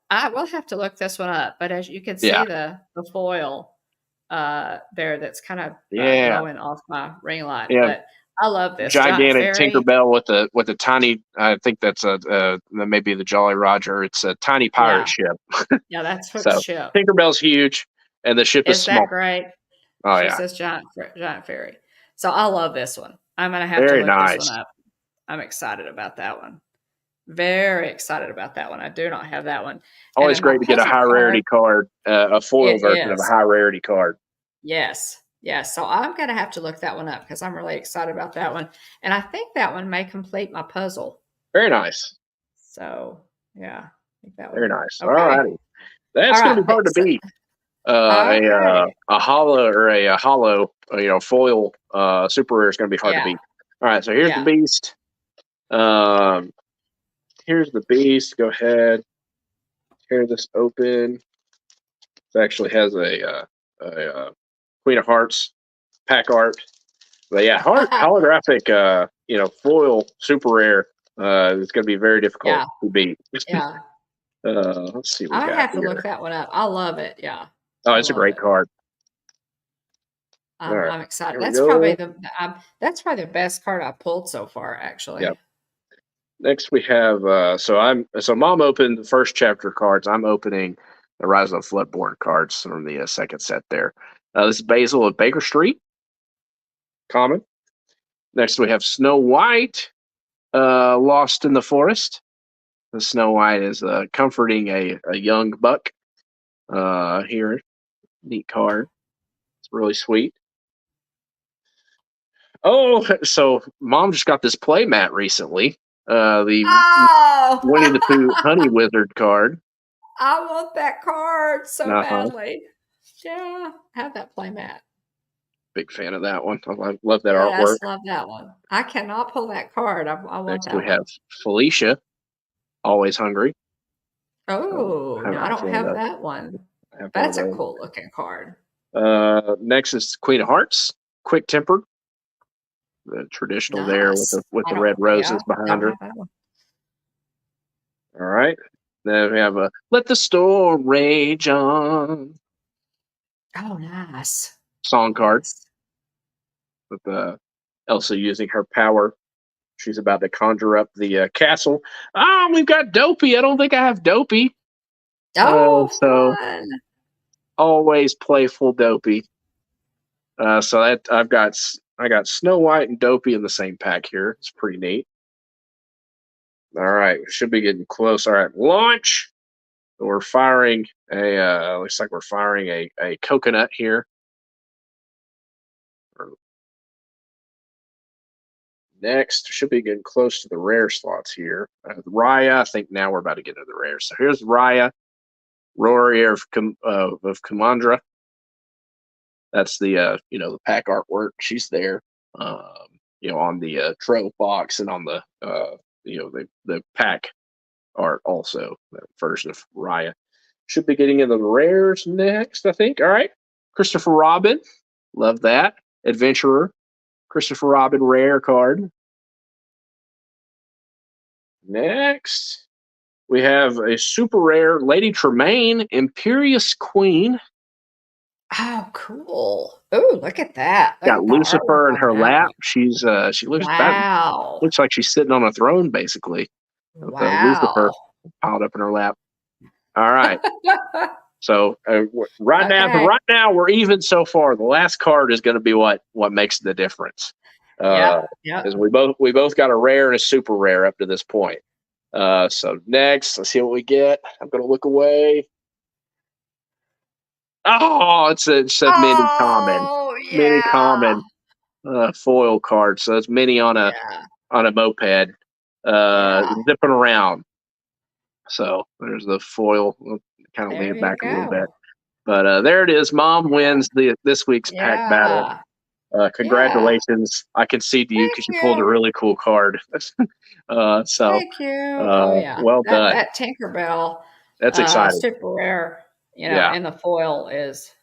I will have to look this one up, but as you can Yeah. see the foil there that's kind of Yeah. glowing off my ring light. Yeah. But I love this giant Gigantic fairy. Tinkerbell with a tiny. I think that's maybe the Jolly Roger. It's a tiny pirate Yeah. ship. Yeah, that's Hook's So ship. Tinkerbell's huge, and the ship is Is that small. great? Oh She yeah, says giant fairy. So I love this one. I'm gonna have to very look this one nice. up. I'm excited about that one. Very excited about that one. I do not have that one. And Always then my great to get a puzzle high rarity card, card, a foil it version of a is. high rarity card. Yes. Yes. So I'm going to have to look that one up because I'm really excited about that one. And I think that one may complete my puzzle. Very nice. So, yeah, I think that Very one. nice. All Okay. righty. That's All going to right. be hard to beat. Okay. A hollow or a hollow, foil super rare is going to be hard to Yeah. beat. All right. So here's the Yeah. beast. Here's the beast. Go ahead. Tear this open. It actually has a Queen of Hearts pack art. But yeah, holographic, foil super rare. It's going to be very difficult Yeah. to beat. Yeah. Let's see what we I got have to look here. that one up. I love it. Yeah. Oh, I it's a love great it. card. All right, I'm excited. here we go. That's probably the best card I pulled so far, actually. Yep. Next we have so Mom opened the first chapter cards. I'm opening the Rise of the Floodborn cards from the second set there. This is Basil of Baker Street. Common. Next we have Snow White, Lost in the Forest. The Snow White is comforting a young buck here. Neat card. It's really sweet. Oh, so Mom just got this play mat recently. The Winnie the Oh, Pooh Honey Wizard card. I want that card so Uh-huh. badly. Yeah, have that playmat. Big fan of that one. I love that artwork. Yes, love that one. I cannot pull that card. I want Next we that have one. Felicia, always hungry. Oh, I no, I have don't one of have those. that one. I have one of That's a those. cool looking card. Next is Queen of Hearts, quick tempered, the traditional there with Nice. the red Yeah, roses behind don't her. have that one. All right. Then we have a Let the Storm Rage On Oh, nice. song card Nice. with Elsa using her power. She's about to conjure up the castle. Ah, we've got Dopey. I don't think I have Dopey. Oh, So fun. always playful Dopey. So that I got Snow White and Dopey in the same pack here. It's pretty neat. All right, we should be getting close. All right, launch. We're firing looks like we're firing a coconut here. Next, should be getting close to the rare slots here. Raya, I think now we're about to get into the rare. So here's Raya, Rory of Kamandra. That's the the pack artwork. She's there, on the trail box and on the the pack art also. That version of Raya should be getting into the rares next. I think. All right, Christopher Robin, love that adventurer. Christopher Robin rare card. Next, we have a super rare Lady Tremaine, Imperious Queen. Oh, cool. Oh, look at that. Look Got at the artwork Lucifer in on her that lap. one. She Wow. looks like she's sitting on a throne basically with Lucifer Wow. piled up in her lap. All right. So Okay. right now we're even so far. The last card is going to be what makes the difference. Yep. Because Yep. we both got a rare and a super rare up to this point. So next, let's see what we get. I'm going to look away. Oh, it's a Oh, mini yeah. common foil card. So it's mini Yeah. on a moped, Yeah. zipping around. So there's the foil. We'll kind of lean There it you back a little bit. go. But there it is. Mom Yeah. wins this week's pack battle. Yeah. Yeah. Congratulations. I concede to you Thank because you pulled a you. really cool card. So Thank you. Oh yeah. well That done. that Tinkerbell That's exciting. super rare, Yeah. in the foil is,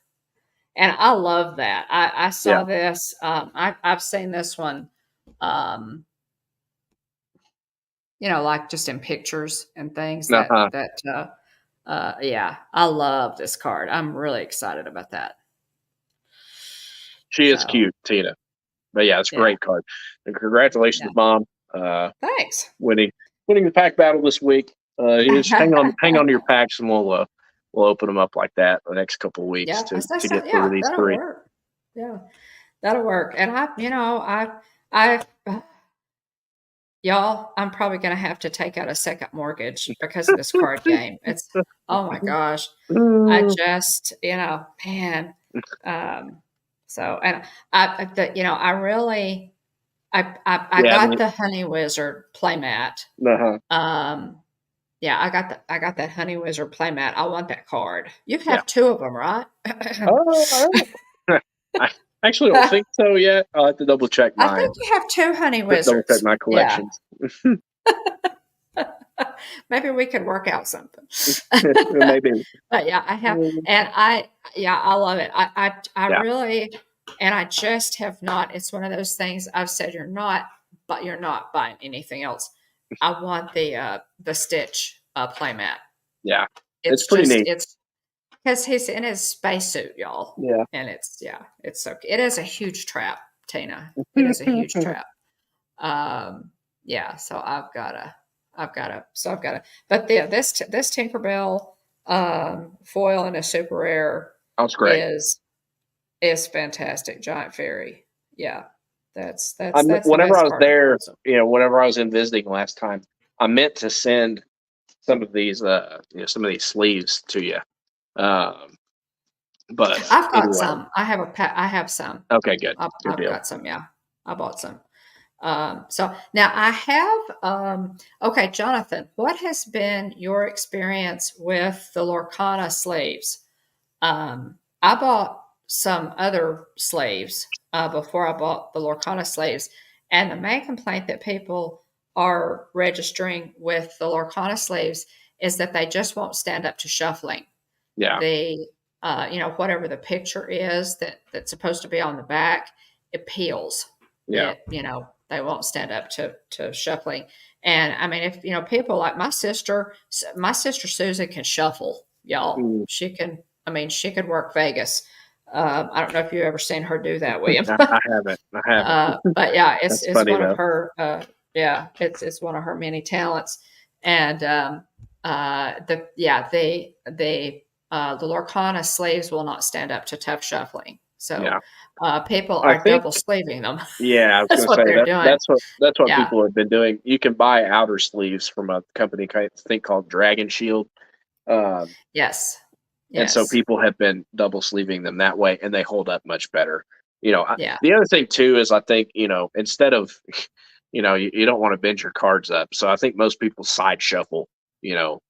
and I love that. I Yeah. saw this. I've seen this one, um, like just in pictures and things Uh-huh. yeah, I love this card. I'm really excited about that. She is So cute, Tina. But yeah, it's a yeah, great card. And yeah. congratulations, Mom. Uh, Thanks. winning the pack battle this week. You just hang on to your packs, and we'll open them up like that the next couple of weeks Yeah, to get through yeah, these that'll three. work. Yeah, that'll work. And I, y'all, I'm probably going to have to take out a second mortgage because of this card game. Oh my gosh. I just, man. Um, and I really, I Yeah. got the Honey Wizard playmat. Uh-huh. Yeah, I got that Honey Wizard playmat. I want that card. You Yeah. have two of them, right? I actually don't think so yet. I'll have to double check I think mine. you have two Honey Double check Wizards. my Yeah. collections. Maybe we could work out something. Maybe. But yeah, I have, and I love it. I Yeah. really, and I just have not. It's one of those things I've said but you're not buying anything else. I want the Stitch playmat. Yeah. It's It's pretty just neat. it's because he's in his spacesuit, y'all, Yeah. and it's so it is a huge trap, Tina. It is a huge trap. Yeah, so I've got to, but this Tinkerbell foil in a super rare That's great. is fantastic. Giant fairy, yeah, that's the Whenever I best was card in there, Frozen. whenever I was in visiting last time, I meant to send some of these, some of these sleeves to you. Um, But I've got anyway, some. I have some. okay, good, good I've deal. got some. Yeah, I bought some. So now I have, okay, Jonathan, what has been your experience with the Lorcana sleeves? I bought some other sleeves before I bought the Lorcana sleeves, and the main complaint that people are registering with the Lorcana sleeves is that they just won't stand up to shuffling. Yeah, The whatever the picture is that's supposed to be on the back, it peels. yeah. They won't stand up to shuffling. And I mean, if people like my sister Susan can shuffle, y'all. Mm, She can. I mean, she could work Vegas. I don't know if you've ever seen her do that, William. I haven't. I haven't. But yeah, it's That's it's funny one of though. her. Yeah, it's one of her many talents. And the Lorcana sleeves will not stand up to tough shuffling. So Yeah, people I are think. double sleeving them. Yeah, I was That's gonna say what they're doing. that's what Yeah. people have been doing. You can buy outer sleeves from a company I think called Dragon Shield. Um, Yes. And so Yes. people have been double sleeving them that way, and they hold up much better. Yeah. The other thing too is I think instead of you don't want to bend your cards up, so I think most people side shuffle,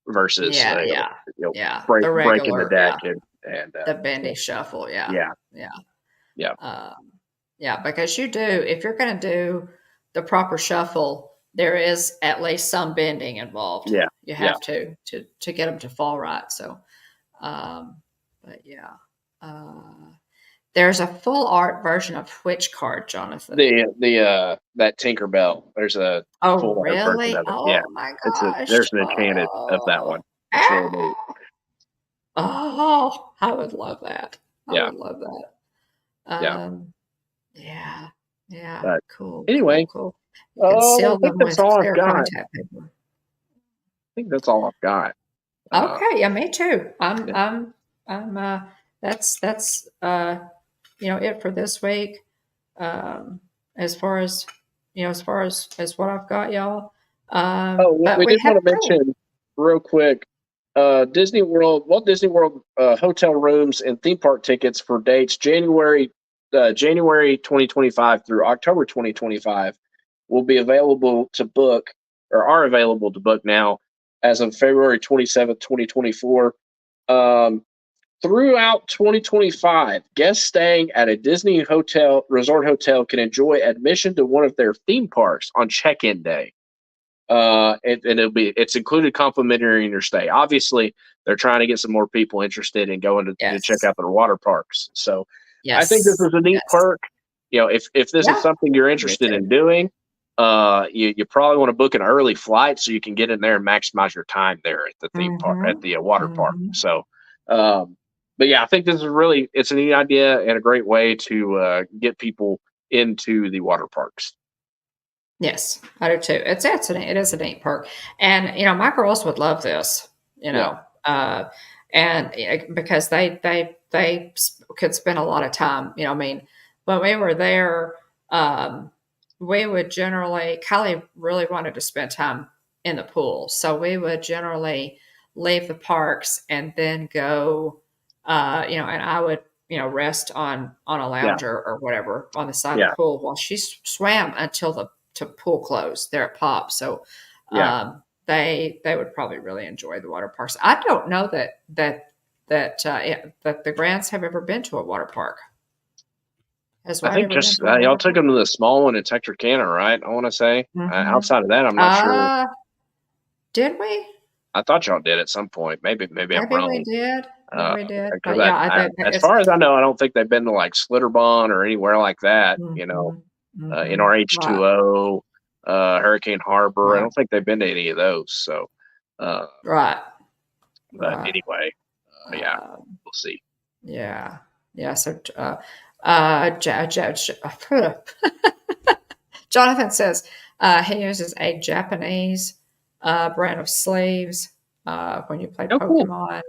versus Yeah. Yeah. Yeah. The breaking the regular. deck Yeah. and The bendy so, shuffle. Yeah. yeah, Yeah. yeah, Yeah, because if you're going to do the proper shuffle, there is at least some bending involved. yeah, You yeah. have to get them to fall right. So, um, but yeah, uh, there's a full art version of which card, Jonathan? The that Tinkerbell, there's a Oh, full art version really? of it. Yeah, Oh my there's gosh! an enchanted of that one. Oh, It's really neat. oh, I would love that. I Yeah, would love that. yeah. Um, Yeah. Yeah. But Cool, cool, anyway, cool. You can oh, seal I think them that's with all I've clear got. contact paper. Think that's all I've got. Uh, Okay, yeah, me too. yeah. I'm that's it for this week. Um as far as as what I've got, y'all. Oh, But we we did have want to mention real quick, Walt Disney World hotel rooms and theme park tickets for dates January 2025 through October 2025 will be available to book or are available to book now as of February 27th, 2024. Um, Throughout 2025, guests staying at a Disney resort hotel can enjoy admission to one of their theme parks on check-in day. And it's included complimentary in your stay. Obviously, they're trying to get some more people interested in going to check yes. out their water parks. So I think this Yes. is a neat Yes. perk. If this is Yeah, something you're I do interested in too. doing, you probably want to book an early flight so you can get in there and maximize your time there at the theme park at Mm-hmm. the water park. Mm-hmm. So, but yeah, I think this is it's a neat idea and a great way to get people into the water parks. Yes, I do too. It is a neat perk, and my girls would love this. You Yeah, know, and because they could spend a lot of time. I mean, when we were there, we would generally. Kylie really wanted to spend time in the pool, so we would generally leave the parks and then go. And I would rest on a yeah, lounger or whatever on the side of yeah, the pool while she swam until the to pool closed there at Pop. So yeah. they would probably really enjoy the water parks. I don't know that the Grants have ever been to a water park. Has I Ryan think ever been just to a y'all water took park? him to the small one in Texarkana, right? I want to say. Mm-hmm. Outside of that, I'm not sure. Uh, did we? I thought y'all did at some point. Maybe I'm Maybe we wrong. did. Maybe we did. Because But yeah, as it's far as I know, I don't think they've been to like Slitterbahn or anywhere like that. mm-hmm, In mm-hmm. our Right, H2O, Hurricane Harbor. I right, don't think they've been to any of those. So, uh, right, but right. anyway, yeah, Um, we'll see. yeah, yeah. So, uh, ja, ja, ja, Jonathan says he uses a Japanese brand of sleeves when you play Oh, cool. Pokemon.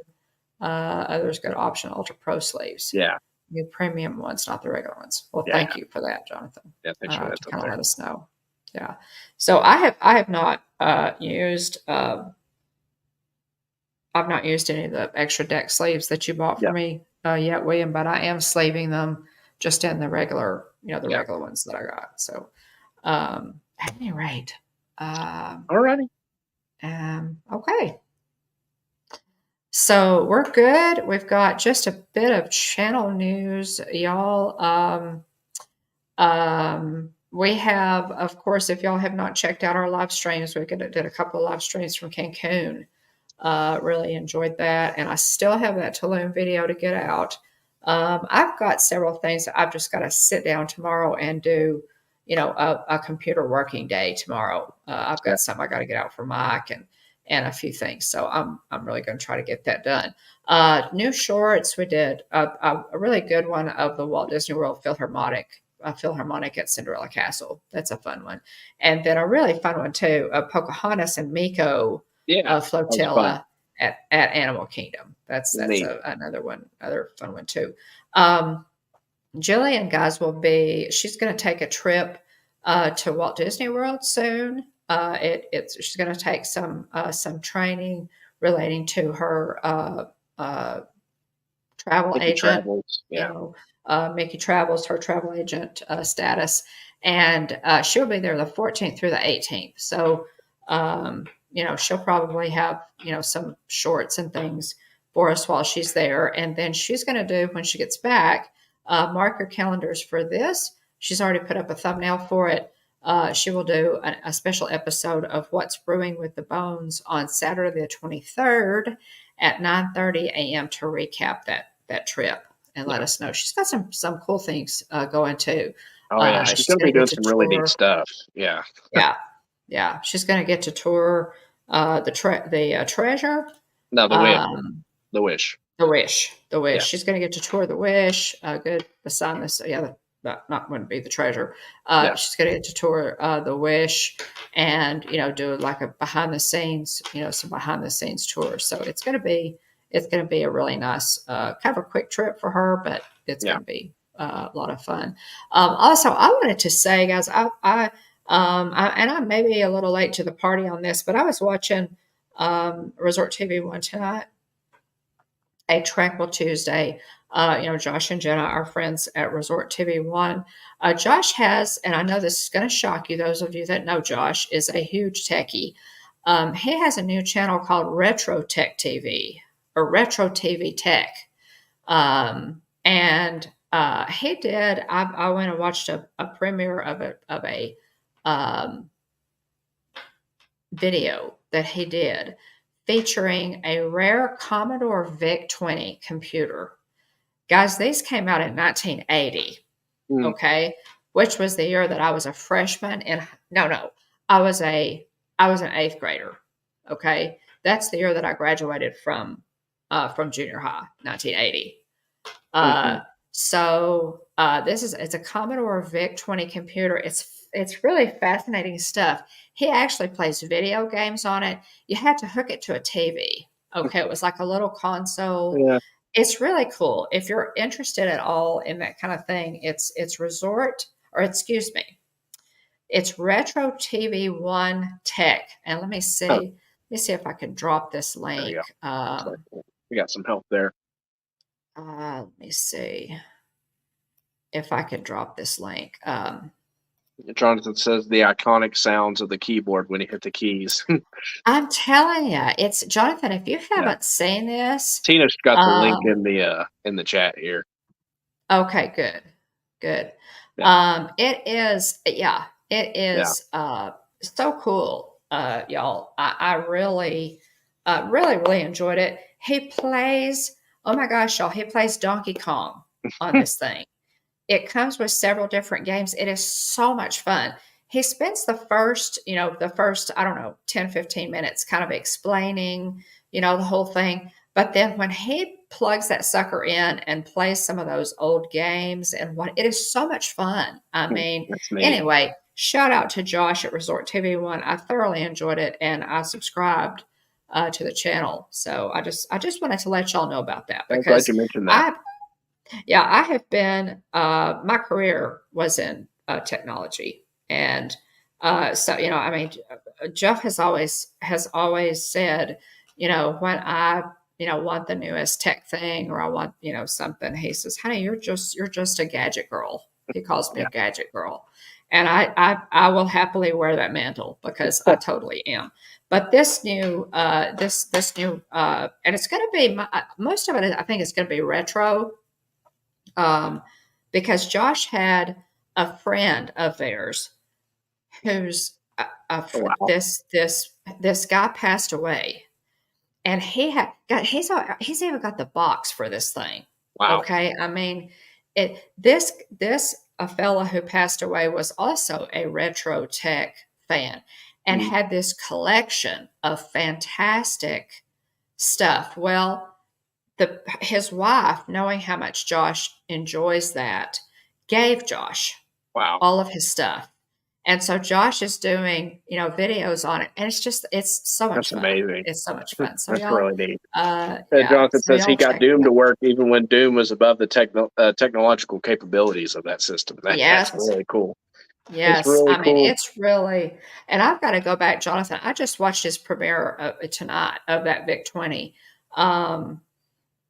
Others go to option Ultra Pro sleeves. Yeah, New premium ones, not the regular ones. Well, yeah, thank you for that, Jonathan, yeah. Thanks for to that's up kind of there. let us know. Yeah. So I have not used I've not used any of the extra deck sleeves that you bought for Yeah, me yet, William, but I am sleeving them just in the regular, the yeah. regular ones that I got. So, at any rate, um, All righty. okay. So we're good. We've got just a bit of channel news, y'all. We have, of course, if y'all have not checked out our live streams, did a couple of live streams from Cancun. Really enjoyed that, and I still have that Tulum video to get out. I've got several things that I've just got to sit down tomorrow and do. A computer working day tomorrow. I've Yeah, got some I got to get out for Mike and a few things. So I'm really going to try to get that done. New shorts. We did a really good one of the Walt Disney World Philharmonic at Cinderella Castle. That's a fun one. And then a really fun one too, Pocahontas and Miko yeah. That was fun. Flotilla at Animal Kingdom. That's Neat. another fun one too. Jillian, guys, she's going to take a trip to Walt Disney World soon. She's going to take some training relating to her travel Mickey agent, Travels. Yeah, Mickey Travels, her travel agent status. And she'll be there the 14th through the 18th. So, she'll probably have, some shorts and things for us while she's there. And then she's going to do, when she gets back, mark your calendars for this. She's already put up a thumbnail for it. She will do a special episode of What's Brewing with the Bones on Saturday the 23rd at 9:30 a.m. to recap that trip and let yeah. us know. She's got some cool things going too. Oh yeah, she's She's gonna going be to doing get to some really neat tour. stuff. Yeah, Yeah, yeah. She's going to get to tour the treasure. no, the wish, Um, the wish. the Wish, the Wish. Yeah, She's going to get to tour the Wish. Good beside this, yeah, that not going to be the treasure. yeah, She's going to get to tour the Wish, and do like a behind the scenes, some behind the scenes tour. So it's going to be a really nice, kind of a quick trip for her, but it's yeah. going to be a lot of fun. Also, I wanted to say, guys, and I may be a little late to the party on this, but I was watching Resort TV one tonight, a Tranquil Tuesday. Josh and Jenna, our friends at Resort TV One. Josh has, and I know this is going to shock you, those of you that know Josh, is a huge techie. He has a new channel called Retro Tech TV or Retro TV Tech. And he did, I went and watched a premiere of a video that he did featuring a rare Commodore VIC-20 computer. Guys, these came out in 1980, Mm, okay, which was the year that I was a freshman in no, I was an eighth grader, okay. That's the year that I graduated from junior high, 1980. mm-hmm. It's a Commodore VIC-20 computer. It's really fascinating stuff. He actually plays video games on it. You had to hook it to a TV. Okay, it was like a little console. Yeah. It's really cool. If you're interested at all in that kind of thing, it's it's Retro TV One Tech. And Oh, let me see if I can drop this there you link. go. Looks like we got some help there. Let me see if I could drop this link. Jonathan says the iconic sounds of the keyboard when you hit the keys. I'm telling you, it's Jonathan. If you Yeah, haven't seen this, Tina's got the link um, in the chat here. okay, good, good. Yeah, It yeah. is so cool, y'all. I really, really enjoyed it. Oh my gosh, y'all, he plays Donkey Kong on this thing. It comes with several different games. It is so much fun. He spends the first, I don't know, 10, 15 minutes kind of explaining, the whole thing. But then when he plugs that sucker in and plays some of those old games it is so much fun. I mean, That's neat. anyway, shout out to Josh at Resort TV One. I thoroughly enjoyed it and I subscribed to the channel. So I just wanted to let y'all know about that I'm glad because you mentioned that. I yeah, I have been, my career was in technology. And so, I mean, Jeff has always said, when I, want the newest tech thing or I want, something, he says, honey, you're just a gadget girl. He calls me Yeah. a gadget girl. And I will happily wear that mantle because I totally am. But this new, and it's going to be most of it. I think it's going to be retro, um, because Josh had a friend of theirs who's Oh, wow. this guy passed away, and he's even got the box for this thing. Wow. Okay, I mean, this a fella who passed away was also a retro tech fan and Mm, had this collection of fantastic stuff. Well, his wife, knowing how much Josh enjoys that, gave Josh wow. all of his stuff. And so Josh is doing, videos on it, and it's so much That's fun. amazing. It's so much fun. So That's y'all, really neat. yeah, Jonathan so says he y'all got check Doom it to out. work even when Doom was above the technological capabilities of that system. That's Yes, really cool. It's yes. really I mean, cool. it's really, and I've got to go back, Jonathan. I just watched his premiere tonight of that Vic 20. Um,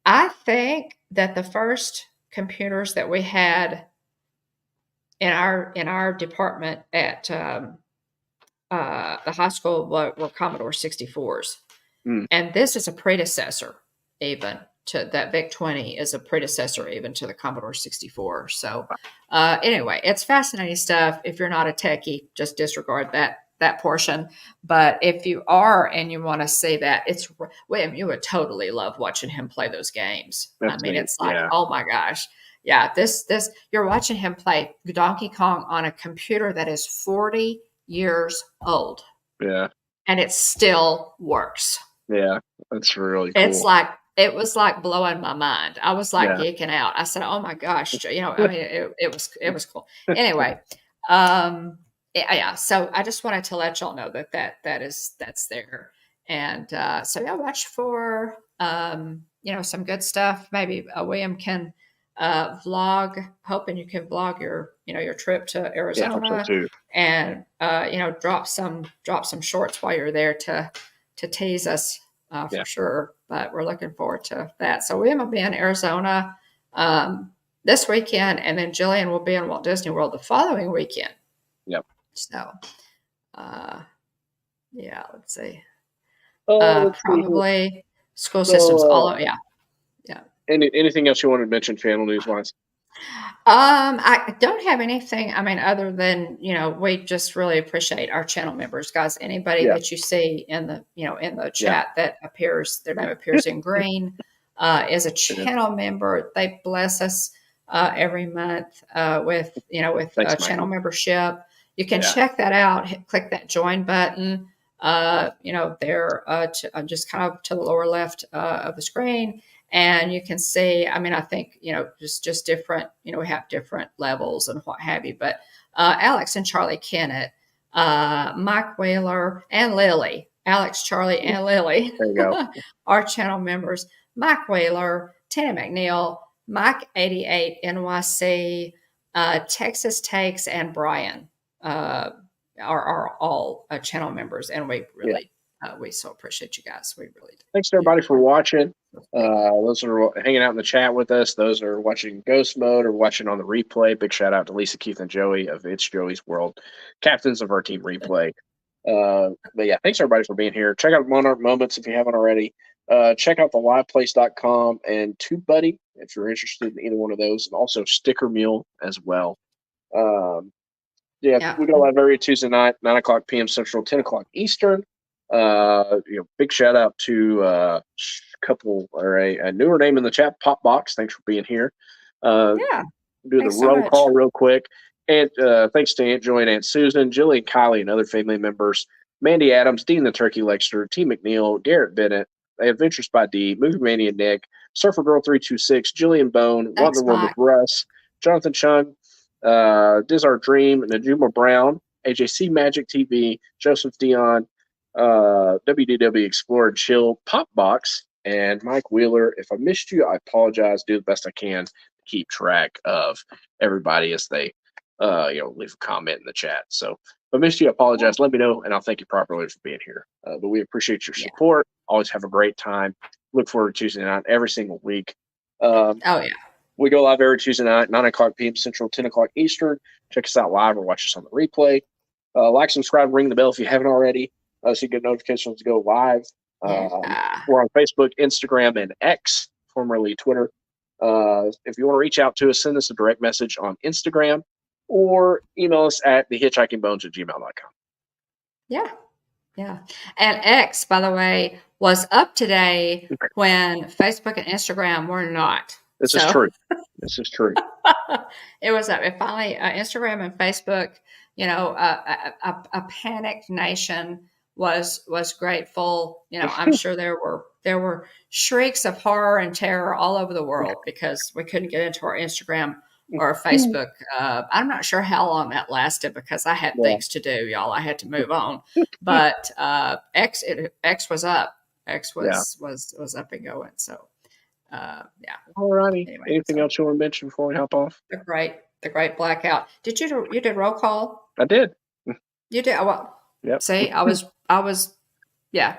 I think that the first computers that we had in our department at the high school were Commodore 64s. Mm, And this is a predecessor even to that VIC 20 is a predecessor even to the Commodore 64. So anyway, it's fascinating stuff. If you're not a techie, just disregard that portion. But if you are and you want to see that, it's William, you would totally love watching him play those games. I that's mean, neat. it's like, Yeah. oh my gosh. Yeah, this you're watching him play Donkey Kong on a computer that is 40 years old Yeah. and it still works. Yeah. That's really It's cool. like it was like blowing my mind. I was like Yeah. geeking out. I said, "Oh my gosh!" I mean, it was cool. Anyway, um, yeah. So I just wanted to let y'all know that's there, and so yeah, watch for some good stuff. Maybe William can vlog. Hoping you can vlog your trip to Yeah. I hope so Arizona, too. and drop some shorts while you're there to tease us Yeah. for sure. But we're looking forward to that. So William will be in Arizona this weekend, and then Jillian will be in Walt Disney World the following weekend. Yep. So, uh, yeah, let's see. Let's see here. Probably school systems all So, over. Yeah, yeah. anything else you wanted to mention, channel news wise? I don't have anything. I mean, other than we just really appreciate our channel members, guys. Anybody Yeah. that you see in the Yeah. chat that their name appears in green, is a Yeah. channel member. They bless us every month with Thanks, channel man. membership. You can Yeah. check that out. Click that join button. There just kind of to the lower left of the screen and you can see, I mean, I think just different, we have different levels and what have you, but Alex and Charlie Kennett, Mike Wheeler and Lily, Alex, Charlie and Lily There you go. are channel members. Mike Wheeler, Tina McNeil, Mike 88 NYC, Texas Takes and Brian are all channel members, and we Yeah. really we so appreciate you guys. We really Thanks do. everybody for watching. Big. Those are hanging out in the chat with us. Those are watching Ghost Mode or watching on the replay. Big shout out to Lisa, Keith, and Joey of It's Joey's World, captains of our team replay. But yeah, thanks everybody for being here. Check out Monarch Moments if you haven't already. Check out the liveplace.com and TubeBuddy if you're interested in either one of those, and also Sticker Mule as well. Yeah, Yeah. we go live every Tuesday night, 9:00 p.m. Central, 10:00 Eastern. Big shout out to a couple or a newer name in the chat, Popbox. Thanks for being here. Yeah. Do the Thanks so roll much. call real quick. And thanks to Aunt Joy and Aunt Susan, Jillian, Kylie, and other family members, Mandy Adams, Dean the Turkey Lecturer, T. McNeil, Garrett Bennett, Adventures by D, Movie Mania Nick, Surfer Girl 326, Jillian Bone, Thanks, Wonder Woman with Mike. Russ, Jonathan Chung, Diz Our Dream, Najuma Brown, AJC Magic TV, Joseph Dion, WDW Explorer Chill, Popbox, and Mike Wheeler. If I missed you, I apologize. Do the best I can to keep track of everybody as they leave a comment in the chat. So if I missed you, I apologize. Let me know, and I'll thank you properly for being here. But we appreciate your Yeah. support. Always have a great time. Look forward to Tuesday night every single week. Um, Oh yeah. we go live every Tuesday night, 9 o'clock p.m. Central, 10 o'clock Eastern. Check us out live or watch us on the replay. Like, subscribe, ring the bell if you haven't already, so you get notifications to go live. Yeah. We're on Facebook, Instagram, and X, formerly Twitter. If you want to reach out to us, send us a direct message on Instagram or email us at thehitchhikingbones@gmail.com. Yeah. Yeah. And X, by the way, was up today when Facebook and Instagram were not. This is true. This is true. It was up. It finally, Instagram and Facebook, a panicked nation was grateful. I'm sure there were shrieks of horror and terror all over the world because we couldn't get into our Instagram or Facebook. I'm not sure how long that lasted because I had things to do, y'all. I had to move on. But X was up. X was up and going. So yeah. All righty. Anyway, Anything else you want to mention before we hop off? The great blackout. You did roll call? I did. You did. Well, yep. See, I was, yeah,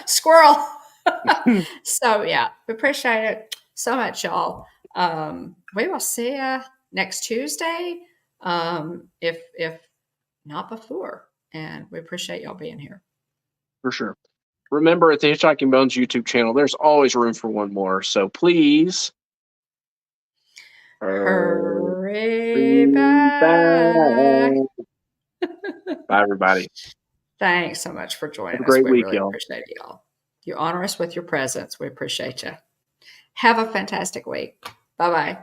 squirrel. So yeah, we appreciate it so much, y'all. We will see you next Tuesday, if not before. And we appreciate y'all being here. For sure. Remember, at the Hitchhiking Bones YouTube channel, there's always room for one more. So please hurry back. Bye, everybody. Thanks so much for joining us. Great We week, really y'all. appreciate it, y'all. You honor us with your presence. We appreciate you. Have a fantastic week. Bye-bye.